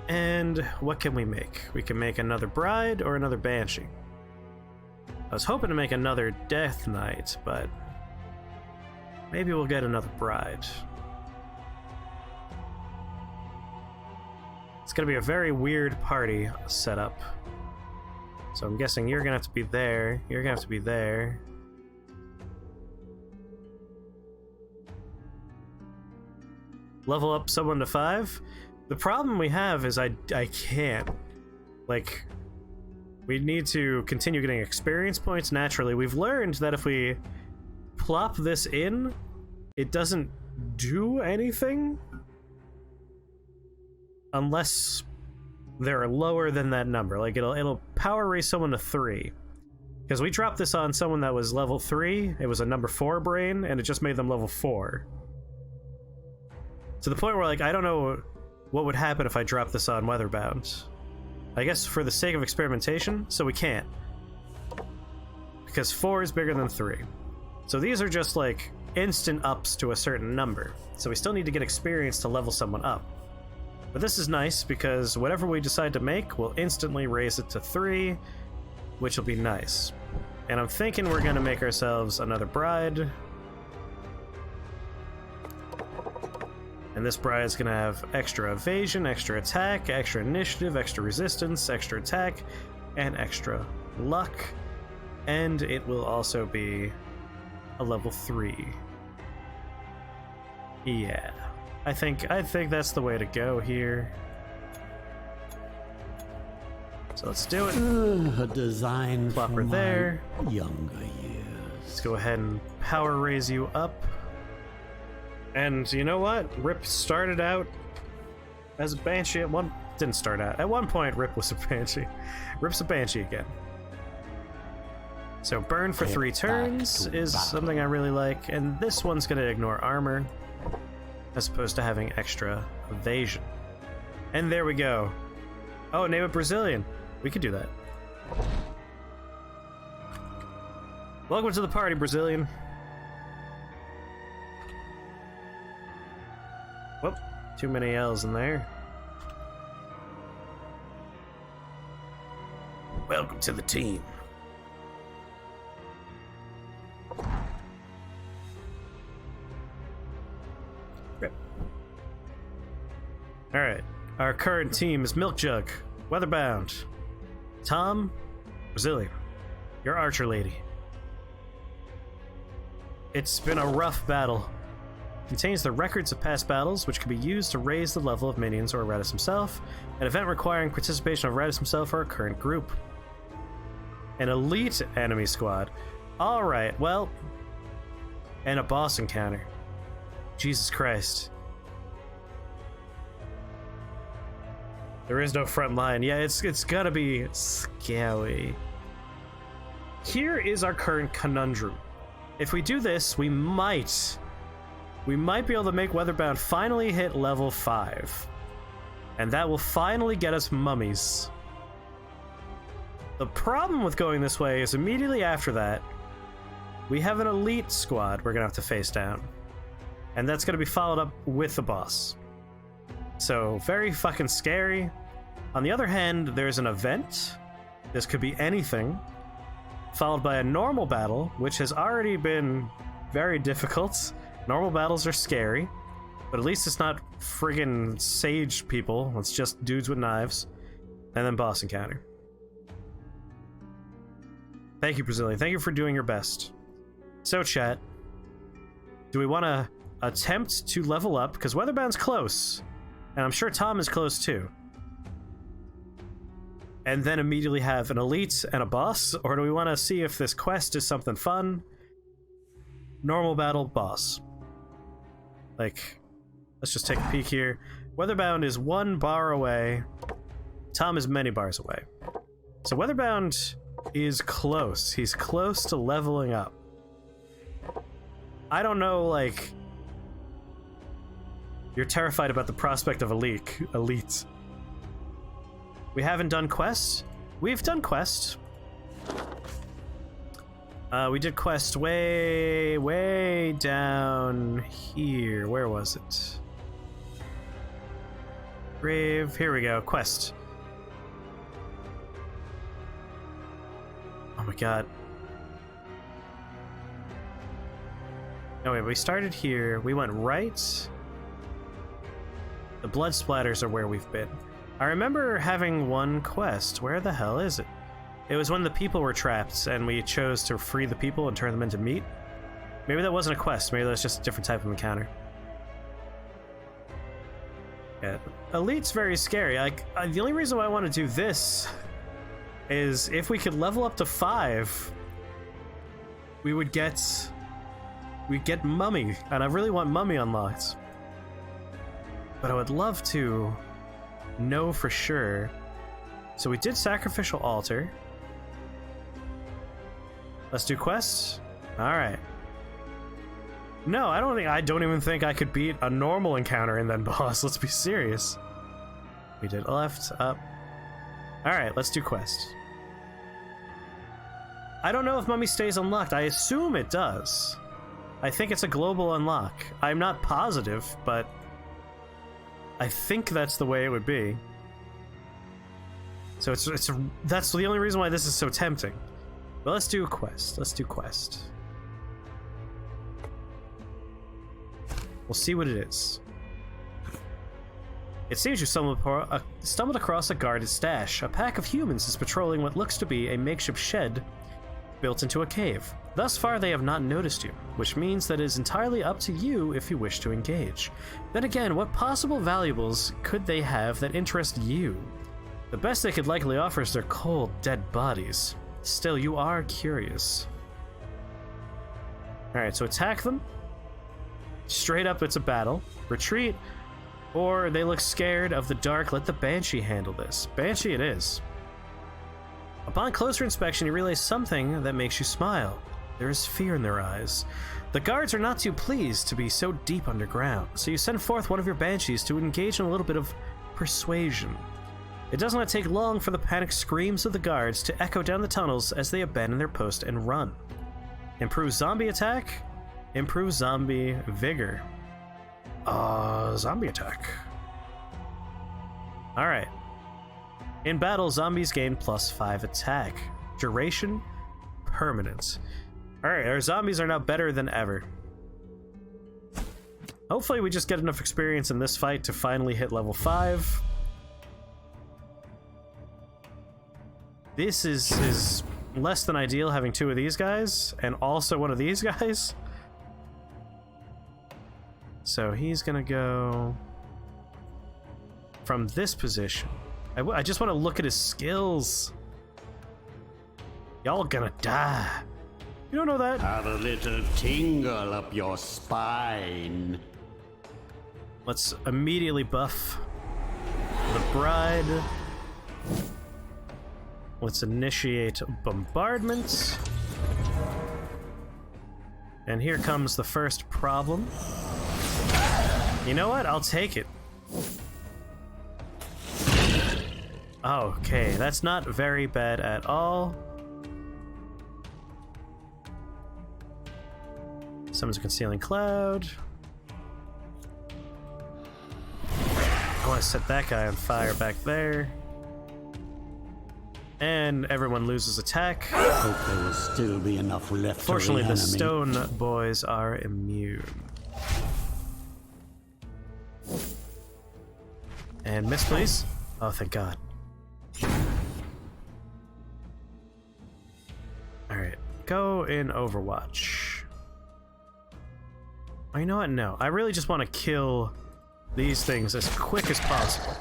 And what can we make? We can make another bride or another banshee. I was hoping to make another death knight, but maybe we'll get another bride. It's gonna be a very weird party setup. So I'm guessing you're gonna have to be there. You're gonna have to be there. Level up someone to 5. The problem we have is I can't. Like, we need to continue getting experience points naturally. We've learned that if we plop this in, it doesn't do anything unless they're lower than that number. Like, it'll power raise someone to 3. Because we dropped this on someone that was level 3, it was a number 4 brain, and it just made them level 4. To the point where, like, I don't know what would happen if I dropped this on Weatherbound. I guess for the sake of experimentation, so we can't. Because 4 is bigger than 3. So these are just, like, instant ups to a certain number. So we still need to get experience to level someone up. But this is nice because whatever we decide to make will instantly raise it to 3, which will be nice. And I'm thinking we're going to make ourselves another bride. And this bride's going to have extra evasion, extra attack, extra initiative, extra resistance, extra attack, and extra luck. And it will also be a level 3. Yeah. I think that's the way to go here. So let's do it. A design Plop for her my there. younger years. Let's go ahead and power raise you up. And you know what? Rip started out as a banshee at one... Didn't start out. At one point, Rip was a banshee. Rip's a banshee again. So burn for 3 turns is something I really like. And this one's going to ignore armor, as opposed to having extra evasion. And there we go. Oh, name it Brazilian. We could do that. Welcome to the party, Brazilian. Whoop, too many L's in there. Welcome to the team. Alright, our current team is Milk Jug, Weatherbound, Tom, Brazilian, your archer lady. It's been a rough battle. Contains the records of past battles, which can be used to raise the level of minions or Iratus himself, an event requiring participation of Iratus himself or a current group. An elite enemy squad. Alright, well... And a boss encounter. Jesus Christ. There is no front line. Yeah, it's gotta be scary. Here is our current conundrum. If we do this, we might be able to make Weatherbound finally hit level 5. And that will finally get us mummies. The problem with going this way is immediately after that, we have an elite squad we're gonna have to face down. And that's gonna be followed up with the boss. So, very fucking scary. On the other hand, there's an event. This could be anything. Followed by a normal battle, which has already been very difficult. Normal battles are scary, but at least it's not friggin' sage people. It's just dudes with knives. And then boss encounter. Thank you, Brazilian. Thank you for doing your best. So, chat, do we want to attempt to level up? Because Weatherbound's close, and I'm sure Tom is close too. And then immediately have an elite and a boss? Or do we want to see if this quest is something fun? Normal battle, boss. Like, let's just take a peek here. Weatherbound is 1 bar away. Tom is many bars away. So Weatherbound is close. He's close to leveling up. I don't know, like... You're terrified about the prospect of elite. We haven't done quests? We've done quests. We did quest way down here. Where was it? Grave. Here we go. Quest. Oh my god. No, wait, we started here. We went right. The blood splatters are where we've been. I remember having one quest. Where the hell is it? It was when the people were trapped and we chose to free the people and turn them into meat. Maybe that wasn't a quest. Maybe that's just a different type of encounter. Yeah. Elite's very scary. The only reason why I want to do this is if we could level up to 5, we'd get Mummy, and I really want Mummy unlocked. But I would love to know for sure. So we did Sacrificial Altar. Let's do quests. Alright. No, I don't even think I could beat a normal encounter and then boss. Let's be serious. We did left, up. Alright, let's do quests. I don't know if Mummy stays unlocked. I assume it does. I think it's a global unlock. I'm not positive, but I think that's the way it would be. So that's the only reason why this is so tempting. But let's do a quest. Let's do quest. We'll see what it is. It seems you stumbled across a guarded stash. A pack of humans is patrolling what looks to be a makeshift shed built into a cave. Thus far, they have not noticed you, which means that it is entirely up to you if you wish to engage. Then again, what possible valuables could they have that interest you? The best they could likely offer is their cold, dead bodies. Still, you are curious. Alright, so attack them. Straight up, it's a battle. Retreat. Or they look scared of the dark. Let the Banshee handle this. Banshee it is. Upon closer inspection, you realize something that makes you smile. There is fear in their eyes. The guards are not too pleased to be so deep underground, so you send forth one of your Banshees to engage in a little bit of persuasion. It does not take long for the panicked screams of the guards to echo down the tunnels as they abandon their post and run. Improve zombie attack. Improve zombie vigor. Zombie attack. Alright. In battle, zombies gain +5 attack. Duration, permanent. Alright, our zombies are now better than ever. Hopefully we just get enough experience in this fight to finally hit level 5. This is less than ideal, having 2 of these guys, and also one of these guys. So he's gonna go from this position. I just want to look at his skills. Y'all gonna die. You don't know that. Have a little tingle up your spine. Let's immediately buff the bride. Let's initiate bombardment. And here comes the first problem. You know what? I'll take it. Okay, that's not very bad at all. Summons a concealing cloud. I want to set that guy on fire back there. And everyone loses attack. Hope there will still be enough left. Fortunately, the stone boys are immune. And miss, please. Oh, thank God. Alright, go in Overwatch. Oh, you know what? No, I really just want to kill these things as quick as possible.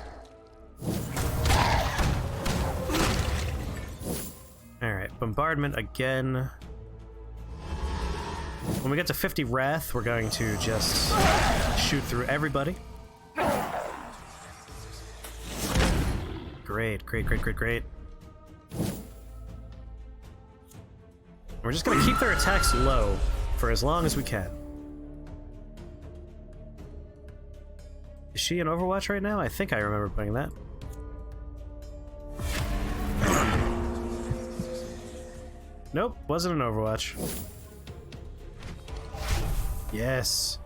Alright, bombardment again. When we get to 50 Wrath, we're going to just shoot through everybody. Great, great, great, great, great. We're just gonna keep their attacks low for as long as we can. Is she in Overwatch right now? I think I remember playing that. Nope, wasn't in Overwatch. Yes.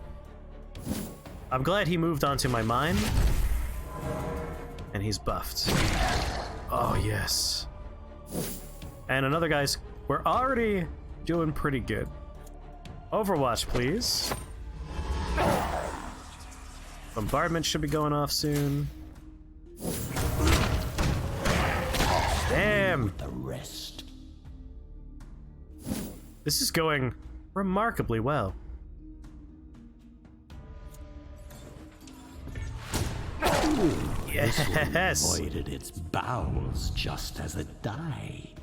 I'm glad he moved onto my mine. And he's buffed. Oh, yes. And another guy's... We're already doing pretty good. Overwatch, please. Bombardment should be going off soon. Damn! The rest. This is going remarkably well. Yes! Avoided its bowels just as it died.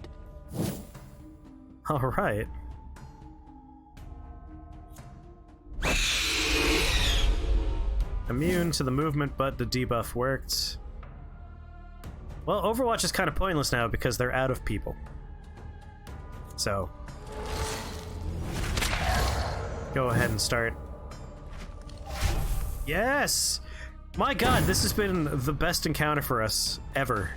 All right. Immune to the movement, but the debuff worked. Well, Overwatch is kind of pointless now because they're out of people. So, go ahead and start. Yes! My God, this has been the best encounter for us ever.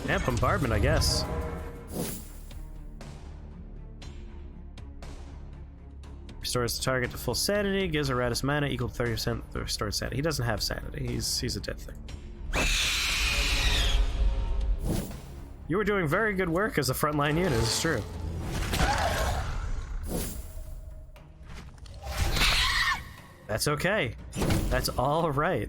Yeah, bombardment, I guess. Restores the target to full sanity, gives Iratus mana equal to 30% of the restored sanity. He doesn't have sanity, he's a dead thing. You were doing very good work as a frontline unit, it's true. That's okay. That's all right.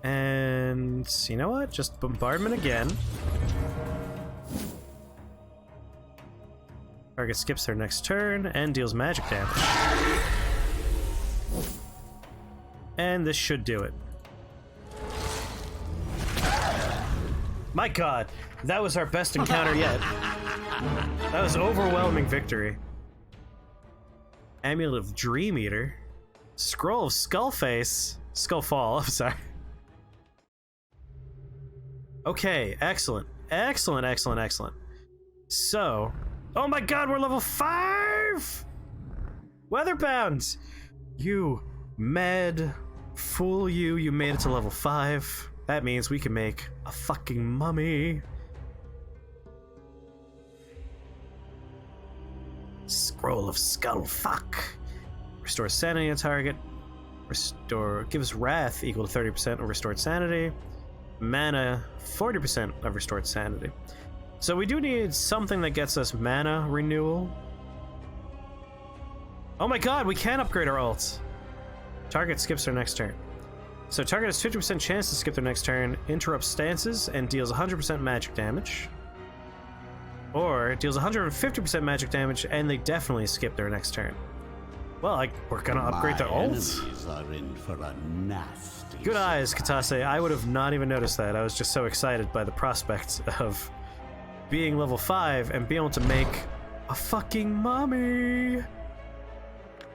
And you know what? Just bombardment again. Target skips their next turn and deals magic damage. And this should do it. My God, that was our best encounter yet. That was overwhelming victory. Amulet of Dream Eater. Scroll of Skullface. Skullfall, I'm sorry. Okay, excellent. Excellent, excellent, excellent. So, oh my God, we're level 5! Weatherbound! You mad fool, you made it to level 5. That means we can make a fucking mummy. Scroll of Skullfuck. Restore sanity on target. Gives wrath equal to 30% of restored sanity. Mana, 40% of restored sanity. So we do need something that gets us mana renewal. Oh my God, we can upgrade our ult. Target skips their next turn. So target has 50% chance to skip their next turn, interrupts stances, and deals 100% magic damage. Or deals 150% magic damage, and they definitely skip their next turn. Well, we're gonna upgrade their ults. Enemies are in for a nasty Good eyes, Katase. I would have not even noticed that. I was just so excited by the prospect of being level 5 and being able to make a fucking mummy.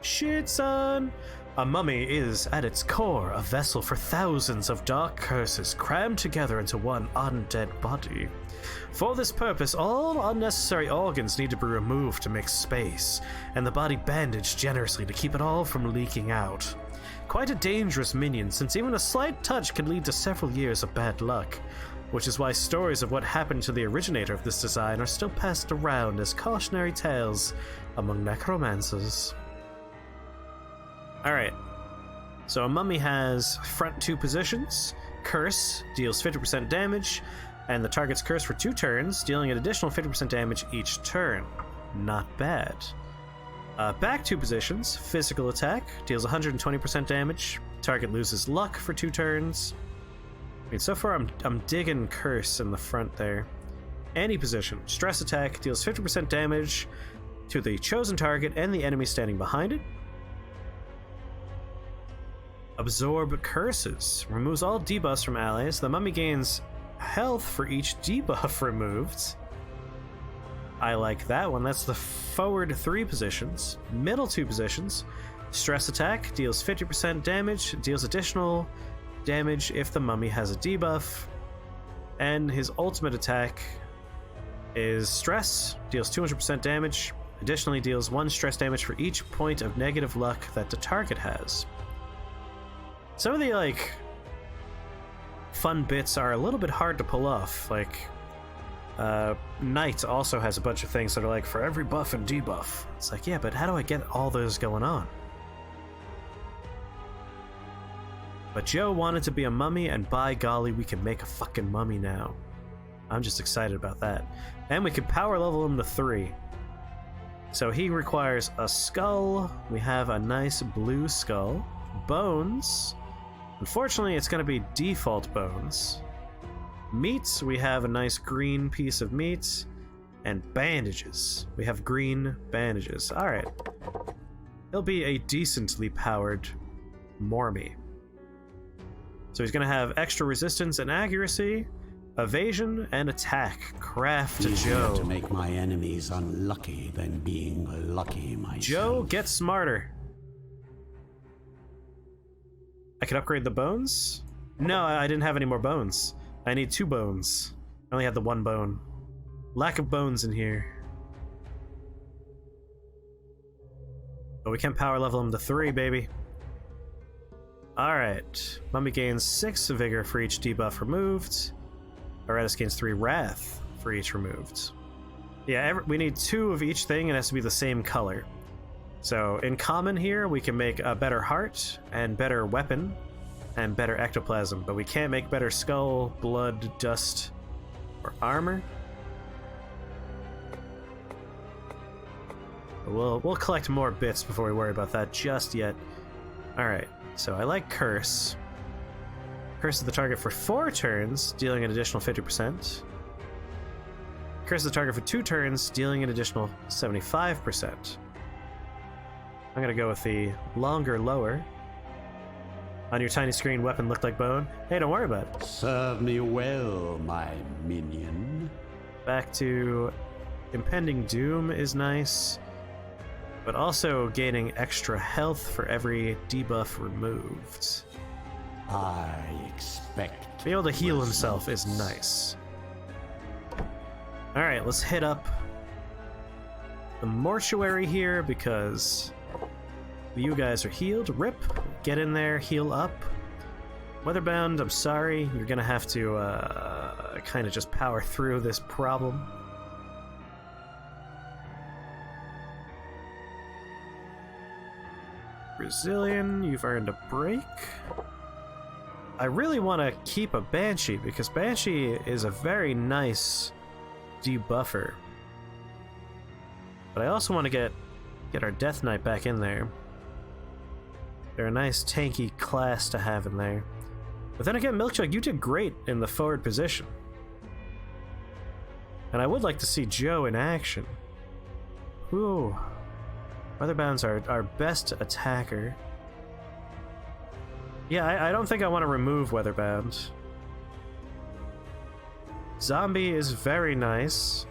Shit, son. A mummy is, at its core, a vessel for thousands of dark curses crammed together into one undead body. For this purpose, all unnecessary organs need to be removed to make space, and the body bandaged generously to keep it all from leaking out. Quite a dangerous minion, since even a slight touch can lead to several years of bad luck, which is why stories of what happened to the originator of this design are still passed around as cautionary tales among necromancers. Alright, so a mummy has front 2 positions, curse, deals 50% damage, and the target's curse for 2 turns, dealing an additional 50% damage each turn. Not bad. Back 2 positions, physical attack, deals 120% damage, target loses luck for 2 turns. I mean, so far I'm digging curse in the front there. Any position, stress attack, deals 50% damage to the chosen target and the enemy standing behind it. Absorb curses. Removes all debuffs from allies. The mummy gains health for each debuff removed. I like that one. That's the forward 3 positions. Middle 2 positions. Stress attack. Deals 50% damage. Deals additional damage if the mummy has a debuff. And his ultimate attack is stress. Deals 200% damage. Additionally deals 1 stress damage for each point of negative luck that the target has. Some of the, fun bits are a little bit hard to pull off. Knight also has a bunch of things that are for every buff and debuff. It's yeah, but how do I get all those going on? But Joe wanted to be a mummy, and by golly, we can make a fucking mummy now. I'm just excited about that. And we can power level him to 3. So he requires a skull. We have a nice blue skull. Bones. Unfortunately, it's going to be default bones. Meats, we have a nice green piece of meat. And bandages. We have green bandages. Alright. He'll be a decently powered Mormy. So he's going to have extra resistance and accuracy, evasion, and attack. Craft Joe. To make my enemies unlucky than being lucky myself. Joe, get smarter. I can upgrade the bones? No, I didn't have any more bones. I need 2 bones. I only had the 1 bone. Lack of bones in here. But we can power level him to 3, baby. Alright. Mummy gains 6 vigor for each debuff removed. Iratus gains 3 wrath for each removed. Yeah, we need 2 of each thing, and it has to be the same color. So, in common here, we can make a better heart, and better weapon, and better ectoplasm, but we can't make better skull, blood, dust, or armor. We'll collect more bits before we worry about that just yet. Alright, so I like Curse. Curse is the target for 4 turns, dealing an additional 50%. Curse is the target for 2 turns, dealing an additional 75%. I'm gonna go with the longer lower. On your tiny screen, weapon looked like bone. Hey, don't worry about it. Serve me well, my minion. Back to impending doom is nice, but also gaining extra health for every debuff removed. I expect. Be able to heal himself is nice. Alright, let's hit up the mortuary here because you guys are healed. Rip, get in there, heal up. Weatherbound, I'm sorry, you're gonna have to kind of just power through this problem. Brazilian, you've earned a break. I really want to keep a Banshee because Banshee is a very nice debuffer. But I also want to get our Death Knight back in there. They're a nice tanky class to have in there. But then again, Milkjug, you did great in the forward position. And I would like to see Joe in action. Ooh. Weatherbound's our best attacker. Yeah, I don't think I want to remove Weatherbound. Zombie is very nice.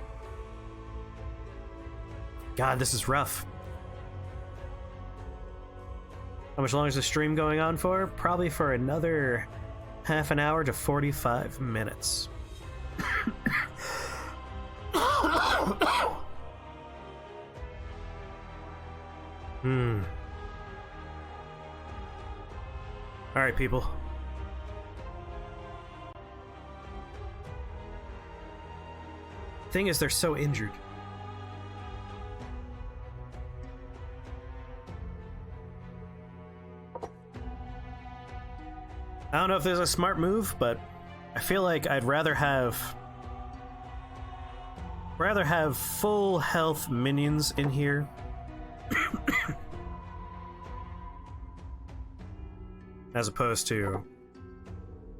God, this is rough. How much longer is the stream going on for? Probably for another half an hour to 45 minutes. Alright, people. Thing is, they're so injured. I don't know if there's a smart move, but I feel like I'd rather have full health minions in here. As opposed to...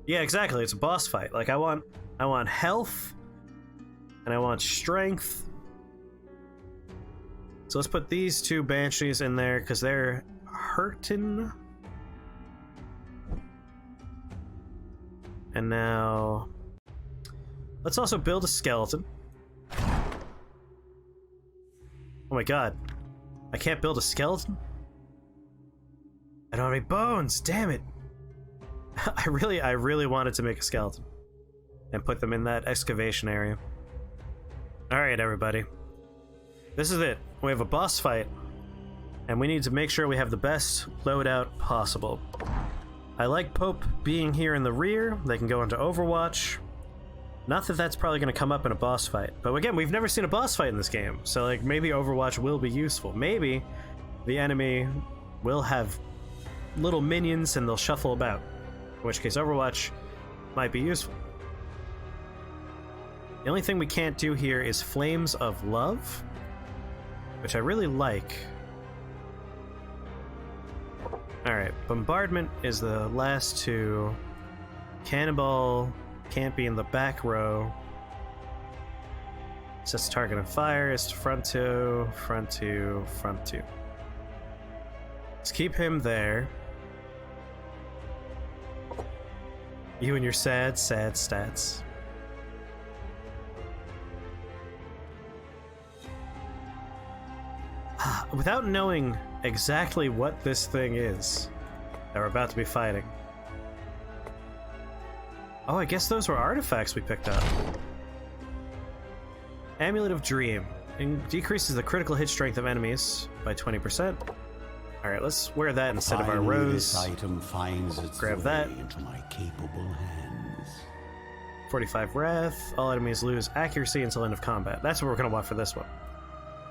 Yeah, exactly, it's a boss fight. Like, I want health, and I want strength. So let's put these two banshees in there, because they're hurting. And now... let's also build a skeleton. Oh my god. I can't build a skeleton? I don't have any bones, damn it! I really wanted to make a skeleton. And put them in that excavation area. Alright, everybody. This is it. We have a boss fight. And we need to make sure we have the best loadout possible. I like Pope being here in the rear. They can go into Overwatch. Not that that's probably going to come up in a boss fight. But again, we've never seen a boss fight in this game. So like maybe Overwatch will be useful. Maybe the enemy will have little minions and they'll shuffle about. In which case Overwatch might be useful. The only thing we can't do here is Flames of Love, which I really like. Alright, Bombardment is the last two. Cannonball can't be in the back row. Sets target on fire, is front two, front two, front two. Let's keep him there. You and your sad stats. Without knowing exactly what this thing is that we're about to be fighting. Oh, I guess those were artifacts we picked up. Amulet of Dream. Decreases the critical hit strength of enemies by 20%. Alright, let's wear that instead of our rose. This item finds its grab that. into my capable hands. 45 Wrath. All enemies lose accuracy until end of combat. That's what we're going to want for this one.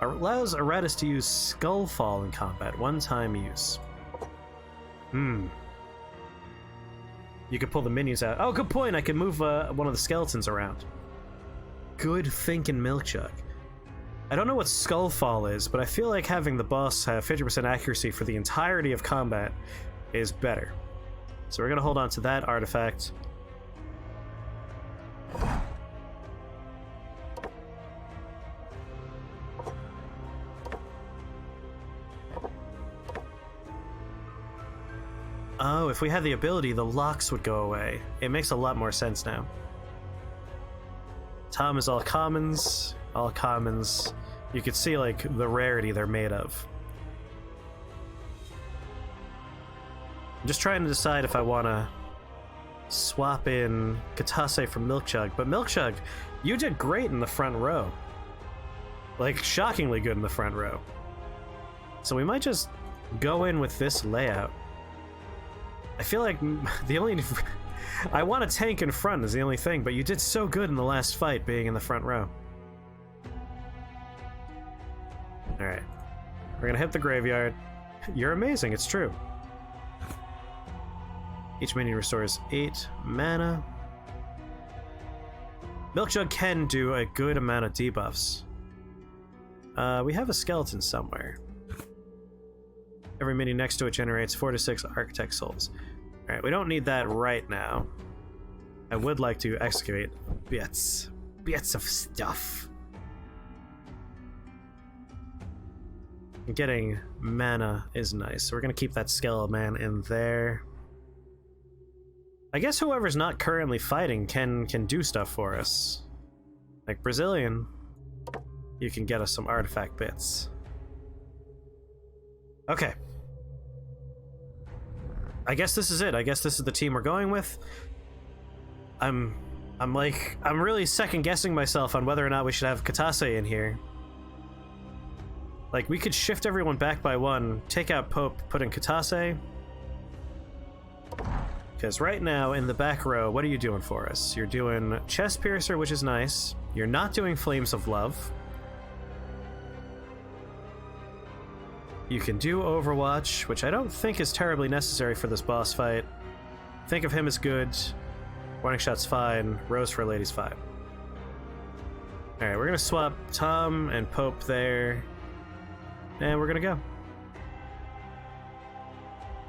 Allows Iratus to use Skullfall in combat. One-time use. You could pull the minions out. Oh, good point! I could move one of the skeletons around. Good thinking, Milkjug. I don't know what Skullfall is, but I feel like having the boss have 50% accuracy for the entirety of combat is better. So we're gonna hold on to that artifact. Oh, if we had the ability, the locks would go away. It makes a lot more sense now. Tom is all commons. All commons. You could see, like, the rarity they're made of. I'm just trying to decide if I want to swap in Katase for Milkjug. But Milkjug, you did great in the front row. Like, shockingly good in the front row. So we might just go in with this layout. I feel like the only... I want a tank in front is the only thing, but you did so good in the last fight being in the front row. Alright. We're gonna hit the graveyard. You're amazing, it's true. Each minion restores 8 mana. Milkjug can do a good amount of debuffs. We have a skeleton somewhere. Every minion next to it generates 4 to 6 Architect Souls. Alright, we don't need that right now. I would like to excavate bits. bits of stuff. Getting mana is nice, so we're gonna keep that skeleton man in there. I guess whoever's not currently fighting can do stuff for us. Like Brazilian, you can get us some artifact bits. Okay. I guess this is it. I guess this is the team we're going with. I'm really second guessing myself on whether or not we should have Katase in here. Like, we could shift everyone back by one, take out Pope, put in Katase. Because right now, in the back row, what are you doing for us? You're doing Chest Piercer, which is nice. You're not doing Flames of Love. You can do Overwatch, which I don't think is terribly necessary for this boss fight. Think of him as good. Warning Shot's fine. Rose for a Lady's fine. Alright, we're gonna swap Tom and Pope there. And we're gonna go.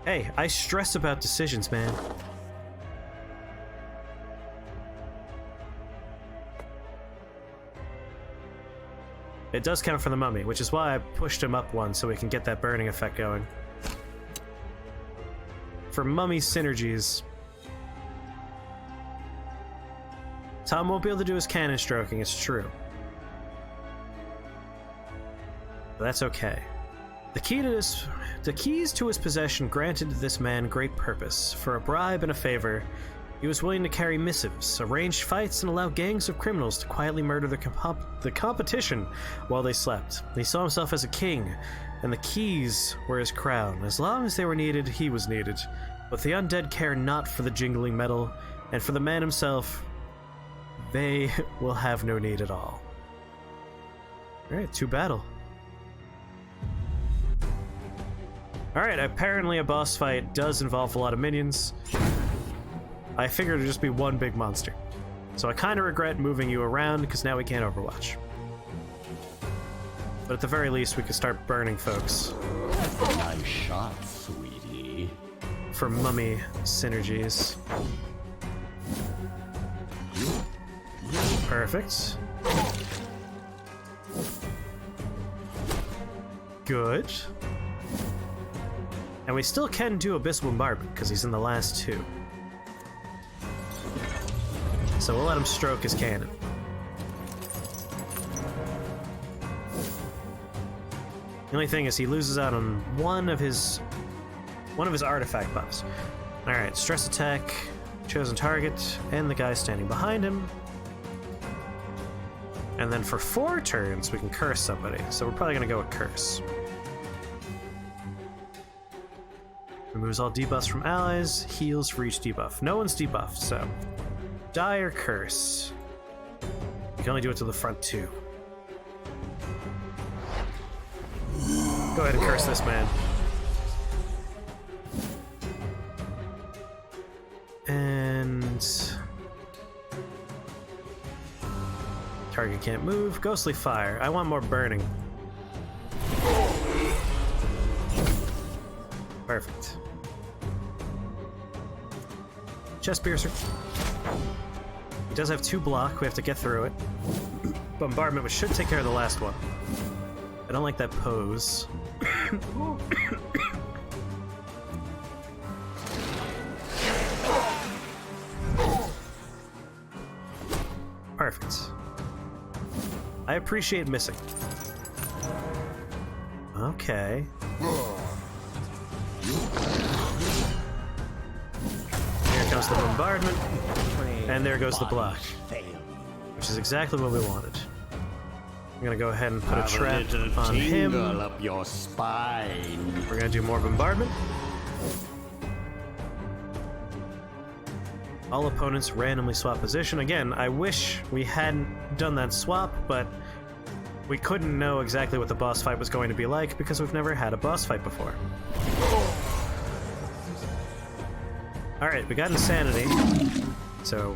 Hey, I stress about decisions, man. It does count for the mummy, which is why I pushed him up one so we can get that burning effect going. For mummy synergies. Tom won't be able to do his cannon stroking, it's true. But that's okay. The keys to his possession granted this man great purpose. For a bribe and a favor, he was willing to carry missives, arrange fights, and allow gangs of criminals to quietly murder the competition while they slept. He saw himself as a king, and the keys were his crown. As long as they were needed, he was needed. But the undead care not for the jingling metal, and for the man himself, they will have no need at all. Alright, to battle. Alright, apparently a boss fight does involve a lot of minions. I figured it'd just be one big monster. So I kind of regret moving you around, because now we can't Overwatch. But at the very least, we could start burning folks. Nice shot, sweetie. For mummy synergies. Perfect. Good. And we still can do Abyss Bombardment, because he's in the last two. So we'll let him stroke his cannon. The only thing is he loses out on one of his artifact buffs. Alright, stress attack, chosen target, and the guy standing behind him. And then for 4 turns, we can curse somebody. So we're probably going to go with curse. Removes all debuffs from allies, heals for each debuff. No one's debuffed, so... Die or curse. You can only do it to the front 2. Go ahead and curse this man. And... Target can't move. Ghostly Fire. I want more burning. Perfect. Chest Piercer. He does have 2 block, we have to get through it. Bombardment, which should take care of the last one. I don't like that pose. Perfect. I appreciate missing. Okay. Here comes the bombardment. And there goes the block. Which is exactly what we wanted. I'm gonna go ahead and put a trap on him. Up your spine. We're gonna do more bombardment. All opponents randomly swap position. Again, I wish we hadn't done that swap, but we couldn't know exactly what the boss fight was going to be like because we've never had a boss fight before. Alright, we got insanity. So,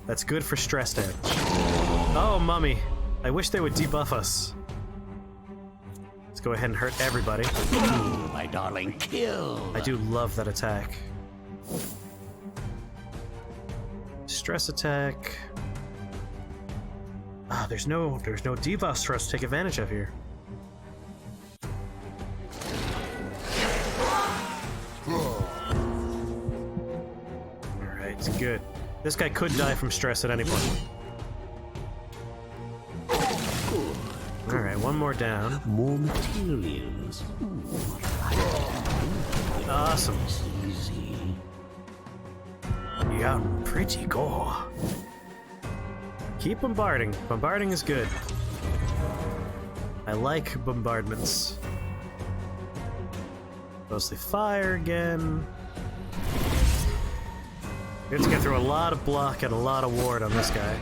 that's good for stress damage. Oh, mummy. I wish they would debuff us. Let's go ahead and hurt everybody. Ooh, my darling, kill. I do love that attack. Stress attack. Ah, there's no debuffs for us to take advantage of here. Alright, good. This guy could die from stress at any point. Alright, one more down. More materials. Awesome. Easy. You got pretty gore. Keep bombarding. Bombarding is good. I like bombardments. Mostly fire again. We have to get through a lot of block and a lot of ward on this guy.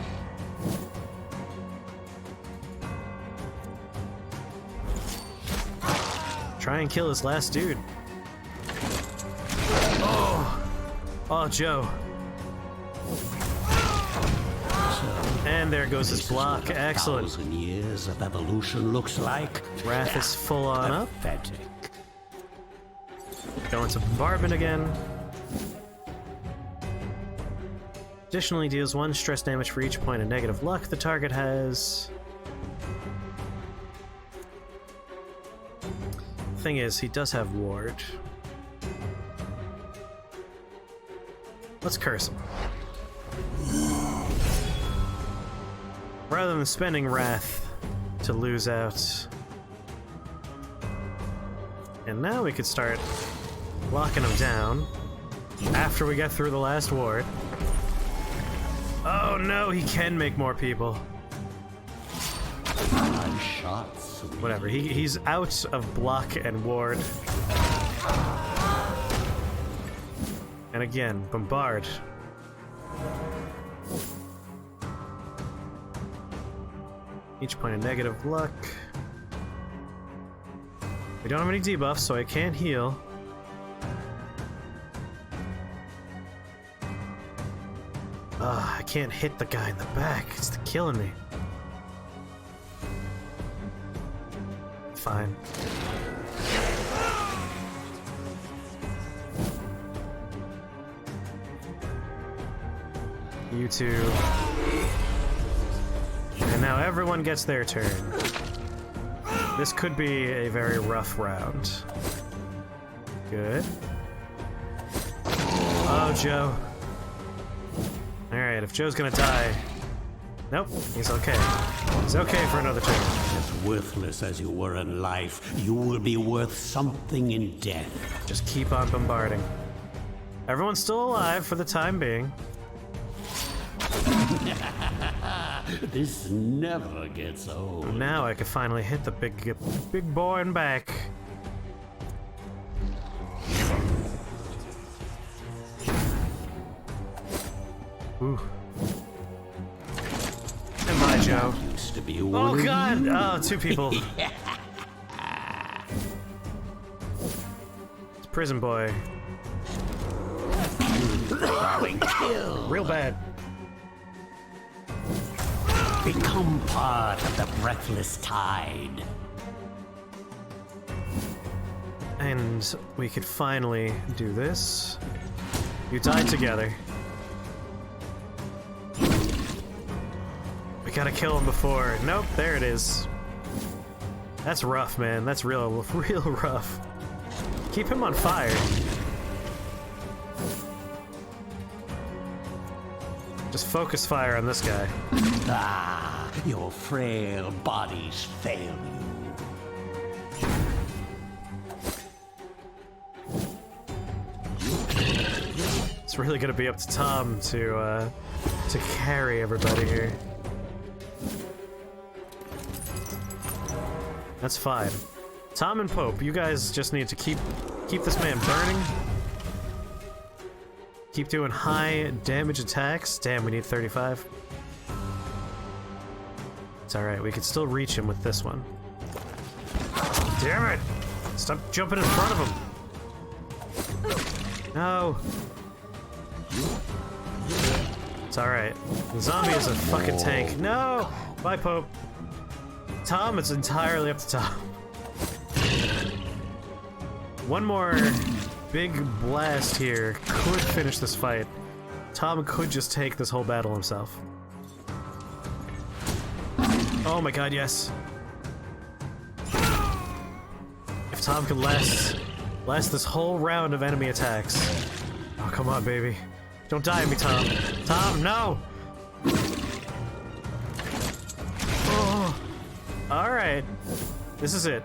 Try and kill his last dude. Oh! Oh, Joe. And there goes his block. Excellent. 1,000 years of evolution looks like. Wrath is full on up. Pathetic. Going to bombardment again. Additionally deals 1 stress damage for each point of negative luck the target has. Thing is, he does have ward. Let's curse him. Rather than spending wrath to lose out. And now we could start locking him down after we get through the last ward. Oh no, he can make more people. Whatever, he's out of block and ward. And again, bombard. Each point of negative luck. We don't have any debuffs, so I can't heal. I can't hit the guy in the back. It's killing me. Fine. You two. And now everyone gets their turn. This could be a very rough round. Good. Oh, Joe. Alright, if Joe's gonna die... Nope, he's okay. He's okay for another turn. As worthless as you were in life, you will be worth something in death. Just keep on bombarding. Everyone's still alive for the time being. This never gets old. Now I can finally hit the big boy in back. Ooh. And bye, Joe. Used to be Oh god! Oh, 2 people. It's Prison Boy. Real bad. Become part of the breathless tide. And we could finally do this. You died together. We gotta kill him before. Nope, there it is. That's rough, man. That's real rough. Keep him on fire. Just focus fire on this guy. Ah, your frail bodies fail you. It's really gonna be up to Tom to carry everybody here. That's fine. Tom and Pope, you guys just need to keep this man burning. Keep doing high damage attacks. Damn, we need 35. It's alright, we could still reach him with this one. Damn it! Stop jumping in front of him! No! It's alright. The zombie is a fucking tank. No! Bye, Pope. Tom, it's entirely up to Tom. One more big blast here could finish this fight. Tom could just take this whole battle himself. Oh my god, yes. If Tom could last this whole round of enemy attacks. Oh, come on, baby. Don't die on me, Tom. Tom, no! Oh. Alright. This is it.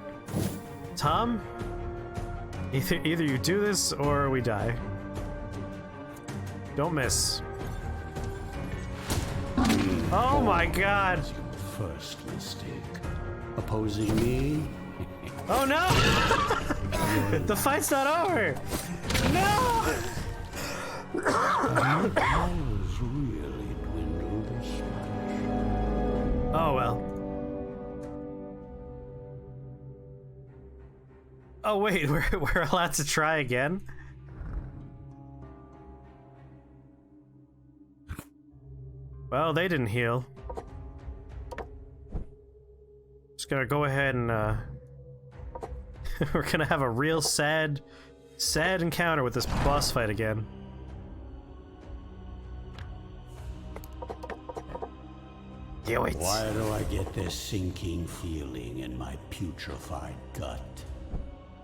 Tom? Either you do this, or we die. Don't miss. Oh my god! First mistake. Opposing me? Oh no! The fight's not over! No! Powers really dwindle this much. Oh well. Oh wait, we're allowed to try again? Well, they didn't heal. Just gonna go ahead and we're gonna have a real sad encounter with this boss fight again. Do it. Why do I get this sinking feeling in my putrefied gut?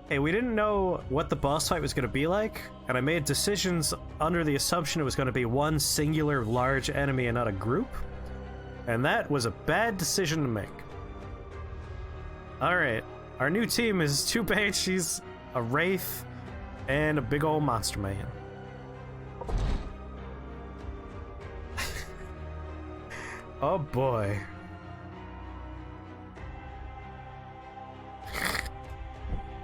Hey, we didn't know what the boss fight was going to be like, and I made decisions under the assumption it was going to be one singular large enemy and not a group, and that was a bad decision to make. Alright, our new team is 2 banshees, a wraith, and a big old monster man. Oh boy.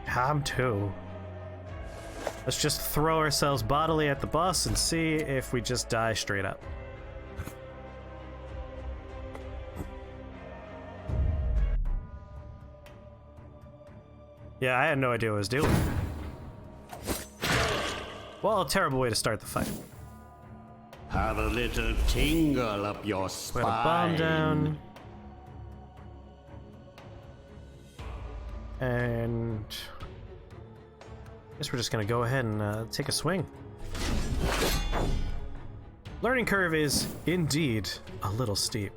Tom too. Let's just throw ourselves bodily at the boss and see if we just die straight up. Yeah, I had no idea what I was doing. Well, a terrible way to start the fight. Have a little tingle up your spine. Put a bomb down. And I guess we're just gonna go ahead and take a swing. Learning curve is indeed a little steep.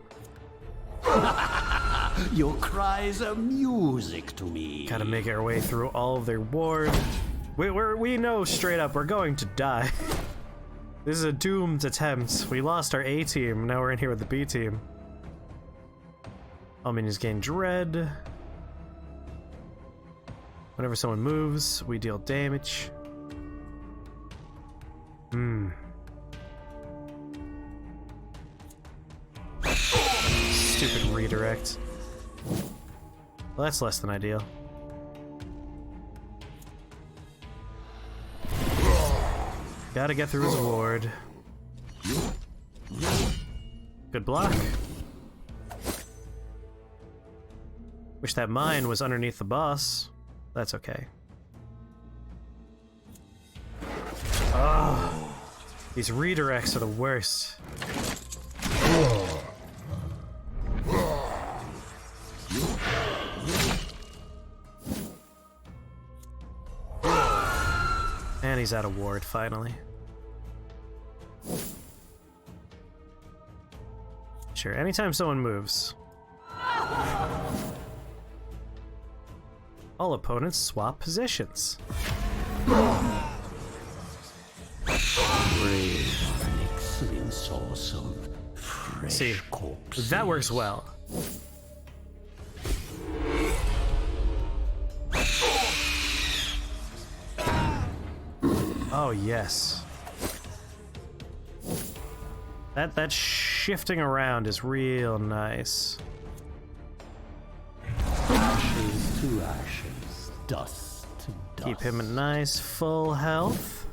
Your cries are music to me. Gotta make our way through all of their ward. We know straight up we're going to die. This is a doomed attempt. We lost our A team, now we're in here with the B team. All minions gain dread. Whenever someone moves, we deal damage. Stupid redirect. Well, that's less than ideal. Gotta get through his ward. Good block. Wish that mine was underneath the boss. That's okay. Oh, these redirects are the worst. And he's out of ward, finally. Sure, anytime someone moves. All opponents swap positions. Excellent source of fresh See, corpses. that works well. Oh yes. That shifting around is real nice. Ashes to ashes, dust to dust. Keep him at nice full health.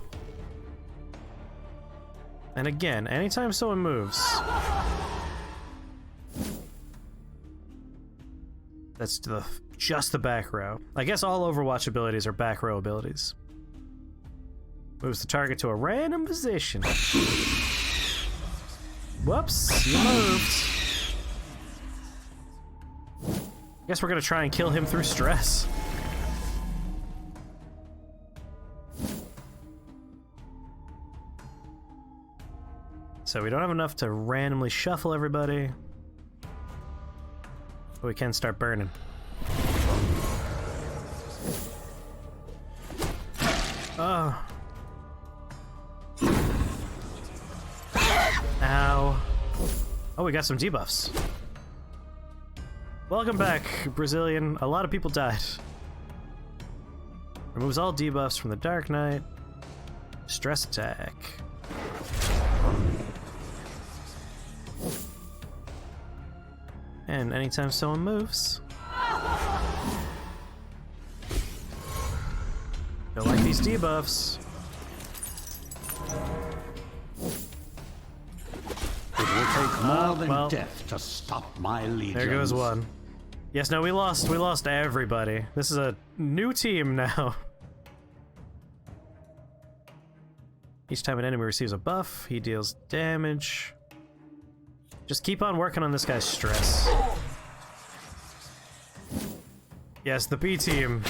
And again, anytime someone moves, that's just the back row. I guess all Overwatch abilities are back row abilities. Moves the target to a random position. Whoops, you moved. Guess we're gonna try and kill him through stress. So we don't have enough to randomly shuffle everybody. But we can start burning. Oh. Ow. Oh, we got some debuffs. Welcome back, Brazilian. A lot of people died. Removes all debuffs from the Dark Knight. Stress attack. And anytime someone moves... Don't like these debuffs. It will take more than death to stop my legions. There goes one. Yes, no, we lost everybody. This is a new team now. Each time an enemy receives a buff, he deals damage. Just keep on working on this guy's stress. Yes, the B team.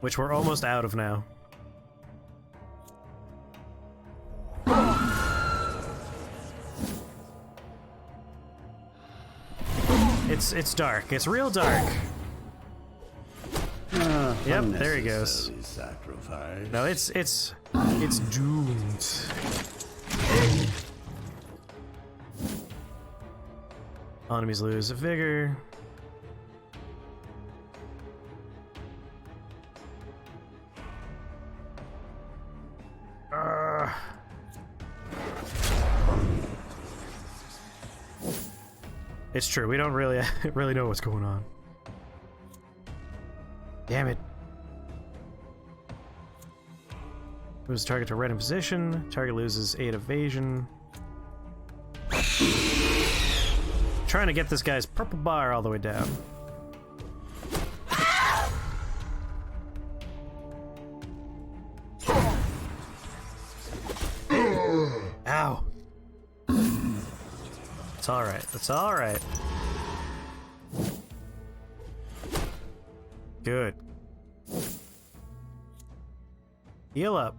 Which we're almost out of now. It's dark. It's real dark. Yep, there he goes. Sacrifice. No, it's doomed. Enemies lose vigor. It's true, we don't really know what's going on. Damn it. Moves the target to right in position. Target loses 8 evasion. Trying to get this guy's purple bar all the way down. Ow. It's alright. It's alright. Good. Heal up.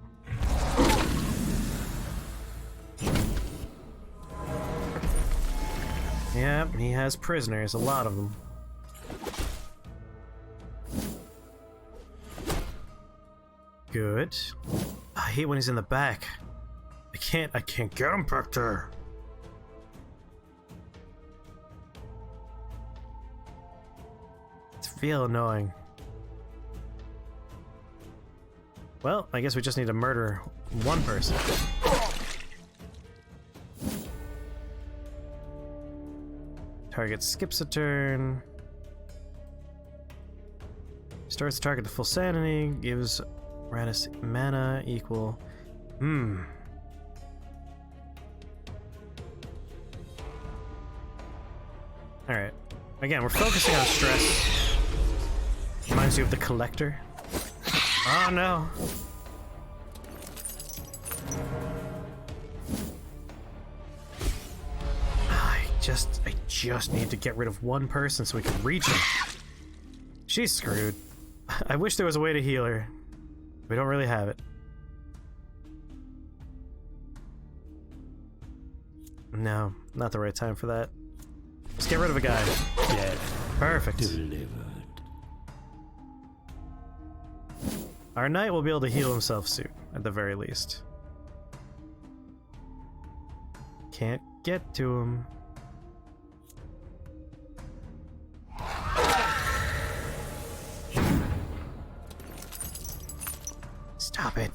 Yep, he has prisoners, a lot of them. Good. I hate when he's in the back. I can't get him back there. It's real annoying. Well, I guess we just need to murder one person. Target skips a turn. Starts the target to full sanity. Gives Iratus mana equal. Alright. Again, we're focusing on stress. Reminds you of the Collector. Oh no! I just need to get rid of one person so we can reach him. She's screwed. I wish there was a way to heal her. We don't really have it. No, not the right time for that. Let's get rid of a guy. Yeah, perfect. Delivered. Our knight will be able to heal himself soon, at the very least. Can't get to him. Stop it.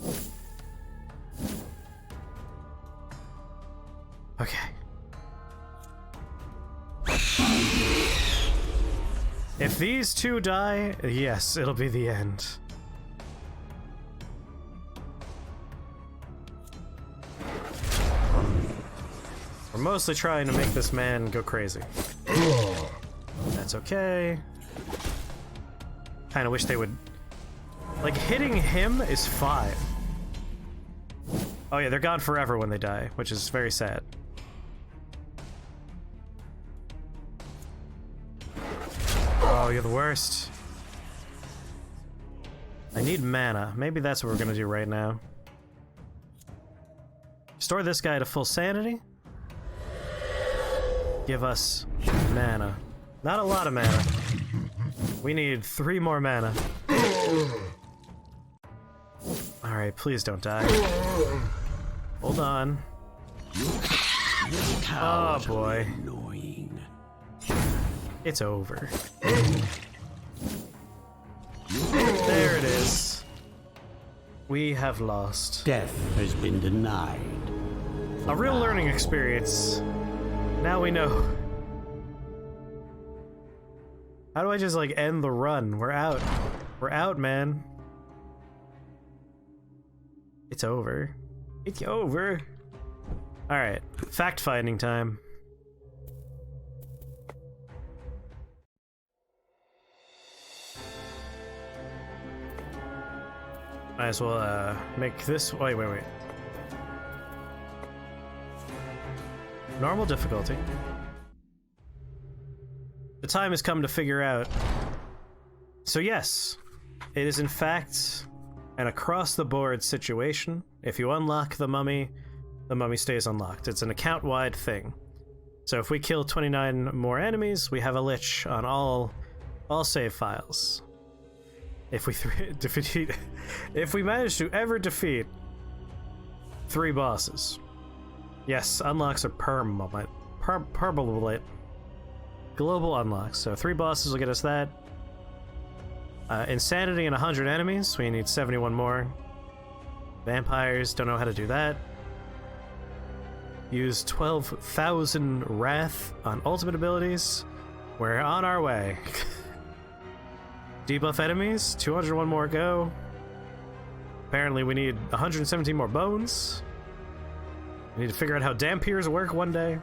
Okay. If these two die, yes, it'll be the end. We're mostly trying to make this man go crazy. That's okay. Kinda wish they would... Like, hitting him is fine. Oh yeah, they're gone forever when they die, which is very sad. Oh, you're the worst. I need mana. Maybe that's what we're gonna do right now. Restore this guy to full sanity. Give us mana. Not a lot of mana. We need 3 more mana. Alright, please don't die. Hold on. Oh boy. Annoying. It's over. There it is. We have lost. Death has been denied. A real learning experience. Now we know. How do I just, like, end the run? We're out. We're out, man. It's over. It's over. Alright. Fact-finding time. Might as well, make this... Wait. Normal difficulty. The time has come to figure out. So yes, it is in fact an across-the-board situation. If you unlock the mummy stays unlocked. It's an account-wide thing. So if we kill 29 more enemies, we have a lich on all save files. If we manage to ever defeat 3 bosses, yes, unlocks are permanent. Global unlocks. So 3 bosses will get us that. Insanity and 100 enemies. We need 71 more. Vampires, don't know how to do that. Use 12,000 Wrath on ultimate abilities. We're on our way. Debuff enemies, 201 more go. Apparently we need 117 more bones. We need to figure out how Dampiers work one day.